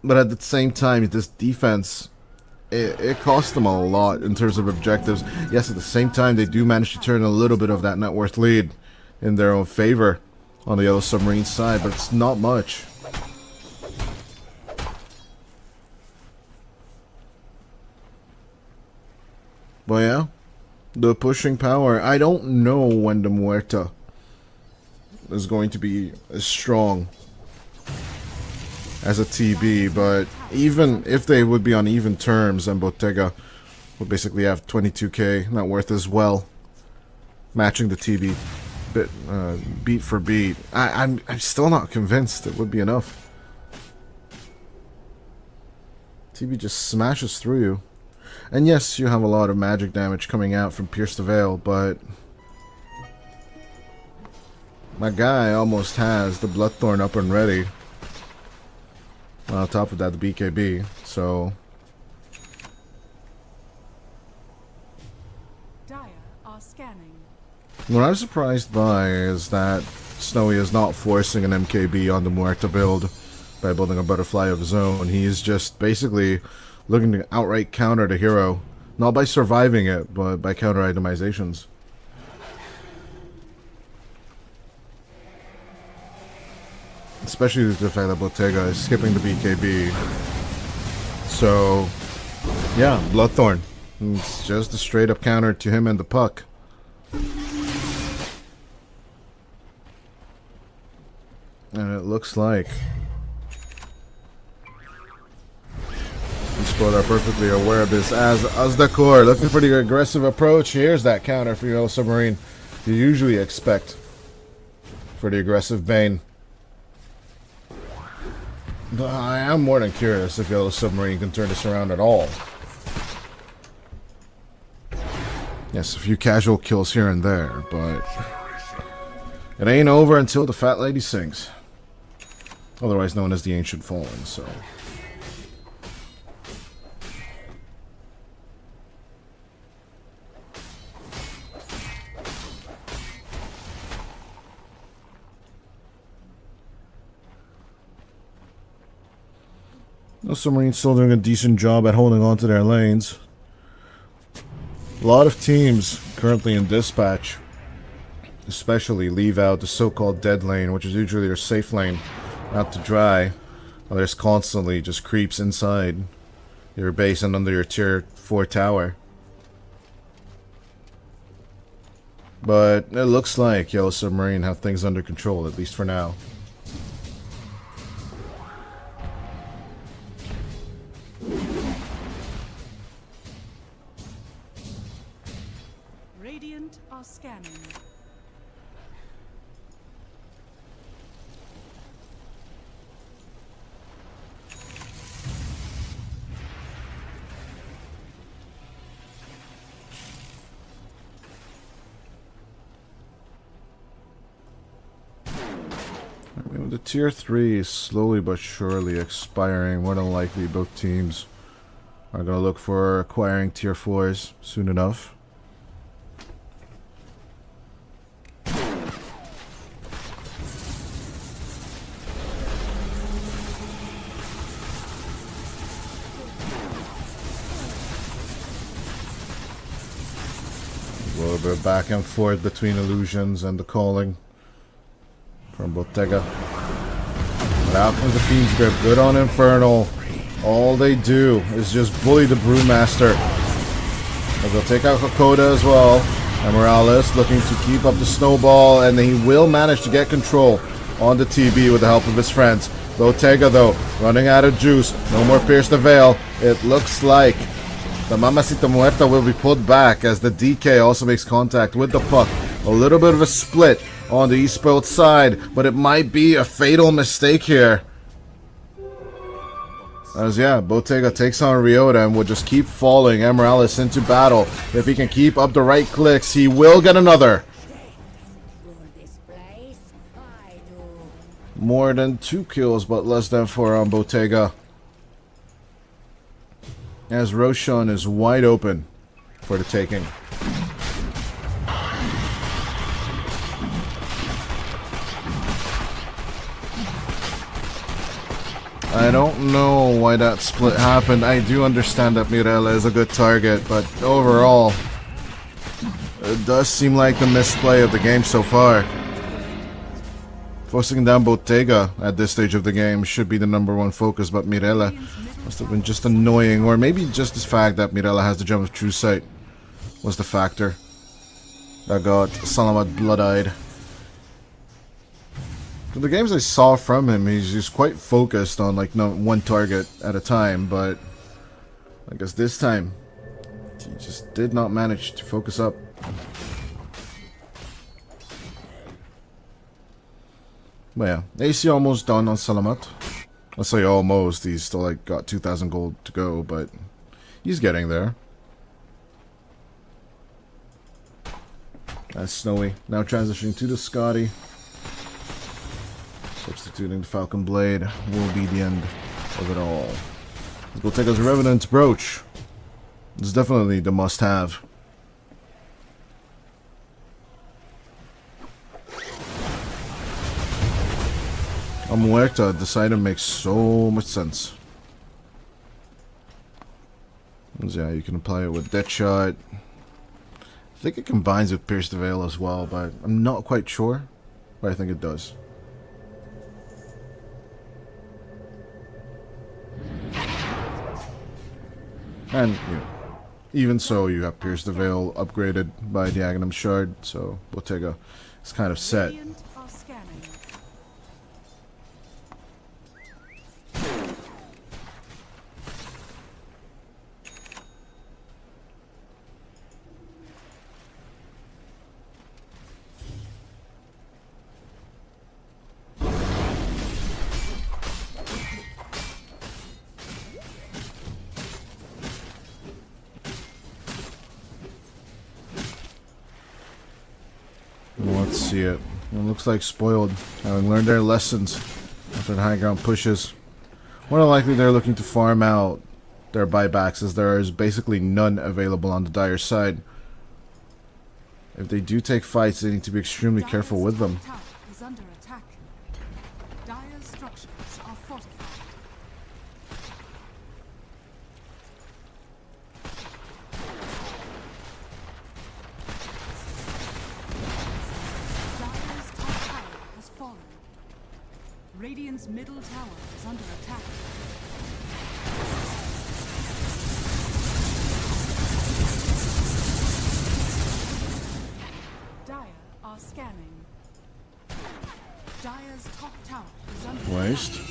But at the same time, this defense it cost them a lot in terms of objectives. Yes, at the same time, they do manage to turn a little bit of that net worth lead in their own favor on the Yellow Submarine side, but it's not much. But yeah, the pushing power. I don't know when the Muerta is going to be as strong as a TB, but even if they would be on even terms, and Bottega would basically have 22k net worth as well, matching the TB beat for beat. I'm still not convinced it would be enough. TB just smashes through you. And yes, you have a lot of magic damage coming out from Pierce the Veil, but my guy almost has the Bloodthorn up and ready. On top of that, the BKB, so... Dire are scanning. What I'm surprised by is that Snowy is not forcing an MKB on the Muerta build by building a Butterfly of his own. He's just basically looking to outright counter the hero. Not by surviving it, but by counter itemizations. Especially due to the fact that Bottega is skipping the BKB. So, yeah, Bloodthorn. It's just a straight up counter to him and the puck. And it looks like Espoiled are perfectly aware of this, as Azdakor looking for the aggressive approach. Here's that counter for Yellow Submarine you usually expect for the aggressive Bane. But I am more than curious if Yellow Submarine can turn this around at all. Yes, a few casual kills here and there, but it ain't over until the Fat Lady sings. Otherwise known as the Ancient Fallen, so... The Submarine's still doing a decent job at holding on to their lanes. A lot of teams currently in dispatch especially leave out the so-called dead lane, which is usually their safe lane, out to dry. While there's constantly just creeps inside your base and under your tier 4 tower. But it looks like Yellow Submarine have things under control, at least for now. Radiant are scanning. The tier 3 is slowly but surely expiring. More than likely both teams are going to look for acquiring tier 4s soon enough. A little bit back and forth between illusions and the calling from Bottega. But out comes the Fiend's Grip. Good on Infernal. All they do is just bully the Brewmaster. But they'll take out Hakoda as well. And Morales looking to keep up the snowball. And he will manage to get control on the TB with the help of his friends. Bottega, though, running out of juice. No more Pierce the Veil. It looks like the Mamacita Muerta will be pulled back as the DK also makes contact with the puck. A little bit of a split on the Espoiled side, but it might be a fatal mistake here. As yeah, Bottega takes on Ryota and will just keep following Morales into battle. If he can keep up the right clicks, he will get another. More than 2 kills, but less than 4 on Bottega. As Roshan is wide open for the taking. I don't know why that split happened. I do understand that Mirella is a good target, but overall, it does seem like the misplay of the game so far. Forcing down Bottega at this stage of the game should be the #1 focus, but Mirella must have been just annoying, or maybe just the fact that Mirella has the Gem of True Sight was the factor that got Salamat blood-eyed. The games I saw from him, he's just quite focused on like one target at a time, but I guess this time he just did not manage to focus up. But yeah, AC almost done on Salamat. I'll say almost, he's still like got 2,000 gold to go, but he's getting there. That's Snowy, now transitioning to the Scotty. Substituting the Falcon Blade will be the end of it all. Let's go take us a Revenant's Brooch. It's definitely the must-have. Muerta, this item makes so much sense. Yeah, you can apply it with Deadshot. I think it combines with Pierce the Veil as well, but I'm not quite sure. But I think it does. And, you know, even so, you have Pierce the Veil upgraded by the Aghanim Shard, so Bottega is kind of set. Radiant are scanning. Let's see it. It looks like Spoiled, having learned their lessons after the high ground pushes. More than likely they're looking to farm out their buybacks, as there is basically none available on the Dire side. If they do take fights, they need to be extremely careful with them. Tower is under attack. Dire's structures are fortified. Dire's top tower has fallen. Radiant's middle tower is under attack. Dire are scanning. Dire's top tower is under Waste.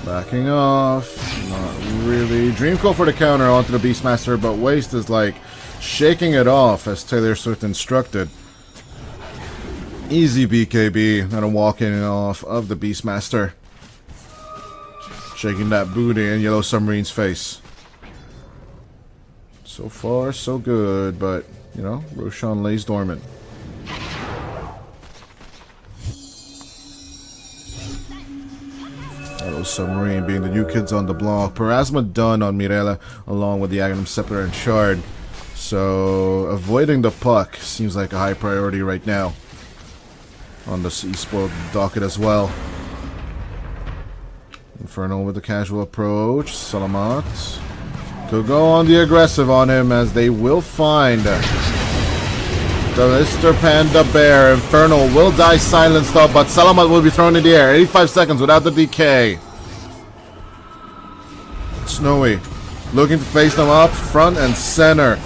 Backing off. Not really. Dreamcoat for the counter onto the Beastmaster, but Waste is like shaking it off as Taylor Swift instructed. Easy BKB and a walking off of the Beastmaster. Shaking that booty in Yellow Submarine's face. So far, so good, but, you know, Roshan lays dormant. Yellow Submarine being the new kids on the block. Parasma done on Mirella, along with the Aghanim Scepter and Shard. So, avoiding the puck seems like a high priority right now. On the Espoiled docket as well. Inferno with the casual approach. Salamat could go on the aggressive on him, as they will find the Mr. Panda Bear. Inferno will die silenced up, but Salamat will be thrown in the air. 85 seconds without the DK. Snowy looking to face them up front and center.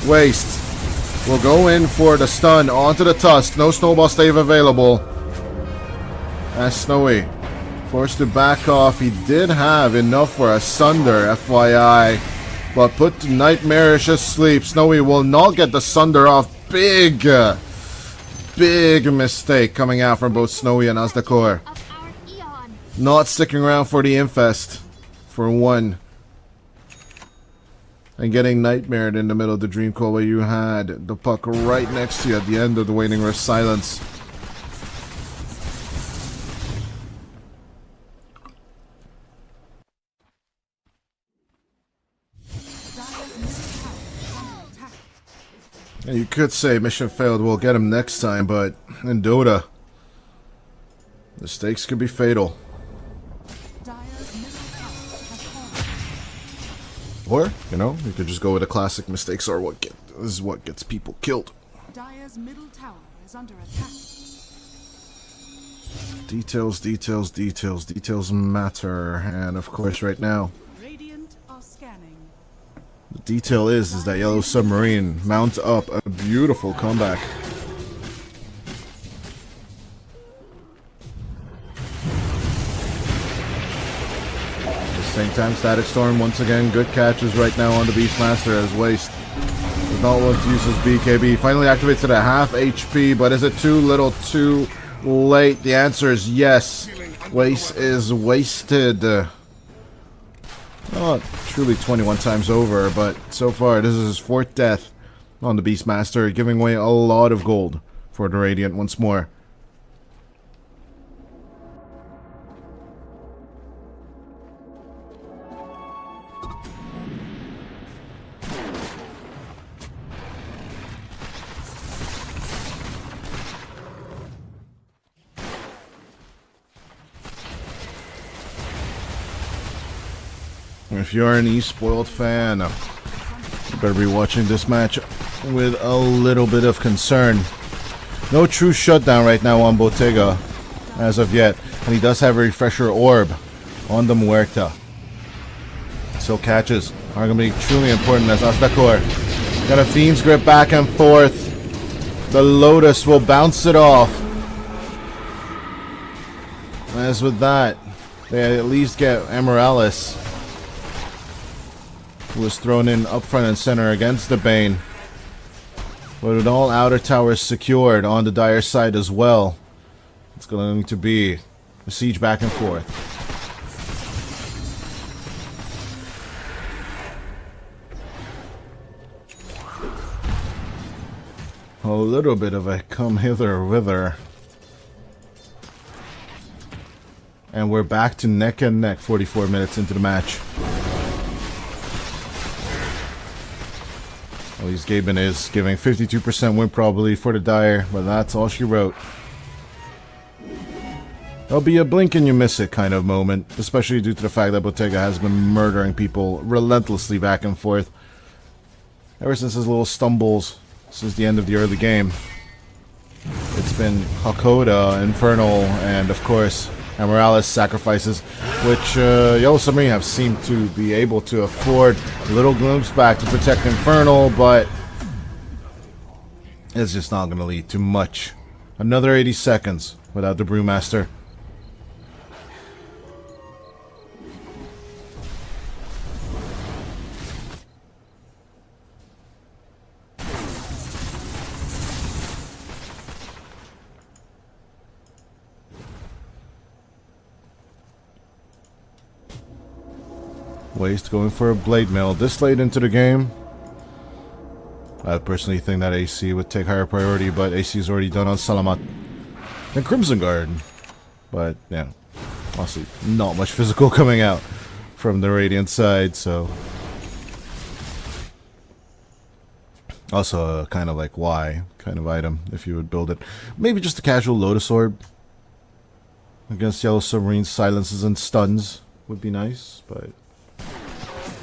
Waste will go in for the stun onto the Tusk. No snowball stave available. As Snowy forced to back off. He did have enough for a Sunder, FYI. But put to Nightmarish asleep. Snowy will not get the Sunder off. Big mistake coming out from both Snowy and Azdakor. Not sticking around for the Infest. For one. And getting nightmared in the middle of the Dream Call, where you had the puck right next to you at the end of the Waiting Rift Silence. And you could say mission failed, we'll get him next time, but in Dota, the stakes could be fatal. Or, you know, you could just go with the classic mistakes are this is what gets people killed. Dire's middle tower is under attack. Details, details, details, details matter. And of course right now, Radiant are scanning. the detail is that yellow submarine mounts up a beautiful comeback. At the same time, Static Storm once again, good catches right now on the Beastmaster as Waste does not want to use his BKB. Finally activates it at half HP, but is it too little too late? The answer is yes. Waste is wasted. Not truly 21 times over, but so far this is his 4th death on the Beastmaster, giving away a lot of gold for the Radiant once more. If you're an Espoiled fan, you better be watching this match with a little bit of concern. No true shutdown right now on Bottega as of yet, and he does have a refresher orb on the Muerta. So catches are going to be truly important as Astakor got a Fiend's Grip back and forth. The Lotus will bounce it off. As with that, they at least get Amorales, who was thrown in up front and center against the Bane. But with all outer towers secured on the Dire side as well, it's going to be a siege back and forth. A little bit of a come hither wither. And we're back to neck and neck 44 minutes into the match. At least Gaben is giving 52% win probability for the Dire, but that's all she wrote. There'll be a blink and you miss it kind of moment, especially due to the fact that Bottega has been murdering people relentlessly back and forth ever since his little stumbles since the end of the early game. It's been Hakoda, Infernal, and of course Amorales sacrifices, which Yellow Submarine have seemed to be able to afford little glimpse back to protect Infernal, but it's just not going to lead to much. Another 80 seconds without the Brewmaster. Waste going for a Blade Mail this late into the game. I personally think that AC would take higher priority, but AC is already done on Salamat and Crimson Guard. But yeah, honestly, not much physical coming out from the Radiant side, so. Also, kind of like why kind of item if you would build it. Maybe just a casual Lotus Orb against Yellow Submarine silences and stuns would be nice, but.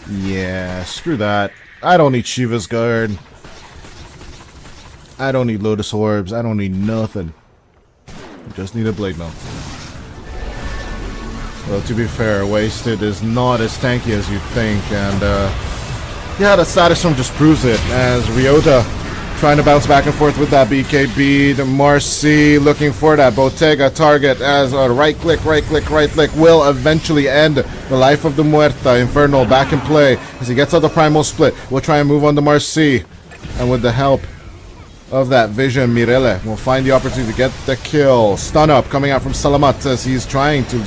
Yeah, screw that. I don't need Shiva's Guard. I don't need Lotus Orbs. I don't need nothing. I just need a Blade Mail. Well, to be fair, Wasted is not as tanky as you'd think, and yeah, the Static Storm just proves it, as Ryota trying to bounce back and forth with that BKB. The Marcy looking for that Bottega target as a right click will eventually end the life of the Muerta. Infernal back in play as he gets out the Primal Split. We'll try and move on to Marcy. And with the help of that Vision, Mirele will find the opportunity to get the kill. Stun up coming out from Salamat as he's trying to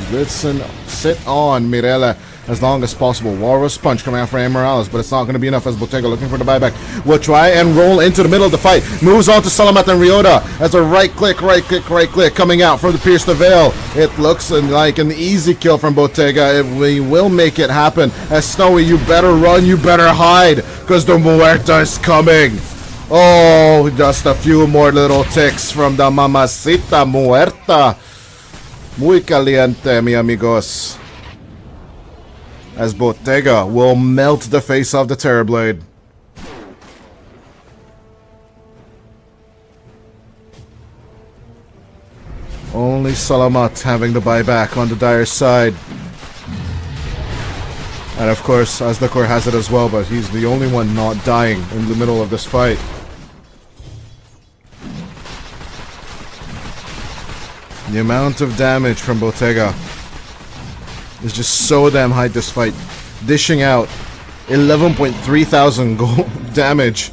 sit on Mirele as long as possible. Walrus Punch coming out for Amorales, but it's not going to be enough as Bottega looking for the buyback. Will try and roll into the middle of the fight. Moves on to Salamat and Ryota as a right click coming out from the Pierce the Veil. It looks like an easy kill from Bottega. We will make it happen. As Snowy, you better run, you better hide, because the Muerta is coming. Oh, just a few more little ticks from the Mamacita Muerta. Muy caliente, mi amigos. as Bottega will melt the face of the Terrorblade. Only Salamat having the buyback on the Dire side. And of course, Azdakor has it as well, but he's the only one not dying in the middle of this fight. The amount of damage from Bottega is just so damn high this fight. Dishing out 11.3 thousand gold damage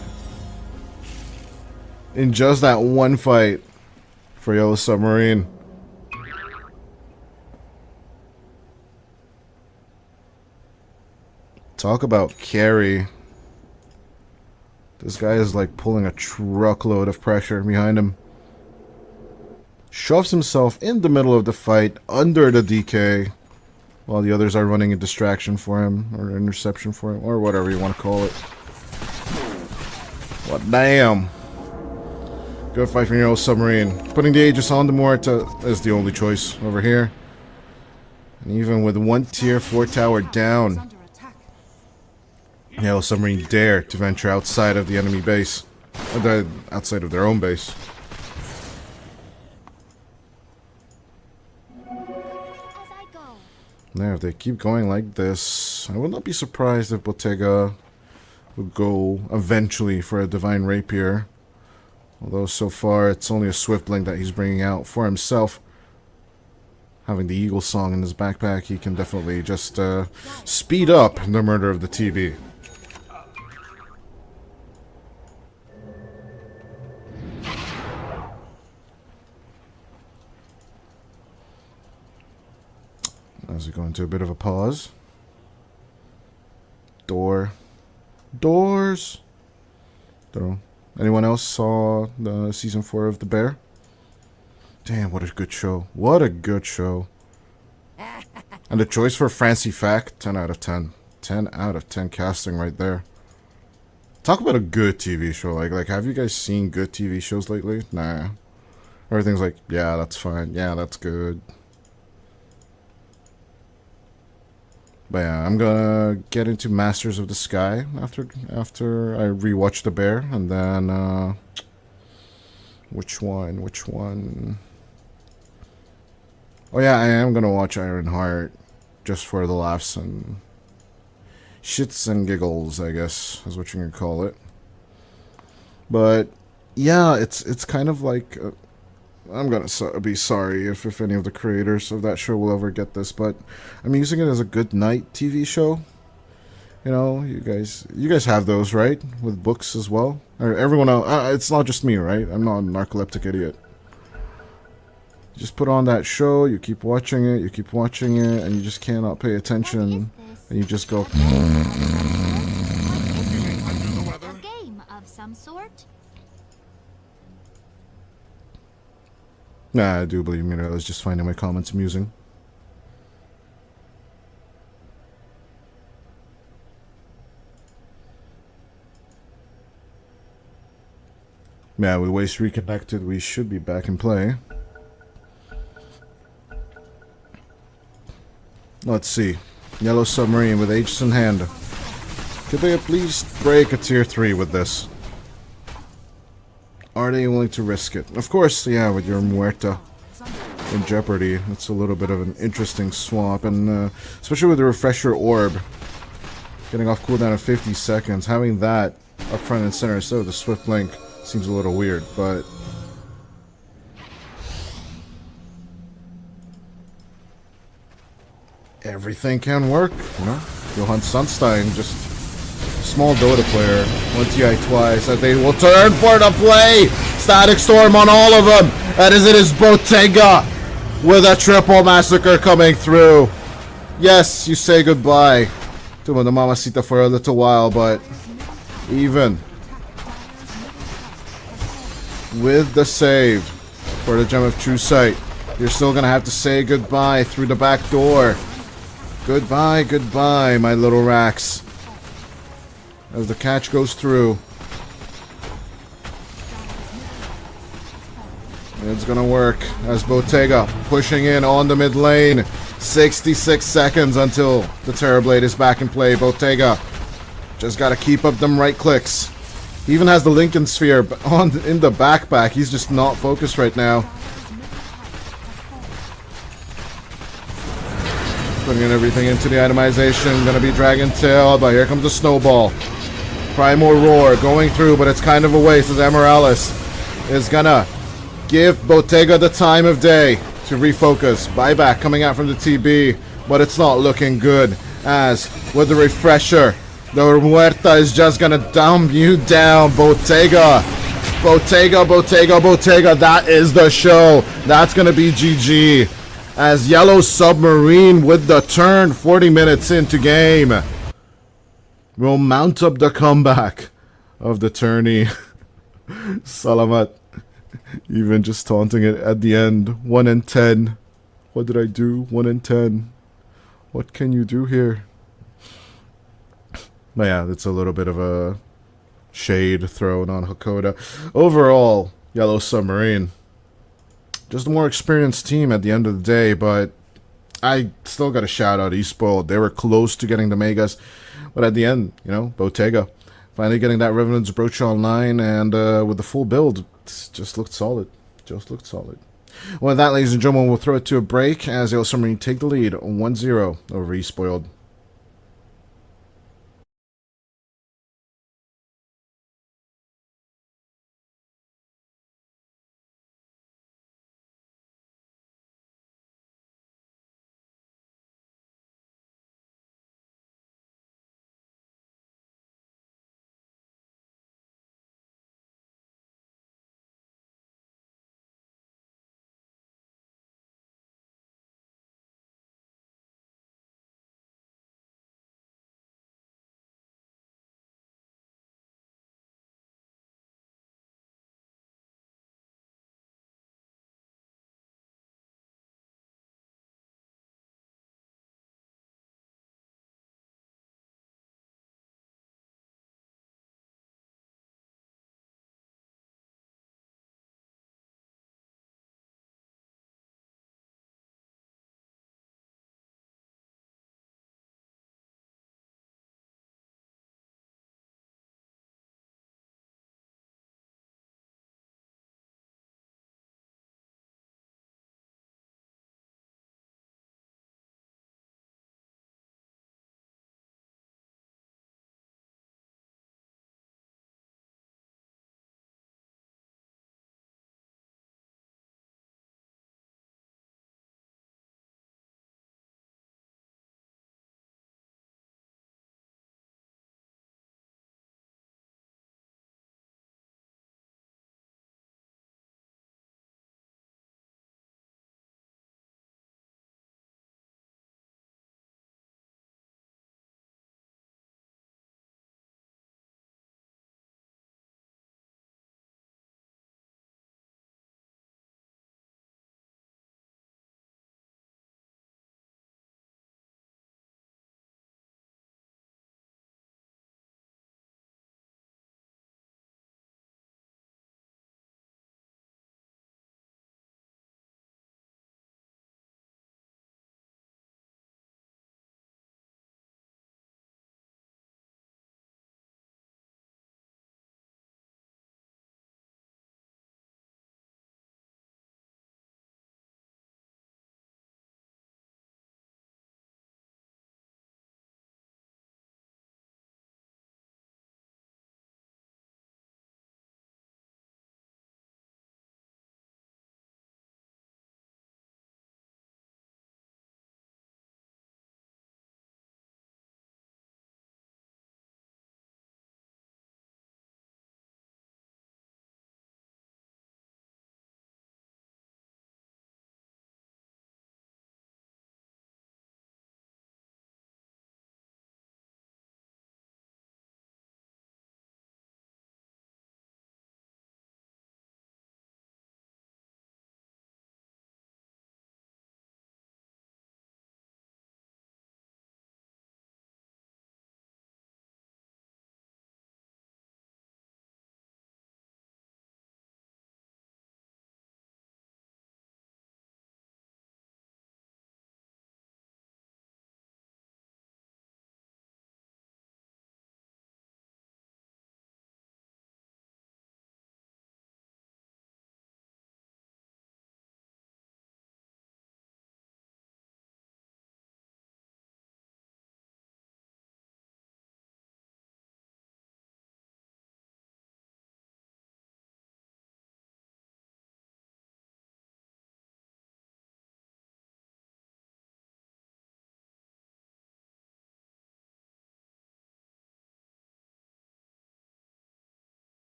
in just that one fight for Yellow Submarine. Talk about carry. This guy is like pulling a truckload of pressure behind him. Shoves himself in the middle of the fight under the DK while the others are running a distraction for him or interception for him or whatever you want to call it. What damn. Good fight from Yellow Submarine. Putting the Aegis on the Morta is the only choice over here. And even with one tier 4 tower down, Yellow Submarine dare to venture outside of the enemy base. Outside of their own base. Now, if they keep going like this, I would not be surprised if Bottega would go eventually for a Divine Rapier. Although so far it's only a Swift Blink that he's bringing out for himself. Having the Eagle Song in his backpack, he can definitely just speed up the murder of the TB. As we go into a bit of a pause. Doors. Don't know. Anyone else saw the season 4 of The Bear? Damn, what a good show. What a good show. And the choice for Francie Fact, 10 out of 10. 10 out of 10 casting right there. Talk about a good TV show. Like, have you guys seen good TV shows lately? Nah. Everything's like, yeah, that's fine. Yeah, that's good. But yeah, I'm gonna get into Masters of the Sky after I rewatch The Bear, and then which one? Oh yeah, I am gonna watch Ironheart just for the laughs and shits and giggles, I guess is what you can call it. But yeah, it's kind of like I'm gonna be sorry if any of the creators of that show will ever get this, but I'm using it as a good night TV show. You know, you guys have those, right? With books as well, or everyone else. It's not just me, right? I'm not a narcoleptic idiot. You just put on that show, you keep watching it, and you just cannot pay attention, and you just go. A game of some sort. Nah, I do believe me. I was just finding my comments amusing. Yeah, with Waste reconnected, we should be back in play. Let's see. Yellow Submarine with Aegis in hand. Could they at least break a tier 3 with this? Are they willing to risk it? Of course, yeah, with your Muerta in jeopardy. It's a little bit of an interesting swap, and especially with the Refresher Orb. Getting off cooldown in 50 seconds. Having that up front and center instead of the Swift Blink seems a little weird, but everything can work, you know? Johann Sunstein, just a small Dota player, one TI twice, that they will turn for the play! Static Storm on all of them! And as it is Bottega with a triple massacre coming through. Yes, you say goodbye to the Mamacita for a little while, but even with the save for the Gem of True Sight, you're still gonna have to say goodbye through the back door. Goodbye, goodbye, my little racks. As the catch goes through. It's gonna work as Bottega pushing in on the mid lane. 66 seconds until the Terrorblade is back in play. Bottega just got to keep up them right clicks. He even has the Lincoln Sphere in the backpack. He's just not focused right now. Putting in everything into the itemization. Gonna be Dragon Tail, but here comes the Snowball. Primal Roar going through, but it's kind of a waste as Amorales is gonna give Bottega the time of day to refocus. Buyback coming out from the TB, but it's not looking good. As with the refresher, the Muerta is just gonna dump you down. Bottega. Bottega, Bottega, Bottega. That is the show. That's gonna be GG. As Yellow Submarine with the turn 40 minutes into game will mount up the comeback of the tourney. Salamat even just taunting it at the end. 1 in 10. What did I do? 1 in 10. What can you do here? But yeah, it's a little bit of a shade thrown on Hakoda. Overall, Yellow Submarine, just a more experienced team at the end of the day, but I still got to shout out Espoiled. They were close to getting the Megas, but at the end, you know, Bottega finally getting that Revenant's Brooch online, and with the full build, it just looked solid. Just looked solid. Well, with that, ladies and gentlemen, we'll throw it to a break as Yellow Submarine take the lead 1-0 over Espoiled.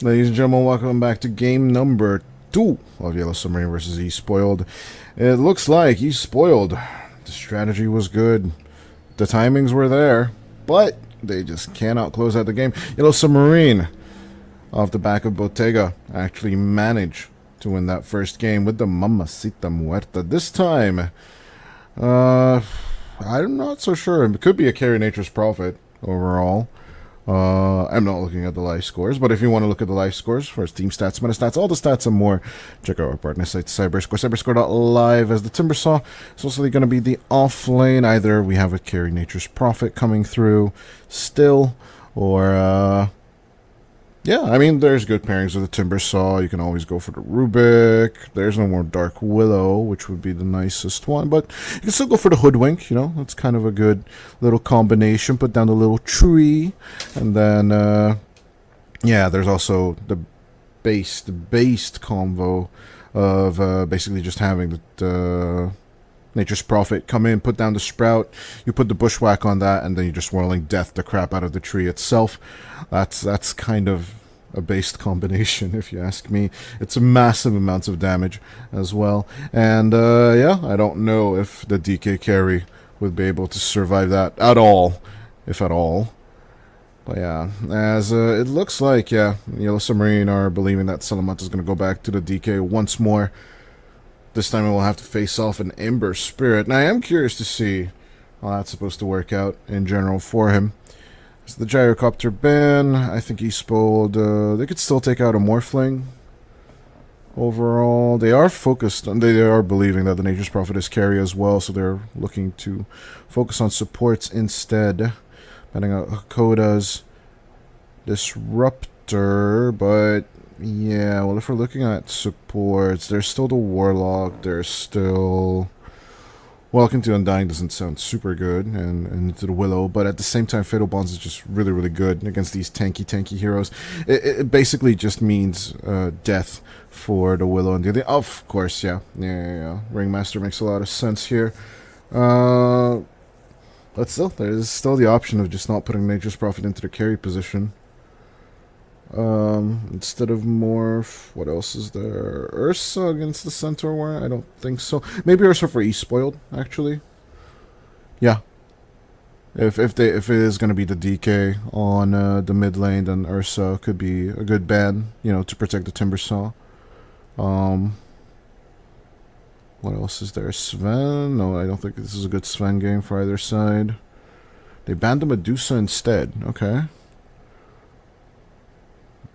Ladies and gentlemen, welcome back to game number 2 of Yellow Submarine versus Espoiled. It looks like Espoiled. The strategy was good. The timings were there, but they just cannot close out the game. Yellow Submarine, off the back of Bottega, actually managed to win that first game with the Mamacita Muerta. This time, I'm not so sure. It could be a Carry Nature's Prophet overall. I'm not looking at the life scores, but if you want to look at the life scores for team stats, meta stats, all the stats and more, check out our partner site, Cyberscore, cyberscore.live. As the Timbersaw is also going to be the off lane. Either we have a Carry Nature's Prophet coming through still, or yeah, I mean, there's good pairings with the Timbersaw. You can always go for the Rubik. There's no more Dark Willow, which would be the nicest one. But you can still go for the Hoodwink, you know. That's kind of a good little combination. Put down the little tree. And then, yeah, there's also the based combo of basically just having the Nature's Prophet come in, put down the Sprout, you put the Bushwhack on that, and then you're just whirling death the crap out of the tree itself. That's kind of a based combination, if you ask me. It's massive amounts of damage as well. And yeah, I don't know if the DK carry would be able to survive that at all, if at all. But yeah, as it looks like, yeah, Yellow Submarine are believing that Salamanca is going to go back to the DK once more. This time it will have to face off an Ember Spirit. Now I am curious to see how that's supposed to work out in general for him. So the Gyrocopter ban, I think Espoiled, they could still take out a Morphling. Overall, they are focused on, they are believing that the Nature's Prophet is carry as well, so they're looking to focus on supports instead. Banning out Hakoda's Disruptor, but yeah, well, if we're looking at supports, there's still the Warlock, there's still... Welcome to Undying doesn't sound super good, and into the Willow, but at the same time, Fatal Bonds is just really, really good against these tanky heroes. It basically just means death for the Willow and the other. Of course, yeah. Ringmaster makes a lot of sense here. But still, there's still the option of just not putting Nature's Prophet into the carry position. Instead of Morph, what else is there? Ursa against the Centaur War? I don't think so. Maybe Ursa for Espoiled, actually. Yeah. If it is going to be the DK on the mid lane, then Ursa could be a good ban, you know, to protect the Timbersaw. What else is there? Sven? No, I don't think this is a good Sven game for either side. They banned the Medusa instead. Okay.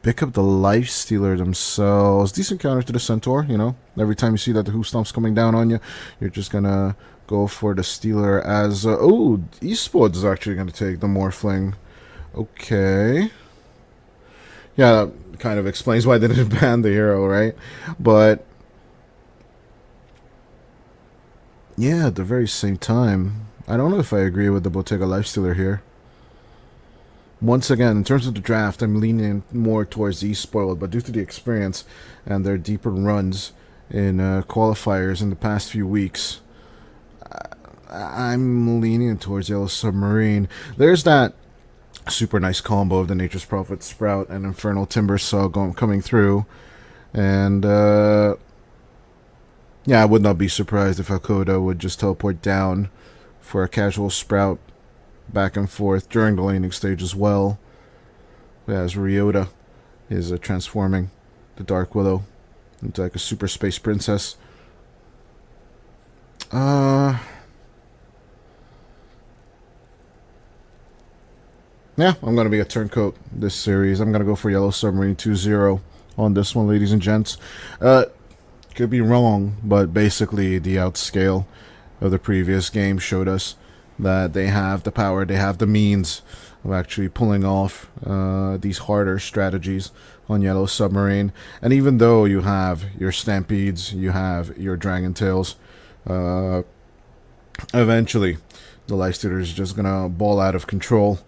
Pick up the Lifestealer themselves. Decent counter to the Centaur, you know. Every time you see that the Who Stomp's coming down on you, you're just gonna go for the Stealer as... oh, Espoiled is actually gonna take the Morphling. Okay. Yeah, that kind of explains why they didn't ban the hero, right? But... yeah, at the very same time, I don't know if I agree with the Bottega Lifestealer here. Once again, in terms of the draft, I'm leaning more towards Espoiled, but due to the experience and their deeper runs in qualifiers in the past few weeks, I'm leaning towards Yellow Submarine. There's that super nice combo of the Nature's Prophet Sprout and Infernal Timbersaw coming through, and yeah, I would not be surprised if Hakoda would just teleport down for a casual Sprout back and forth during the laning stage as well. As Ryota is transforming the Dark Willow into like a super space princess. Yeah, I'm going to be a turncoat this series. I'm going to go for Yellow Submarine 2-0 on this one, ladies and gents. Could be wrong, but basically the outscale of the previous game showed us that they have the power, they have the means of actually pulling off these harder strategies on Yellow Submarine. And even though you have your Stampedes, you have your Dragon Tails, eventually the Lifestealer is just gonna ball out of control.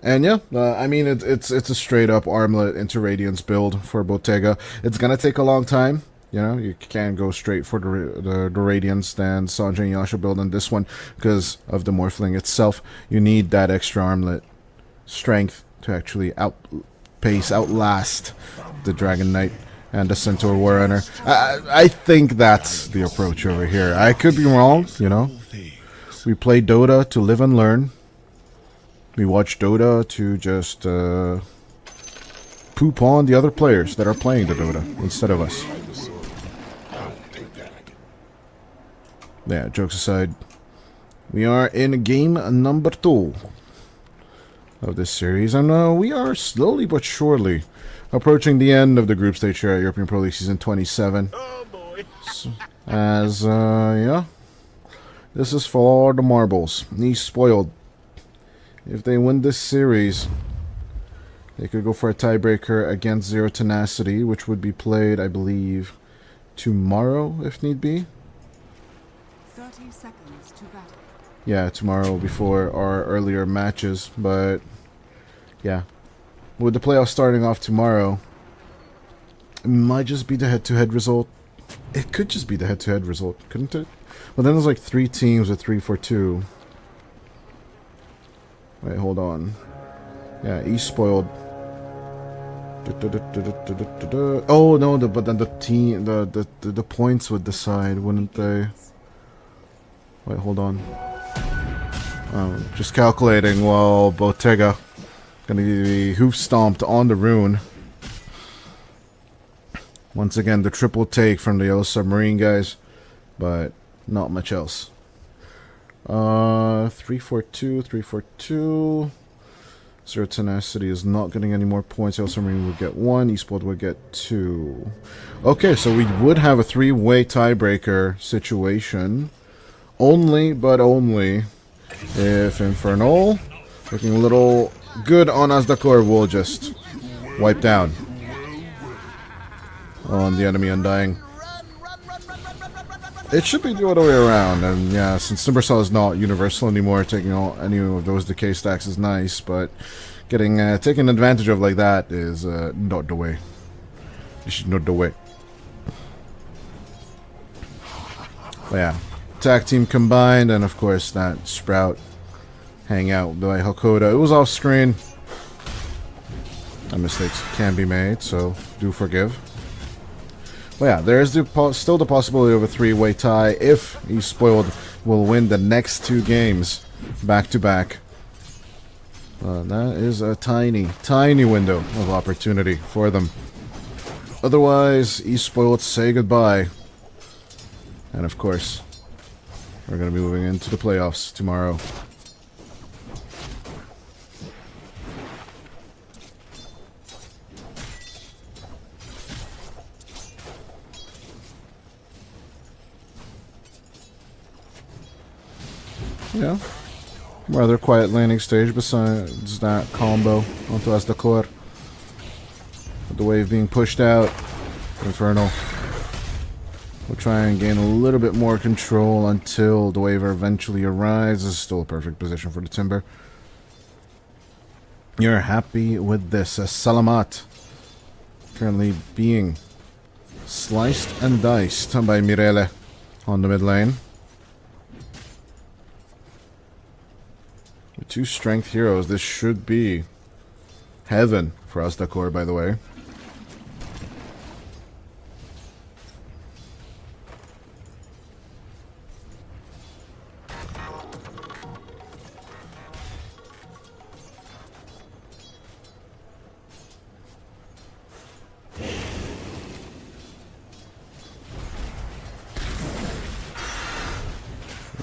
And yeah, I mean, it's a straight up Armlet into Radiance build for Bottega. It's gonna take a long time. You know, you can't go straight for the Radiance than Sanjay and Yasha build on this one because of the Morphling itself. You need that extra Armlet strength to actually outpace outpace, outlast the Dragon Knight and the Centaur Warrunner. I think that's the approach over here. I could be wrong, you know. We play Dota to live and learn. We watch Dota to just poop on the other players that are playing the Dota instead of us. Yeah, jokes aside. We are in game number 2 of this series, and we are slowly but surely approaching the end of the group stage here at European Pro League Season 27. Oh boy. Yeah, this is for the marbles. Espoiled. If they win this series, they could go for a tiebreaker against Zero Tenacity, which would be played, I believe, tomorrow, if need be. 30 seconds to battle. Yeah, tomorrow before our earlier matches, but yeah. With the playoffs starting off tomorrow, it might just be the head-to-head result. It could just be the head-to-head result, couldn't it? Well, then there's like 3 teams with 3-4-2. Wait, hold on. Yeah, Espoiled. Oh no, but then the team, the points would decide, wouldn't they? Wait, hold on. Just calculating while Bottega gonna be hoof stomped on the rune. Once again, the triple take from the Yellow Submarine guys, but not much else. 3-4-2, 3-4-2. Zero Tenacity is not getting any more points. Yellow Submarine would get 1. Espoiled would get 2. Okay, so we would have a 3-way tiebreaker situation. Only, but only, if Infernal, looking a little good on Asdakor, will just wipe down on the enemy Undying. It should be the other way around, and yeah, since Timbersaw is not universal anymore, taking any of those decay stacks is nice, but getting taken advantage of like that is not the way. It's not the way. But yeah, attack team combined, and of course that Sprout hangout by Hakoda. It was off screen. Mistakes can be made, so do forgive. Well, yeah, there is still the possibility of a 3-way tie if Espoiled will win the next 2 games back-to-back. That is a tiny, tiny window of opportunity for them. Otherwise, Espoiled say goodbye. And of course, we're going to be moving into the playoffs tomorrow. Yeah, rather quiet landing stage besides that combo onto Asdakor. With the wave being pushed out, Infernal will try and gain a little bit more control until the wave eventually arrives. This is still a perfect position for the Timber. You're happy with this. Salamat currently being sliced and diced by Mirele on the mid lane. With 2 strength heroes, this should be heaven for Asdakor, by the way.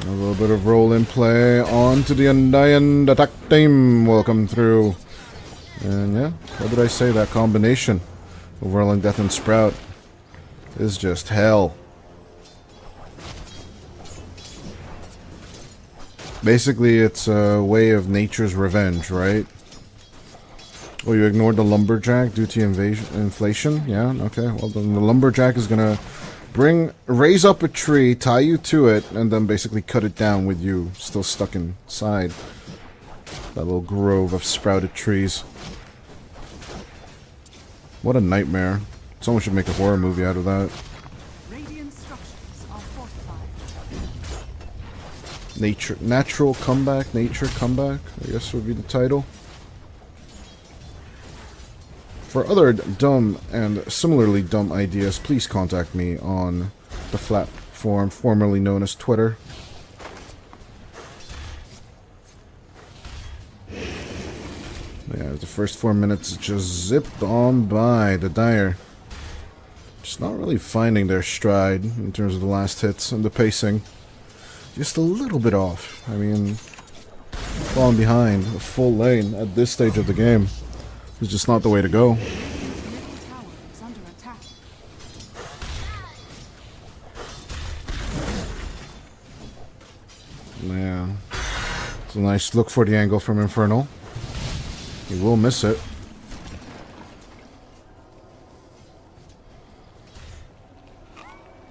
A little bit of roll in play onto the Undying. Attack team will come through. And yeah, what did I say? That combination of Whirling Death and Sprout is just hell. Basically, it's a way of nature's revenge, right? Oh, you ignored the Lumberjack due to inflation? Yeah, okay. Well, then the Lumberjack is gonna raise up a tree, tie you to it, and then basically cut it down with you still stuck inside that little grove of sprouted trees. What a nightmare. Someone should make a horror movie out of that. Radiant structures are fortified. Natural comeback, nature comeback, I guess would be the title. For other dumb and similarly dumb ideas, please contact me on the platform formerly known as Twitter. Yeah, the first 4 minutes just zipped on by. The Dire just not really finding their stride in terms of the last hits and the pacing. Just a little bit off. I mean, falling behind a full lane at this stage of the game is just not the way to go. Middle tower is under attack. Yeah. It's a nice look for the angle from Infernal. He will miss it.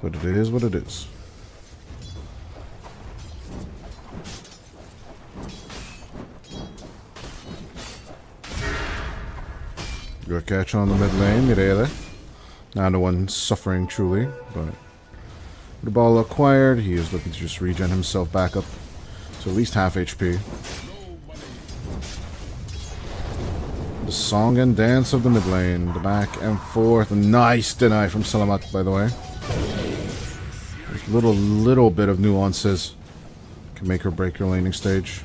But it is what it is. Good catch on the mid lane, Mireille. Not the one suffering truly, but the ball acquired. He is looking to just regen himself back up to at least half HP. The song and dance of the mid lane, the back and forth. A nice deny from Salamat, by the way. There's little bit of nuances can make or break your laning stage.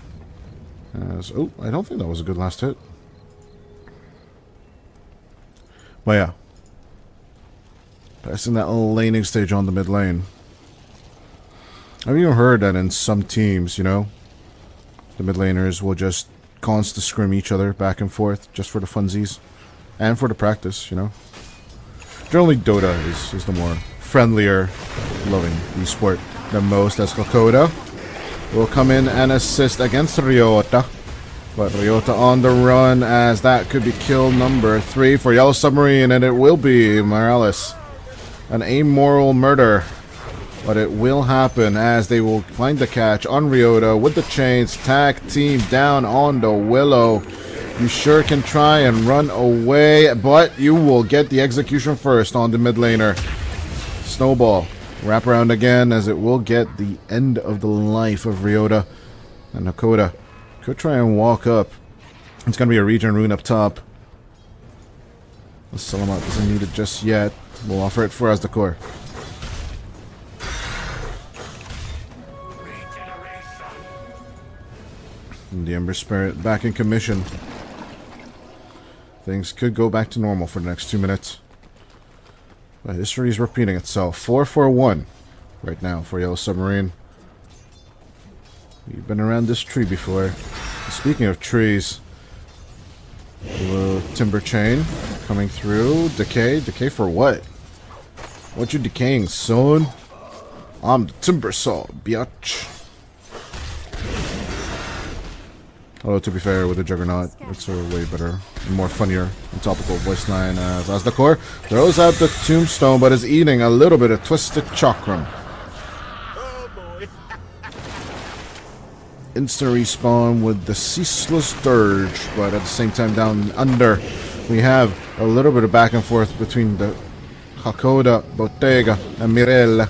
Oh, I don't think that was a good last hit. But yeah, passing that laning stage on the mid lane. I've even heard that in some teams, you know, the mid laners will just constant scrim each other back and forth just for the funsies and for the practice, you know. Generally, Dota is the more friendlier, loving esport than most, as Hakoda will come in and assist against Ryota. But Ryota on the run, as that could be kill number 3 for Yellow Submarine, and it will be Morales. An amoral murder. But it will happen as they will find the catch on Ryota with the chains. Tag team down on the Willow. You sure can try and run away, but you will get the execution first on the mid laner. Snowball. Wrap around again, as it will get the end of the life of Ryota. And Hakoda could try and walk up. It's going to be a regen rune up top. The Salamat doesn't need it just yet. We'll offer it for Asdakor. And the Ember Spirit back in commission. Things could go back to normal for the next 2 minutes. But history is repeating itself. 4-4-1 right now for Yellow Submarine. We've been around this tree before. Speaking of trees, a little timber chain coming through. Decay? Decay for what? What you decaying, son? I'm the timber saw, biatch. Although, to be fair, with the Juggernaut, it's a way better and more funnier and topical voice line, as Asdakor throws out the tombstone but is eating a little bit of twisted chakram. Instant respawn with the ceaseless dirge, but at the same time down under we have a little bit of back and forth between the Hakoda, Bottega, and Mireille.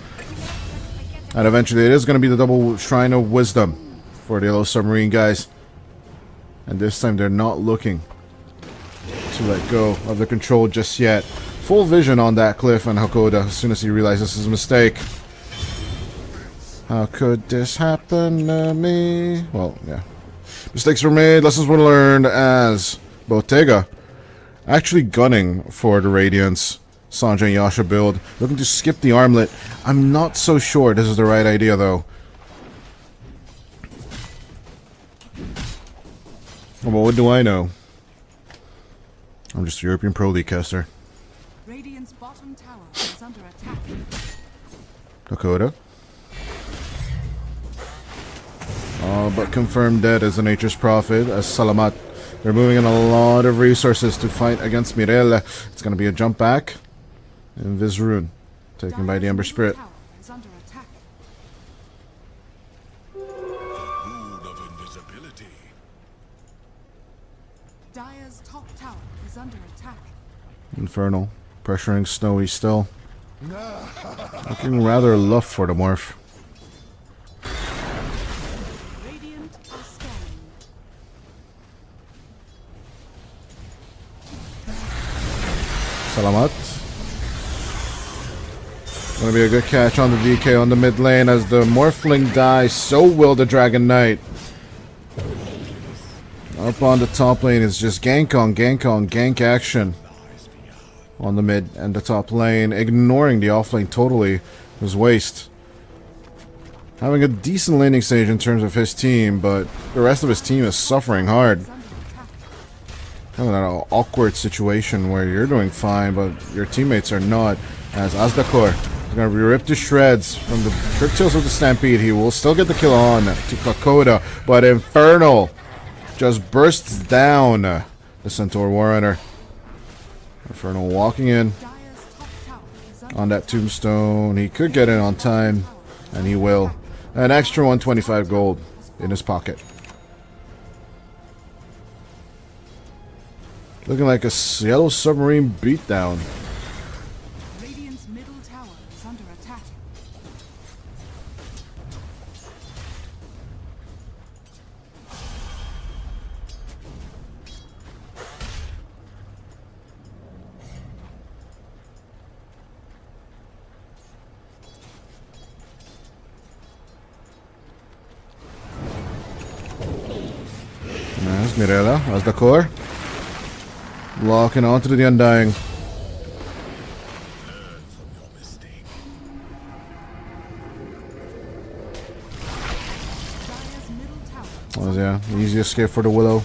And eventually it is going to be the double Shrine of Wisdom for the Yellow Submarine guys. And this time they're not looking to let go of the control just yet. Full vision on that cliff, and Hakoda, as soon as he realizes his mistake. How could this happen to me? Well, yeah. Mistakes were made, lessons were learned, as Bottega actually gunning for the Radiance Sanjay and Yasha build. Looking to skip the armlet. I'm not so sure this is the right idea, though. Well, what do I know? I'm just a European Pro League caster. Radiant's bottom tower is under attack. Hakoda. But confirmed dead as a Nature's Prophet, as Salamat. They're moving in a lot of resources to fight against Mireille. It's going to be a jump back. And Vizrune, taken by the Ember Spirit. Tower is under attack. Rune of invisibility. Dire's top tower is under attack. Infernal, pressuring Snowy still. Looking rather luff for the morph. Radiant are scanning. Salamat. Gonna be a good catch on the DK on the mid lane as the Morphling dies. So will the Dragon Knight. Up on the top lane is just gank on gank action. On the mid and the top lane, ignoring the off lane totally. It was waste. Having a decent laning stage in terms of his team, but the rest of his team is suffering hard. Kind of an awkward situation where you're doing fine, but your teammates are not. As Azdakor is going to be ripped to shreds from the Triptails of the Stampede. He will still get the kill on to Kakoda, but Infernal just bursts down the Centaur Warrunner. Infernal walking in on that tombstone. He could get in on time, and he will. An extra 125 gold in his pocket. Looking like a yellow submarine beatdown. Radiant's middle tower is under attack. Nice, Mirella, as the core. Locking onto the Undying. Oh yeah, easy escape for the Willow.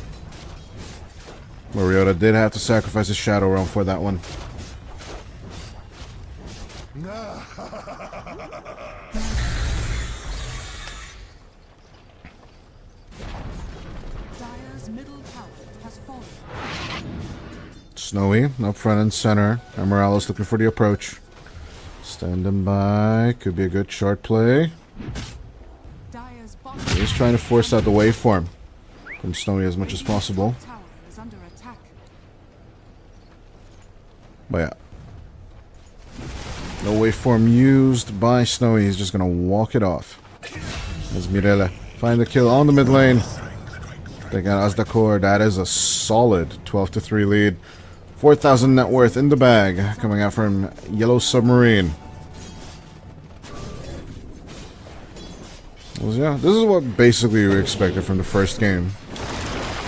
Mariota did have to sacrifice his Shadow Realm for that one. Dire's middle tower has fallen. Snowy up front and center. Emerald's looking for the approach. Standing by. Could be a good short play. Dire's bottom He's trying to force out the waveform from Snowy as much as possible. tower is under attack. But yeah. No waveform used by Snowy. He's just going to walk it off. As Mirella find the kill on the mid lane. They got Azdakor. That is a solid 12-3 lead. 4,000 net worth in the bag. Coming out from Yellow Submarine. Well, yeah, this is what basically we expected from the first game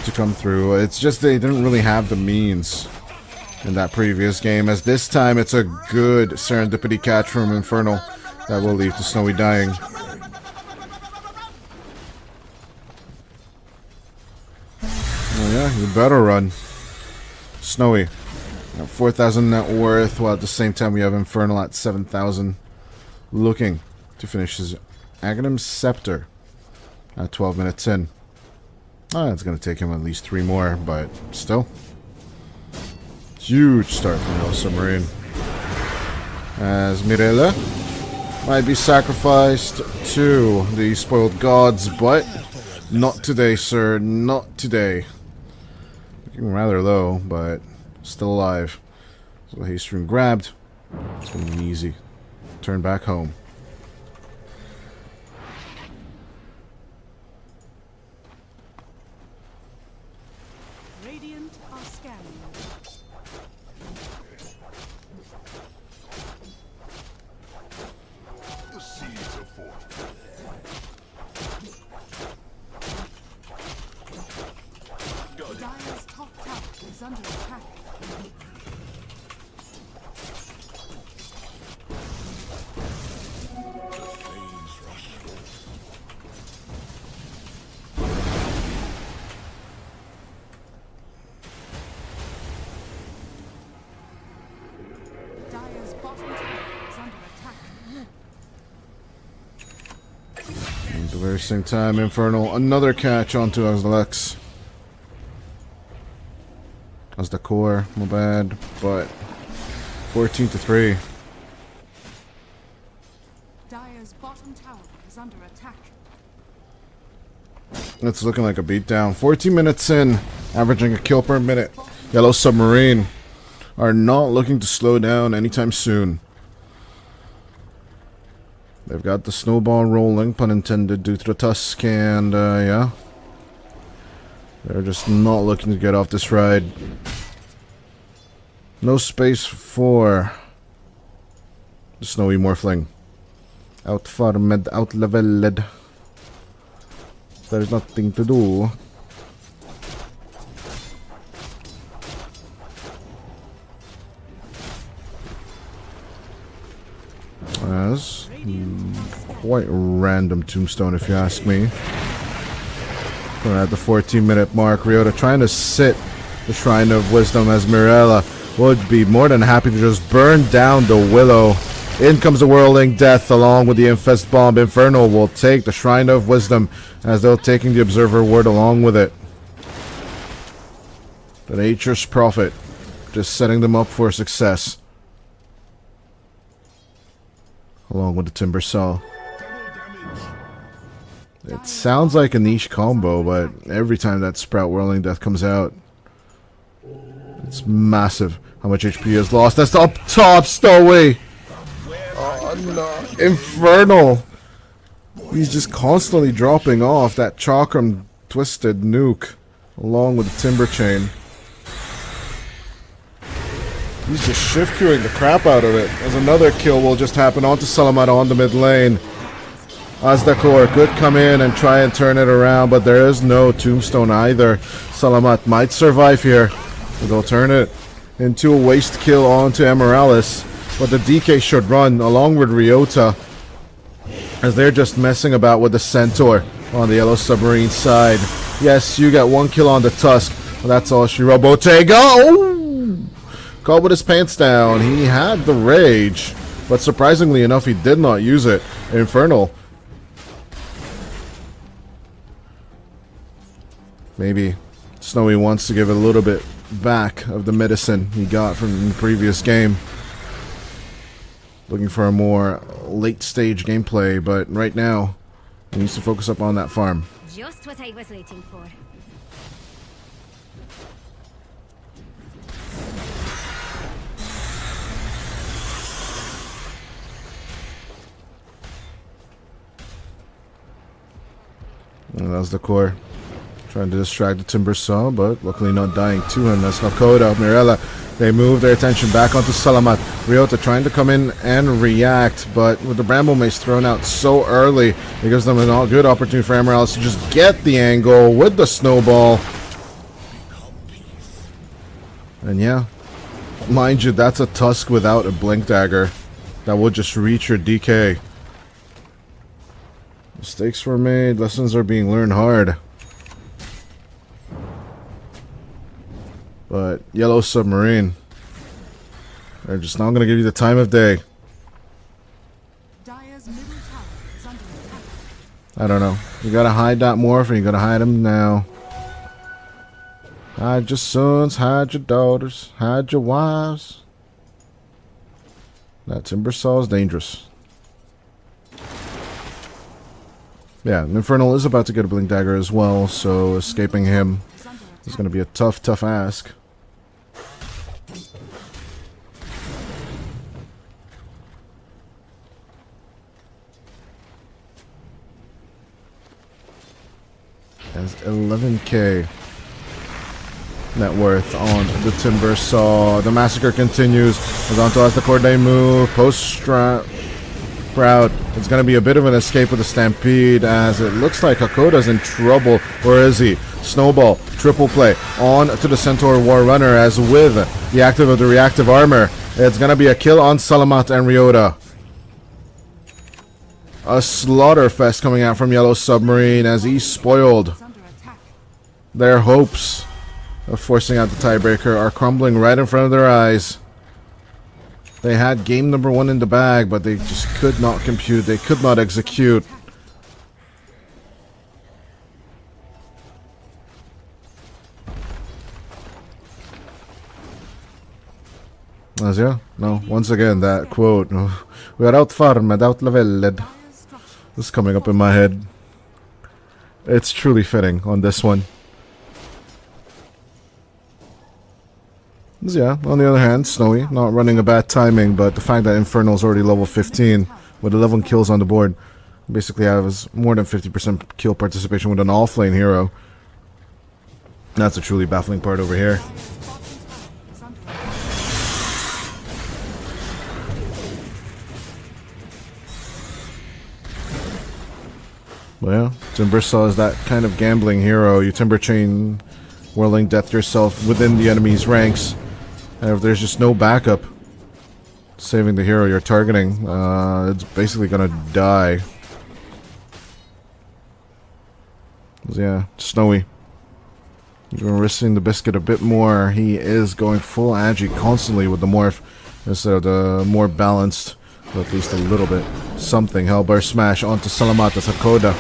to come through. It's just they didn't really have the means in that previous game, as this time it's a good serendipity catch from Infernal that will lead to Snowy dying. Oh yeah, you better run. Snowy, 4,000 net worth, while at the same time we have Infernal at 7,000, looking to finish his Aghanim Scepter at 12 minutes in. It's going to take him at least 3 more, but still. Huge start from Yellow Submarine. As Mirella might be sacrificed to the spoiled gods, but not today, sir. Not today. Looking rather low, but still alive. So haste rune grabbed. It's going to be easy. Turn back home. Radiant are scanning. The seas are fortified. Dire's top tower is under attack. Flames rush. Dire's bottom tower is under attack. At the very same time, Infernal, another catch onto Azalex. As the core, my bad, but 14-3. Dire's bottom tower is under attack. It's looking like a beatdown. 14 minutes in, averaging a kill per minute. Yellow Submarine are not looking to slow down anytime soon. They've got the snowball rolling, pun intended, due to the Tusk, and yeah. They're just not looking to get off this ride. No space for the Snowy Morphling. Out-farmed, out-leveled. There's nothing to do. As quite random tombstone, if you ask me. We're at the 14-minute mark. Ryota trying to sit the Shrine of Wisdom, as Mirella would be more than happy to just burn down the Willow. In comes the Whirling Death along with the Infest Bomb. Inferno will take the Shrine of Wisdom as they're taking the Observer Ward along with it. The Nature's Prophet just setting them up for success. Along with the Timber Saw. It sounds like a niche combo, but every time that Sprout Whirling Death comes out, it's massive how much HP is lost. That's the up top, Stowaway! Oh no. Infernal! He's just constantly dropping off that Chakram Twisted Nuke along with the Timber Chain. He's just shift queuing the crap out of it, as another kill will just happen onto Salamat on the mid lane. Azdakor could come in and try and turn it around, but there is no tombstone either. Salamat might survive here. They'll turn it into a waste kill onto Emeralis, but the DK should run along with Ryota, as they're just messing about with the Centaur on the Yellow Submarine side. Yes, you got one kill on the Tusk, but that's all she wrote. Bottega! Oh! Caught with his pants down. He had the rage, but surprisingly enough, he did not use it. Infernal. Maybe Snowy wants to give a little bit back of the medicine he got from the previous game. Looking for a more late stage gameplay, but right now he needs to focus up on that farm. Just what I was waiting for. And that's the core. Trying to distract the Timber Saw, but luckily not dying to him. That's Hakoda, Mirella. They move their attention back onto Salamat. Ryota trying to come in and react, but with the Bramble Mace thrown out so early, it gives them a good opportunity for Emeralis to just get the angle with the snowball. And yeah, mind you, that's a Tusk without a Blink Dagger. That will just reach your DK. Mistakes were made, lessons are being learned hard. But Yellow Submarine, they're just not going to give you the time of day. Dire's middle tower is under attack. I don't know. You got to hide that morph, and you got to hide him now. Hide your sons, hide your daughters, hide your wives. That Timber Saw is dangerous. Yeah, Infernal is about to get a Blink Dagger as well, so escaping him is going to be a tough, tough ask. Has 11k net worth on the Timber Saw. The massacre continues. As onto as the Corday move. Post-Sprout. It's going to be a bit of an escape with the Stampede, as it looks like Hakoda's in trouble. Where is he? Snowball. Triple play. On to the Centaur War Runner, as with the active of the reactive armor, it's going to be a kill on Salamat and Ryota. A slaughter fest coming out from Yellow Submarine as Espoiled. Their hopes of forcing out the tiebreaker are crumbling right in front of their eyes. They had game number 1 in the bag, but they just could not compute. They could not execute. As yeah, no, once again, that quote, we are out-farmed, out-leveled. This is coming up in my head. It's truly fitting on this one. Yeah, on the other hand, Snowy, not running a bad timing, but the fact that Infernal's already level 15 with 11 kills on the board, basically has more than 50% kill participation with an off-lane hero. That's a truly baffling part over here. Well, Timbersaw is that kind of gambling hero. You timber chain, whirling death yourself within the enemy's ranks. And if there's just no backup saving the hero you're targeting, it's basically gonna die. Yeah, Snowy. Even risking the biscuit a bit more. He is going full agi constantly with the morph instead of the more balanced, at least a little bit something. Hellbar smash onto Salamata's Hakoda.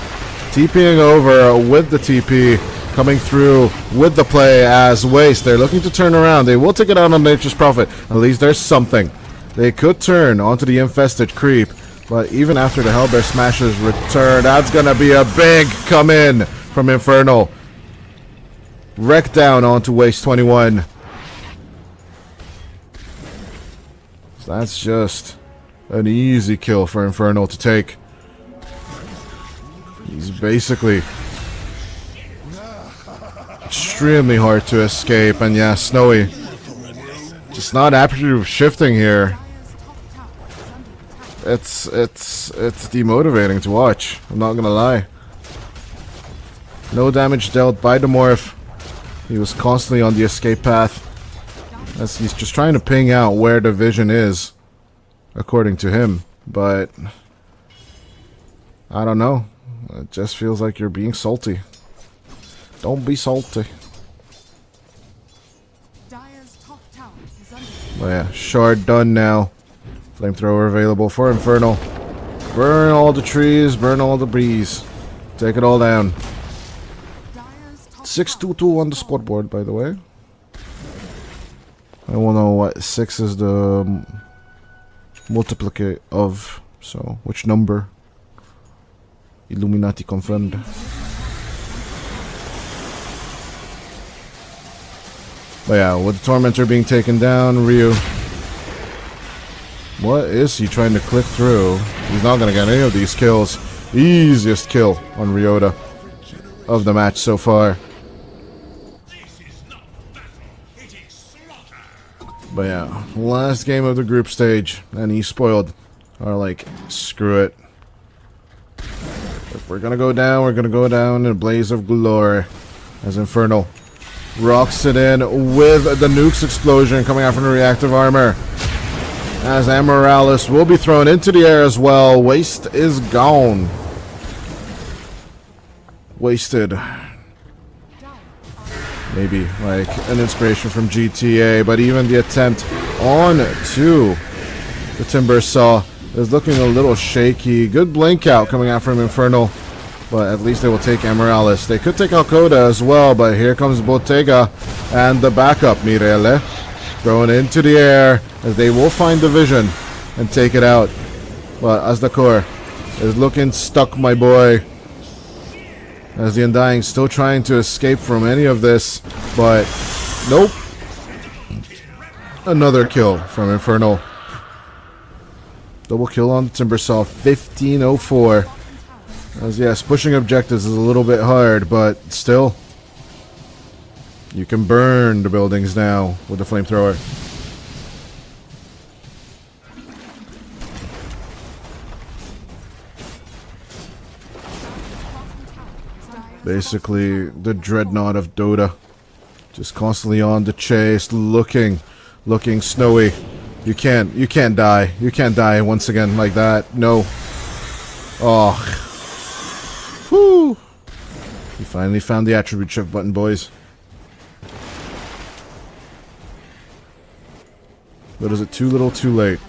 TPing over with the TP. Coming through with the play as Waste. They're looking to turn around. They will take it out on Nature's Prophet. At least there's something. They could turn onto the infested creep. But even after the Hellbear Smashes return, that's going to be a big come in from Infernal. Wreck down onto Waste 21. So that's just an easy kill for Infernal to take. He's basically extremely hard to escape, and yeah, Snowy just not appreciative shifting here. It's demotivating to watch. I'm not gonna lie. No damage dealt by the morph. He was constantly on the escape path, as he's just trying to ping out where the vision is, according to him. But I don't know. It just feels like you're being salty. Don't be salty. Oh yeah, shard done now. Flamethrower available for Infernal. Burn all the trees, burn all the breeze. Take it all down. 622 on the scoreboard, by the way. I won't know what 6 is the multiplicate of, so which number? Illuminati confirmed. But yeah, with the Tormentor being taken down, Ryu. What is he trying to click through? He's not going to get any of these kills. Easiest kill on Ryota of the match so far. But yeah, last game of the group stage, and Espoiled are like, screw it. If we're going to go down, we're going to go down in a blaze of glory. As Infernal rocks it in with the nuke's explosion coming out from the reactive armor. As Amoralis will be thrown into the air as well. Waste is gone. Wasted. Maybe like an inspiration from GTA, but even the attempt on to the Timber Saw is looking a little shaky. Good blink out coming out from Infernal, but at least they will take Amoralis. They could take Alcoda as well, but here comes Bottega and the backup, Mirele. Thrown into the air as they will find the vision and take it out. But Azdakor is looking stuck, my boy. As the Undying still trying to escape from any of this, but nope. Another kill from Infernal. Double kill on Timbersaw, 1504. As yes, pushing objectives is a little bit hard, but still. You can burn the buildings now with the flamethrower. Basically, the dreadnought of Dota. Just constantly on the chase, looking Snowy. You can't die. You can't die once again like that. No. Oh. Whew. You finally found the attribute shift button, boys. But is it too little, too late?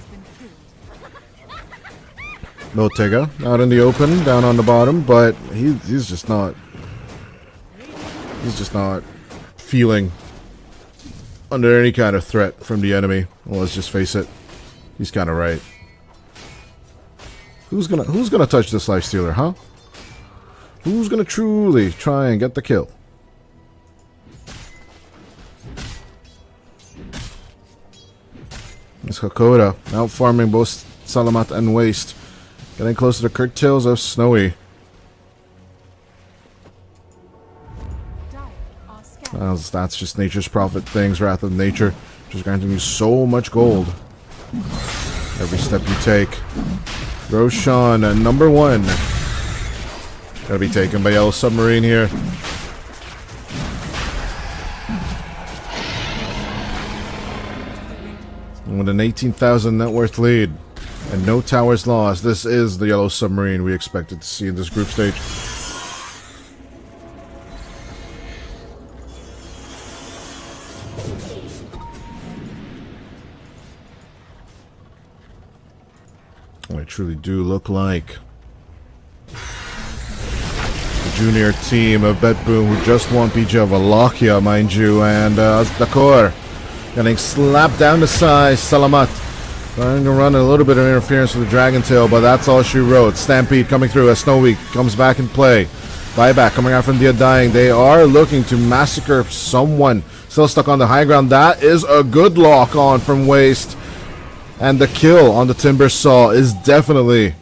Bottega out in the open, down on the bottom, but he's just not. He's just not feeling under any kind of threat from the enemy. Well, let's just face it. He's kind of right. Who's gonna touch this Lifestealer, huh? Who's gonna truly try and get the kill? It's Hakoda out farming both Salamat and Waste. Getting close to the curtails of Snowy. That's just Nature's Prophet things, Wrath of Nature. Just granting you so much gold. Every step you take. Roshan, number 1. Gonna be taken by Yellow Submarine here. With an 18,000 net worth lead and no towers lost, this is the Yellow Submarine we expected to see in this group stage. I truly do look like the junior team of Betboom, who just won PG of Wallachia, mind you, and Dakor getting slapped down to size. Salamat trying to run a little bit of interference with the Dragon Tail, but that's all she wrote. Stampede coming through as Snow Week comes back in play. Buyback coming out from the Undying. They are looking to massacre someone. Still stuck on the high ground. That is a good lock on from Waste. And the kill on the Timber Saw is definitely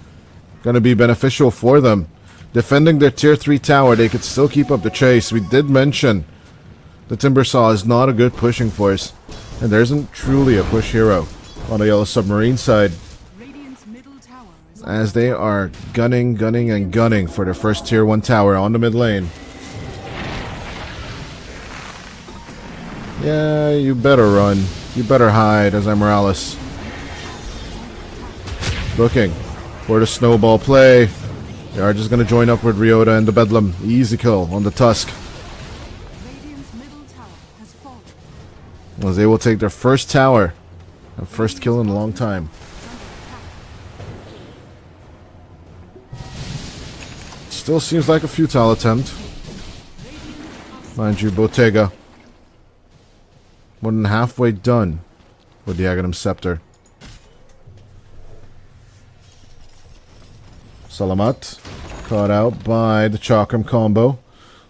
going to be beneficial for them. Defending their tier 3 tower, they could still keep up the chase. We did mention the Timber Saw is not a good pushing force. And there isn't truly a push hero on the Yellow Submarine side, Radiant's middle tower is as they are gunning for their first tier 1 tower on the mid lane. Yeah, you better run. You better hide, as I'm Morales. Looking for the snowball play. They are just going to join up with Ryota and the Bedlam. Easy kill on the Tusk, Radiant's middle tower has fallen. as they will take their first tower. A first kill in a long time. Still seems like a futile attempt. Mind you, Bottega more than halfway done with the Aghanim Scepter. Salamat caught out by the Chakram combo.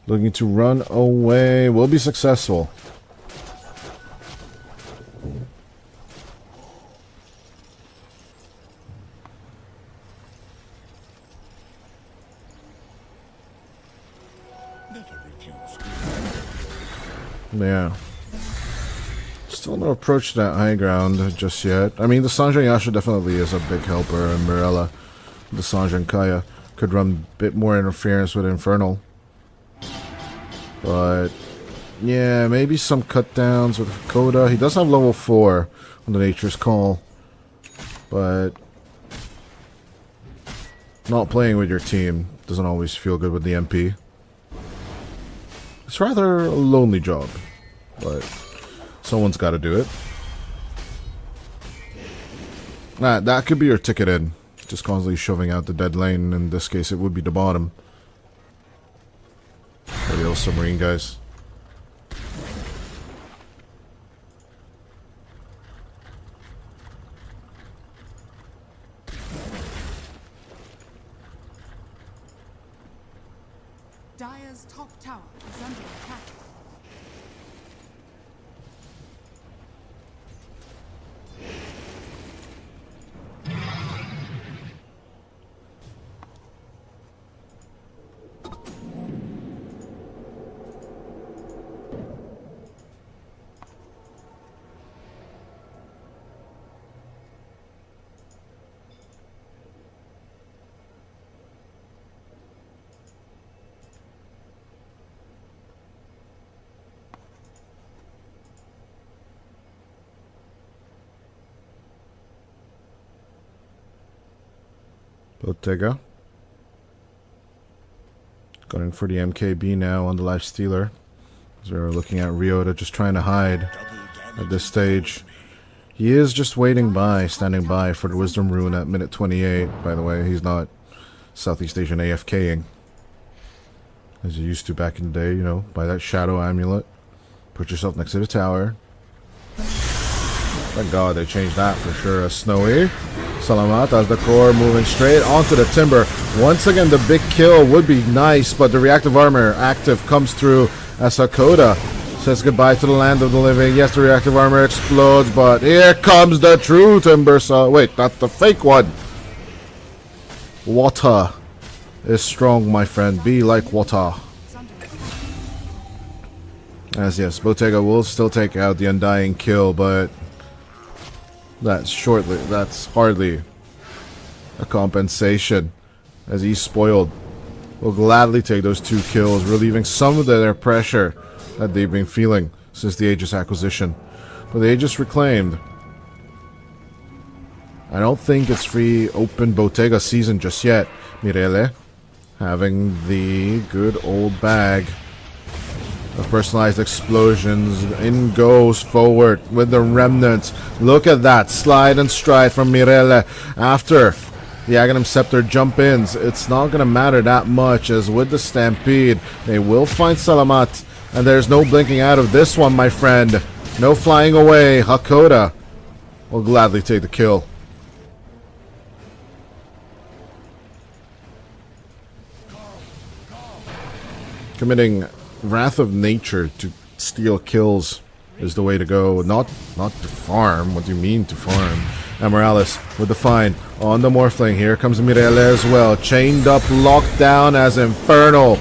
Looking to run away. Will be successful. Yeah. Still no approach to that high ground just yet. I mean, the Sanjay Yasha definitely is a big helper, and Mirella, the Sanjay and Kaya, could run a bit more interference with Infernal. But, yeah, maybe some cut downs with Koda. He does have level 4 on the Nature's Call. But not playing with your team doesn't always feel good with the MP. It's rather a lonely job, but someone's got to do it. That could be your ticket in. Just constantly shoving out the dead lane. In this case, it would be the bottom. For the old Submarine guys. Dire's top tower is under attack. Bottega. Going for the MKB now on the Life Stealer. As we're looking at Ryota just trying to hide at this stage. He is just waiting by, standing by for the Wisdom Rune at minute 28. By the way, he's not Southeast Asian AFKing. As you used to back in the day, you know, buy that Shadow Amulet. Put yourself next to the tower. Thank God they changed that for sure. Snowy. Salamat as the core moving straight onto the Timber. Once again, the big kill would be nice, but the reactive armor active comes through as Hakoda says goodbye to the land of the living. Yes, the reactive armor explodes, but here comes the true Timber Saw. Wait, that's the fake one. Water is strong, my friend. Be like water. As yes, Bottega will still take out the Undying kill, but that's hardly a compensation, as he's spoiled will gladly take those 2 kills, relieving some of their pressure that they've been feeling since the Aegis acquisition. But the Aegis reclaimed. I don't think it's free open Bottega season just yet. Mirele having the good old bag of personalized explosions. In goes forward with the remnants. Look at that slide and stride from Mirele after the Aghanim Scepter jump-ins. It's not going to matter that much, as with the Stampede, they will find Salamat. And there's no blinking out of this one, my friend. No flying away. Hakoda will gladly take the kill. Committing Wrath of Nature to steal kills is the way to go. Not to farm. What do you mean to farm? Amorales with the find on the Morphling. Here comes Mirele as well. Chained up, locked down, as Infernal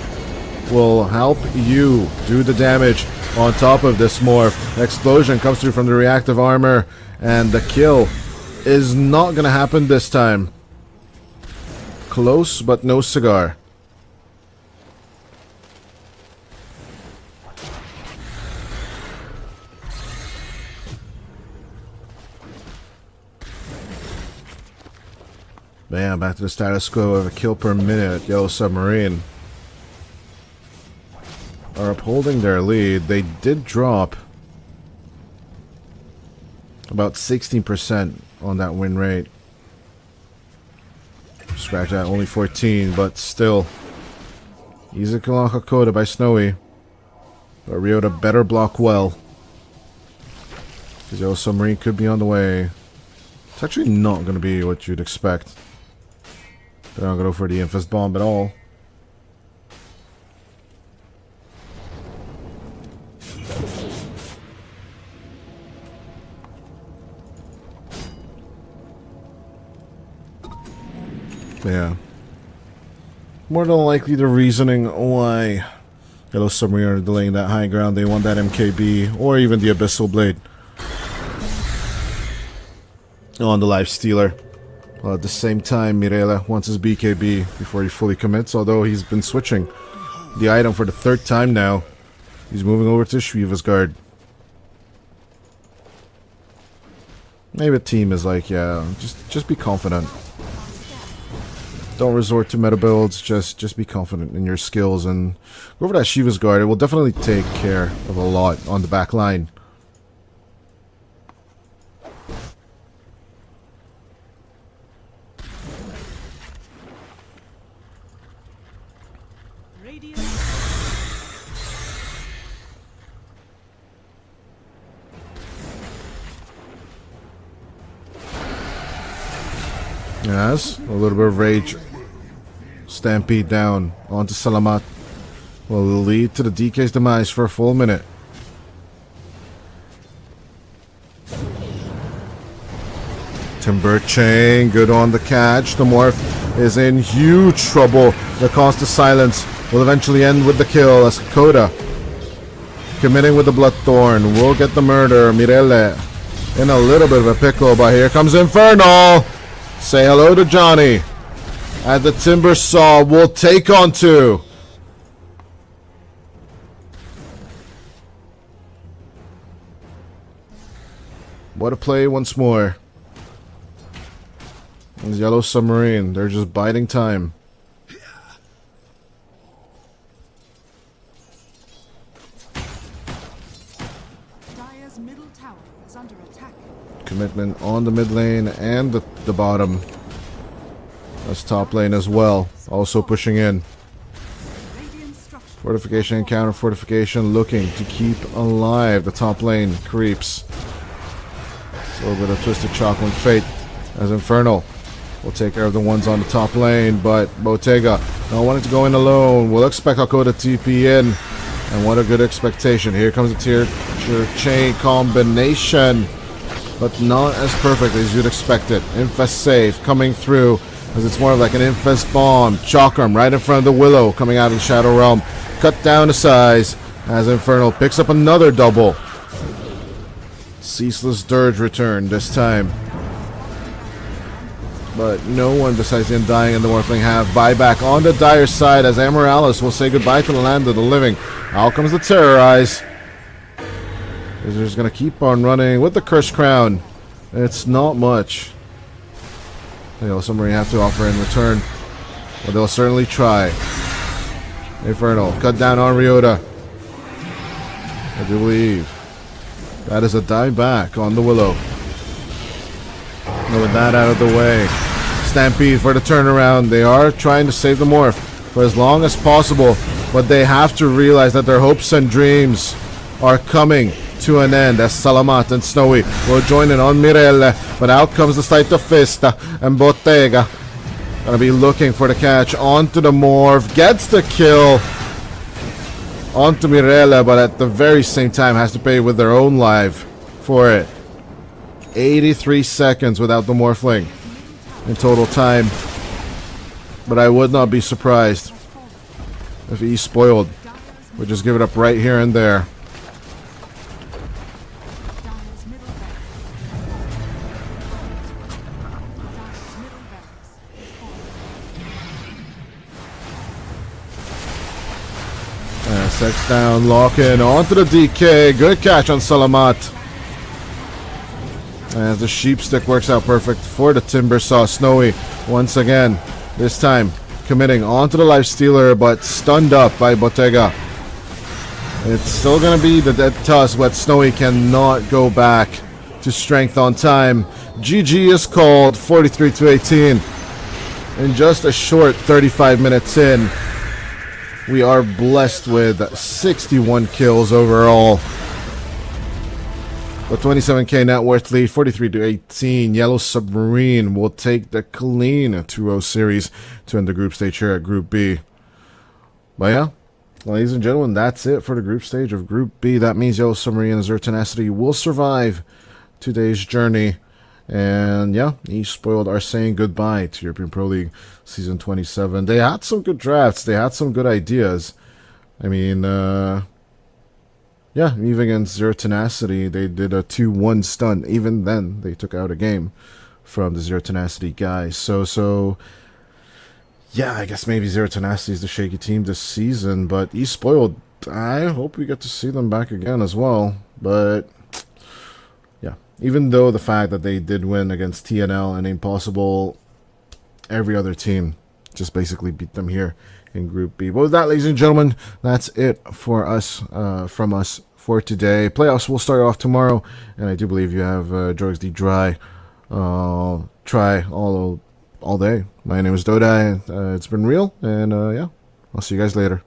will help you do the damage on top of this Morph. Explosion comes through from the reactive armor, and the kill is not going to happen this time. Close, but no cigar. Bam, back to the status quo of a kill per minute. Yellow Submarine are upholding their lead. They did drop about 16% on that win rate. Scratch that, only 14, but still. Easy kill on Hakoda by Snowy. But Ryota better block well, because Yellow Submarine could be on the way. It's actually not going to be what you'd expect. They're not going to go for the Infest Bomb at all. Yeah. More than likely the reasoning why Yellow Submarine are delaying that high ground, they want that MKB or even the Abyssal Blade on the Life Stealer. At the same time, Mirele wants his BKB before he fully commits, although he's been switching the item for the 3rd time now. He's moving over to Shiva's Guard. Maybe the team is like, yeah, just be confident. Don't resort to meta builds, just be confident in your skills and go over that Shiva's Guard. It will definitely take care of a lot on the back line. Yes, a little bit of rage. Stampede down onto Salamat will lead to the DK's demise for a full minute. Timber Chain, good on the catch. The Morph is in huge trouble. The cost of silence will eventually end with the kill, as Hakoda, committing with the Bloodthorn, will get the murder. Mirele in a little bit of a pickle, but here comes Infernal. Say hello to Johnny. At the Timber Saw will take on 2. What a play once more. And Yellow Submarine, they're just biding time. Dire's middle tower is under attack. Commitment on the mid lane and the bottom. That's top lane as well. Also pushing in. Fortification and counter fortification looking to keep alive the top lane creeps. It's a little bit of Twisted Chocolate Fate as Infernal will take care of the ones on the top lane, but Bottega not wanting to go in alone. We'll expect Hakoda TP in. And what a good expectation. Here comes the tier chain combination, but not as perfect as you'd expect it. Infest save coming through, as it's more of like an Infest bomb. Chakram right in front of the Willow coming out of the Shadow Realm. Cut down to size as Infernal picks up another double. Ceaseless Dirge return this time. but no one besides the Undying and the Morphling have buyback on the Dire side as Amorales will say goodbye to the land of the living. Out comes the Terrorize. Wizards going to keep on running with the Curse Crown. It's not much. Submarine have to offer in return, but they'll certainly try. Infernal, cut down on Ryota. I do believe that is a die back on the Willow. And with that out of the way, Stampede for the turnaround. They are trying to save the Morph for as long as possible, but they have to realize that their hopes and dreams are coming to an end as Salamat and Snowy will join in on Mirelle, but out comes the Sleight of Fist and Bottega. Gonna be looking for the catch onto the Morph, gets the kill onto Mirelle, but at the very same time has to pay with their own life for it. 83 seconds without the Morphling in total time, but I would not be surprised if Espoiled would just give it up right here and there. Sex down, lock in onto the DK. Good catch on Salamat. As the sheep stick works out perfect for the Timber Saw. Snowy once again, this time committing onto the Life Stealer, but stunned up by Bottega. It's still going to be the dead toss, but Snowy cannot go back to strength on time. GG is called, 43-18. In just a short 35 minutes in, we are blessed with 61 kills overall. The 27k net worth lead, 43-18. Yellow Submarine will take the clean 2-0 series to end the group stage here at Group B. But yeah, ladies and gentlemen, that's it for the group stage of Group B. That means Yellow Submarine and Zero Tenacity will survive today's journey. And yeah, Espoiled are saying goodbye to European Pro League Season 27. They had some good drafts. They had some good ideas. I mean, yeah, even against Zero Tenacity, they did a 2-1 stun. Even then, they took out a game from the Zero Tenacity guys. So yeah, I guess maybe Zero Tenacity is the shaky team this season. But Espoiled, I hope we get to see them back again as well. But yeah, even though the fact that they did win against TNL and Impossible, every other team just basically beat them here in Group B. But with that, ladies and gentlemen, that's it for us, from us for today. Playoffs will start off tomorrow, and I do believe you have Droids D Dry try all day. My name is Dodai. It's been real, and yeah, I'll see you guys later.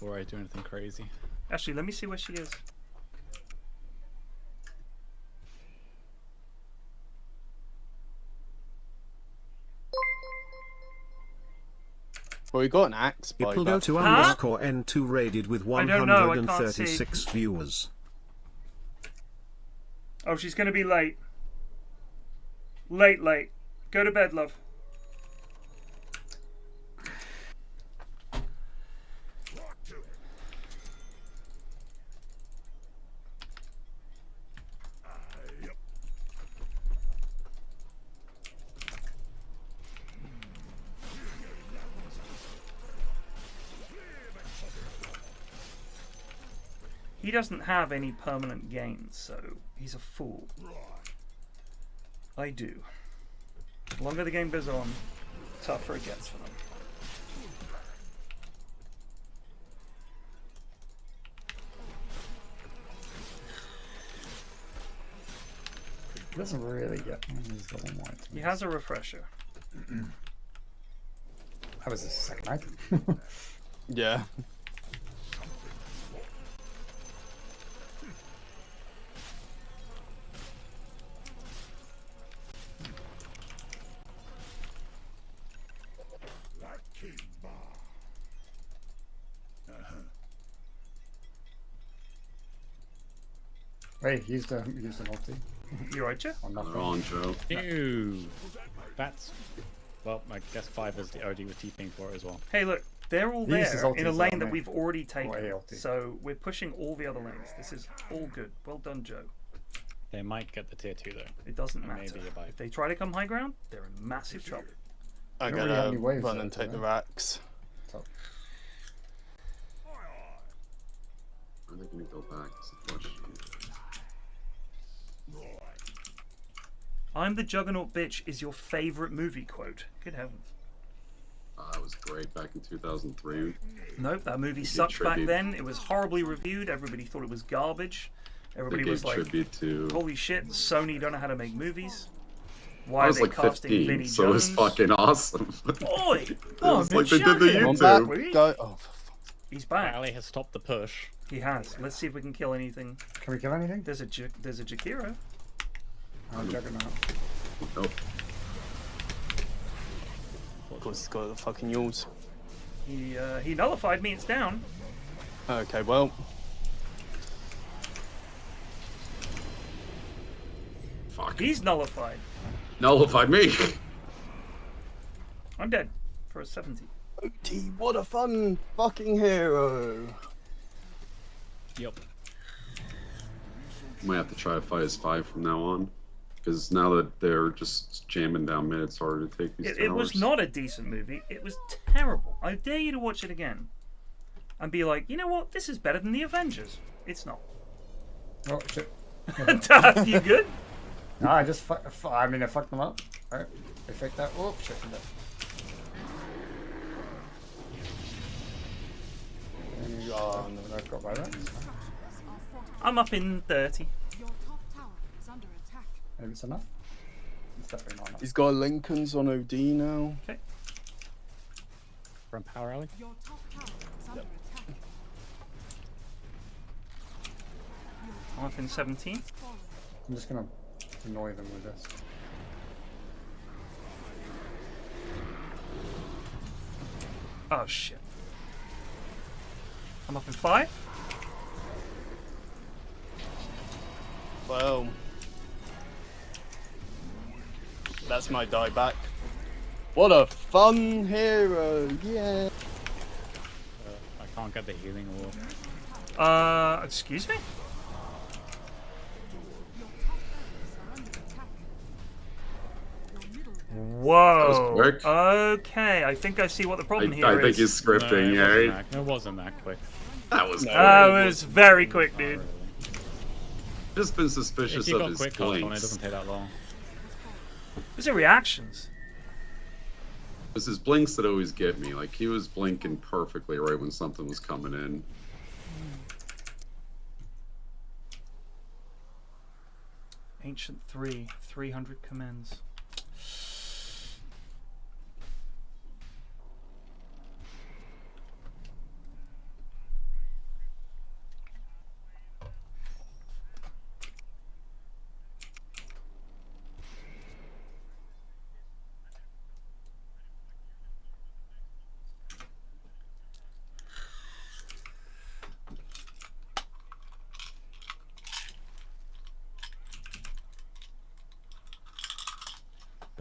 before I do anything crazy. Actually, let me see where she is. Well, we got an axe by It will go to underscore N2 rated with I don't know, I can't 136 viewers. Oh, she's going to be late. Late. Go to bed, love. He doesn't have any permanent gains, so he's a fool. I do. The longer the game goes on, the tougher it gets for them. He doesn't really get. He's got one more item. He has a refresher. That was his second item. Yeah. Hey, he's the ulti. You right, Joe? On Joe. Ew. That's, well, I guess 5 is the OD with TPing for it as well. Hey, look, they're all He uses there ulti in a as well, lane that mate. we've already taken. ulti. So we're pushing all the other lanes. This is all good. Well done, Joe. They might get the tier 2 though. It doesn't Or matter. maybe a bite. If they try to come high ground, they're in massive trouble. I don't really have any gotta waves run though, and take do the they? racks. Top. Are they gonna go back? Is the question. I'm the Juggernaut bitch is your favorite movie quote. Good heavens. That was great back in 2003. Nope, that movie They sucked back tribute- then. It was horribly reviewed. Everybody thought it was garbage. Everybody They was gave like, tribute to. holy shit, Sony don't know how to make movies. Why I are was they like casting 15, Vinnie so it was Jones? fucking awesome. Oi! It Oh, was man, like they did the shut Come it. YouTube. back, go. Oh, for He's back. Ali has stopped the push. He has. Let's see if we can kill anything. Can we kill anything? There's a Jakiro. Juggernaut. Nope. Of course, he's got the fucking yaws. He nullified me. It's down. Okay, well. Fuck. He's nullified. Nullified me. I'm dead for a 70. OT, what a fun fucking hero. Yep. Might have to try to fight as 5 from now on. Because now that they're just jamming down mid, it's harder to take these towers. It was not a decent movie. It was terrible. I dare you to watch it again and be like, you know what? This is better than the Avengers. It's not. Oh shit. Dad, you good? No, I just I mean, I fucked them up. Alright. They faked that. Oh shit. I'm dead. You are I got by that. I'm up in 30. Your top tower is under attack. Maybe it's enough. It's definitely not enough. He's got Lincolns on OD now. Okay. From Power Alley. Your top tower is under attack. I'm up in 17. I'm just gonna annoy them with this. Oh shit. I'm up in 5. Well. That's my dieback. What a fun hero! Yeah. I can't get the healing wall. Excuse me? Whoa. quick. Okay, I think I see what the problem here I is. think he's scripting, yeah. It wasn't that quick. That was That was very quick, dude. Just been If suspicious you of got his quick cast on it, it blinks. doesn't take that long. Those are reactions. It was his blinks that always get me. Like, he was blinking perfectly right when something was coming in. Ancient 3, 300 commends.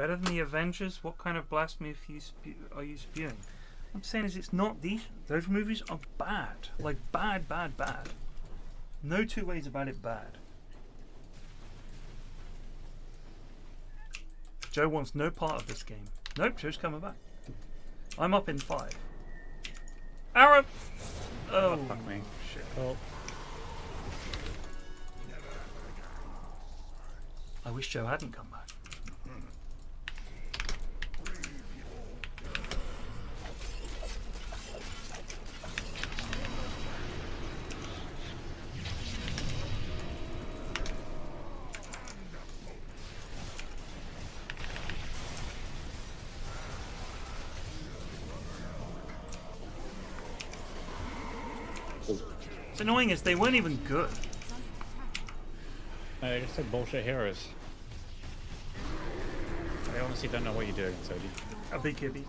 Better than the Avengers? What kind of blasphemy are you spewing? I'm saying is it's not decent. Those movies are bad. Like, bad, bad, bad. No two ways about it bad. Joe wants no part of this game. Nope, Joe's coming back. I'm up in 5. Arrow! Oh, fuck me. Shit. Oh. I wish Joe hadn't come back. What's annoying is they weren't even good. They're just like bullshit heroes. I honestly don't know what you're doing, Sodi. A BKB.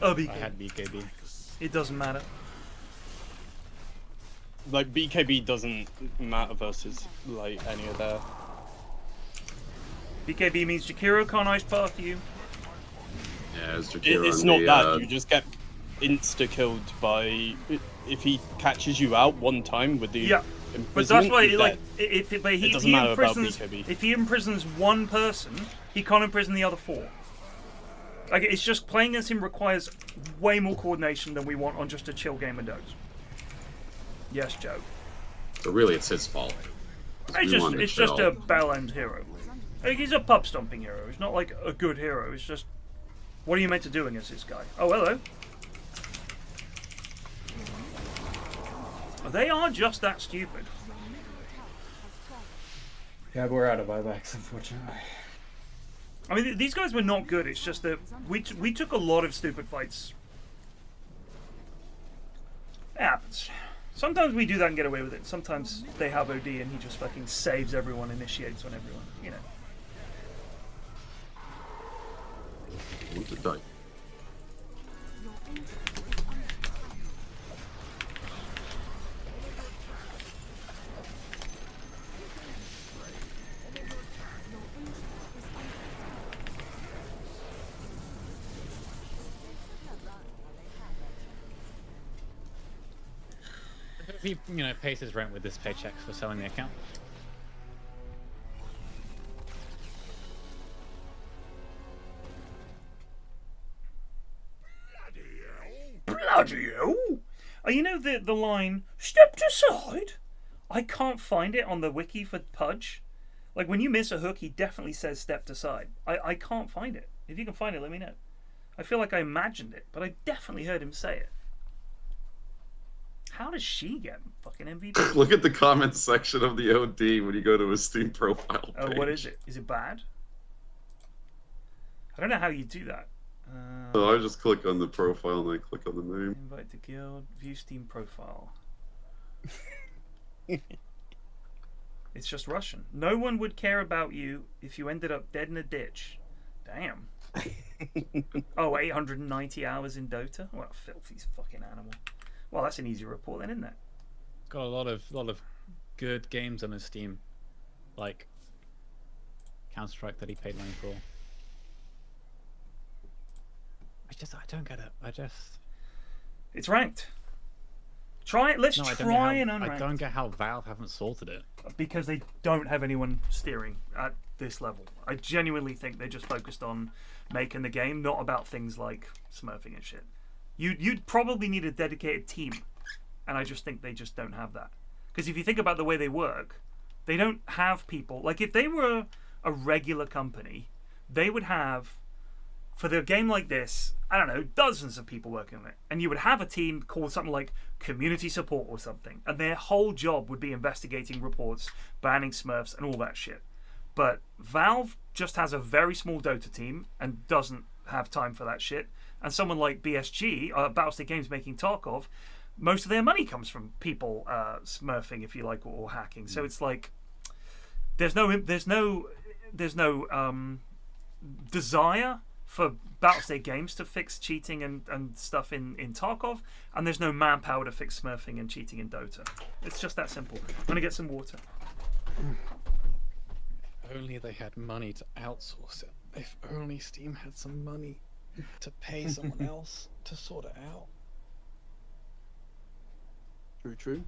A BKB. I had BKB. It doesn't matter. Like, BKB doesn't matter versus, like, any of their... BKB means Jakiro can't ice path you. Yeah, it's Jakiro. It's not that. You just get insta-killed by... If he catches you out one time with the... Yeah. But that's why, like, if he imprisons one person, he can't imprison the other 4. Like, it's just playing as him requires way more coordination than we want on just a chill game of Dota. Yes, Joe. So really, it's his fault. It's just a bell-end hero. Like, he's a pub stomping hero. He's not like a good hero. It's just, what are you meant to do against this guy? Oh, hello. They are just that stupid. Yeah, we're out of buybacks, unfortunately. I mean, these guys were not good. It's just that we took a lot of stupid fights. It happens. Sometimes we do that and get away with it. Sometimes they have OD and he just fucking saves everyone, initiates on everyone. You know. Want to die. He, pays his rent with this paycheck for selling the account. Bloody hell! Oh, you know the line, stepped aside? I can't find it on the wiki for Pudge. Like, when you miss a hook, he definitely says stepped aside. I can't find it. If you can find it, let me know. I feel like I imagined it, but I definitely heard him say it. How does she get fucking MVP? Look at the comment section of the OD when you go to his Steam profile page. Oh, what is it? Is it bad? I don't know how you do that. I just click on the profile and I click on the name. Invite to guild, view Steam profile. It's just Russian. No one would care about you if you ended up dead in a ditch. Damn. Oh, 890 hours in Dota? What a filthy fucking animal. Well, that's an easy report then, isn't it? Got a lot of good games on his Steam, like Counter-Strike that he paid money for. I don't get it. It's ranked. Try it. Let's try and unranked. I don't get how Valve haven't sorted it. Because they don't have anyone steering at this level. I genuinely think they just focused on making the game, not about things like smurfing and shit. You'd probably need a dedicated team, and I just think they just don't have that. Because if you think about the way they work, they don't have people. Like, if they were a regular company, they would have, for their game like this, I don't know, dozens of people working on it. And you would have a team called something like community support or something. And their whole job would be investigating reports, banning smurfs, and all that shit. But Valve just has a very small Dota team and doesn't have time for that shit. And someone like BSG, Battlestate Games making Tarkov, most of their money comes from people smurfing, if you like, or hacking. So it's like there's no desire for Battlestate Games to fix cheating and stuff in Tarkov, and there's no manpower to fix smurfing and cheating in Dota. It's just that simple. I'm gonna get some water. Only they had money to outsource it. If only Steam had some money to pay someone else to sort it out. True, true.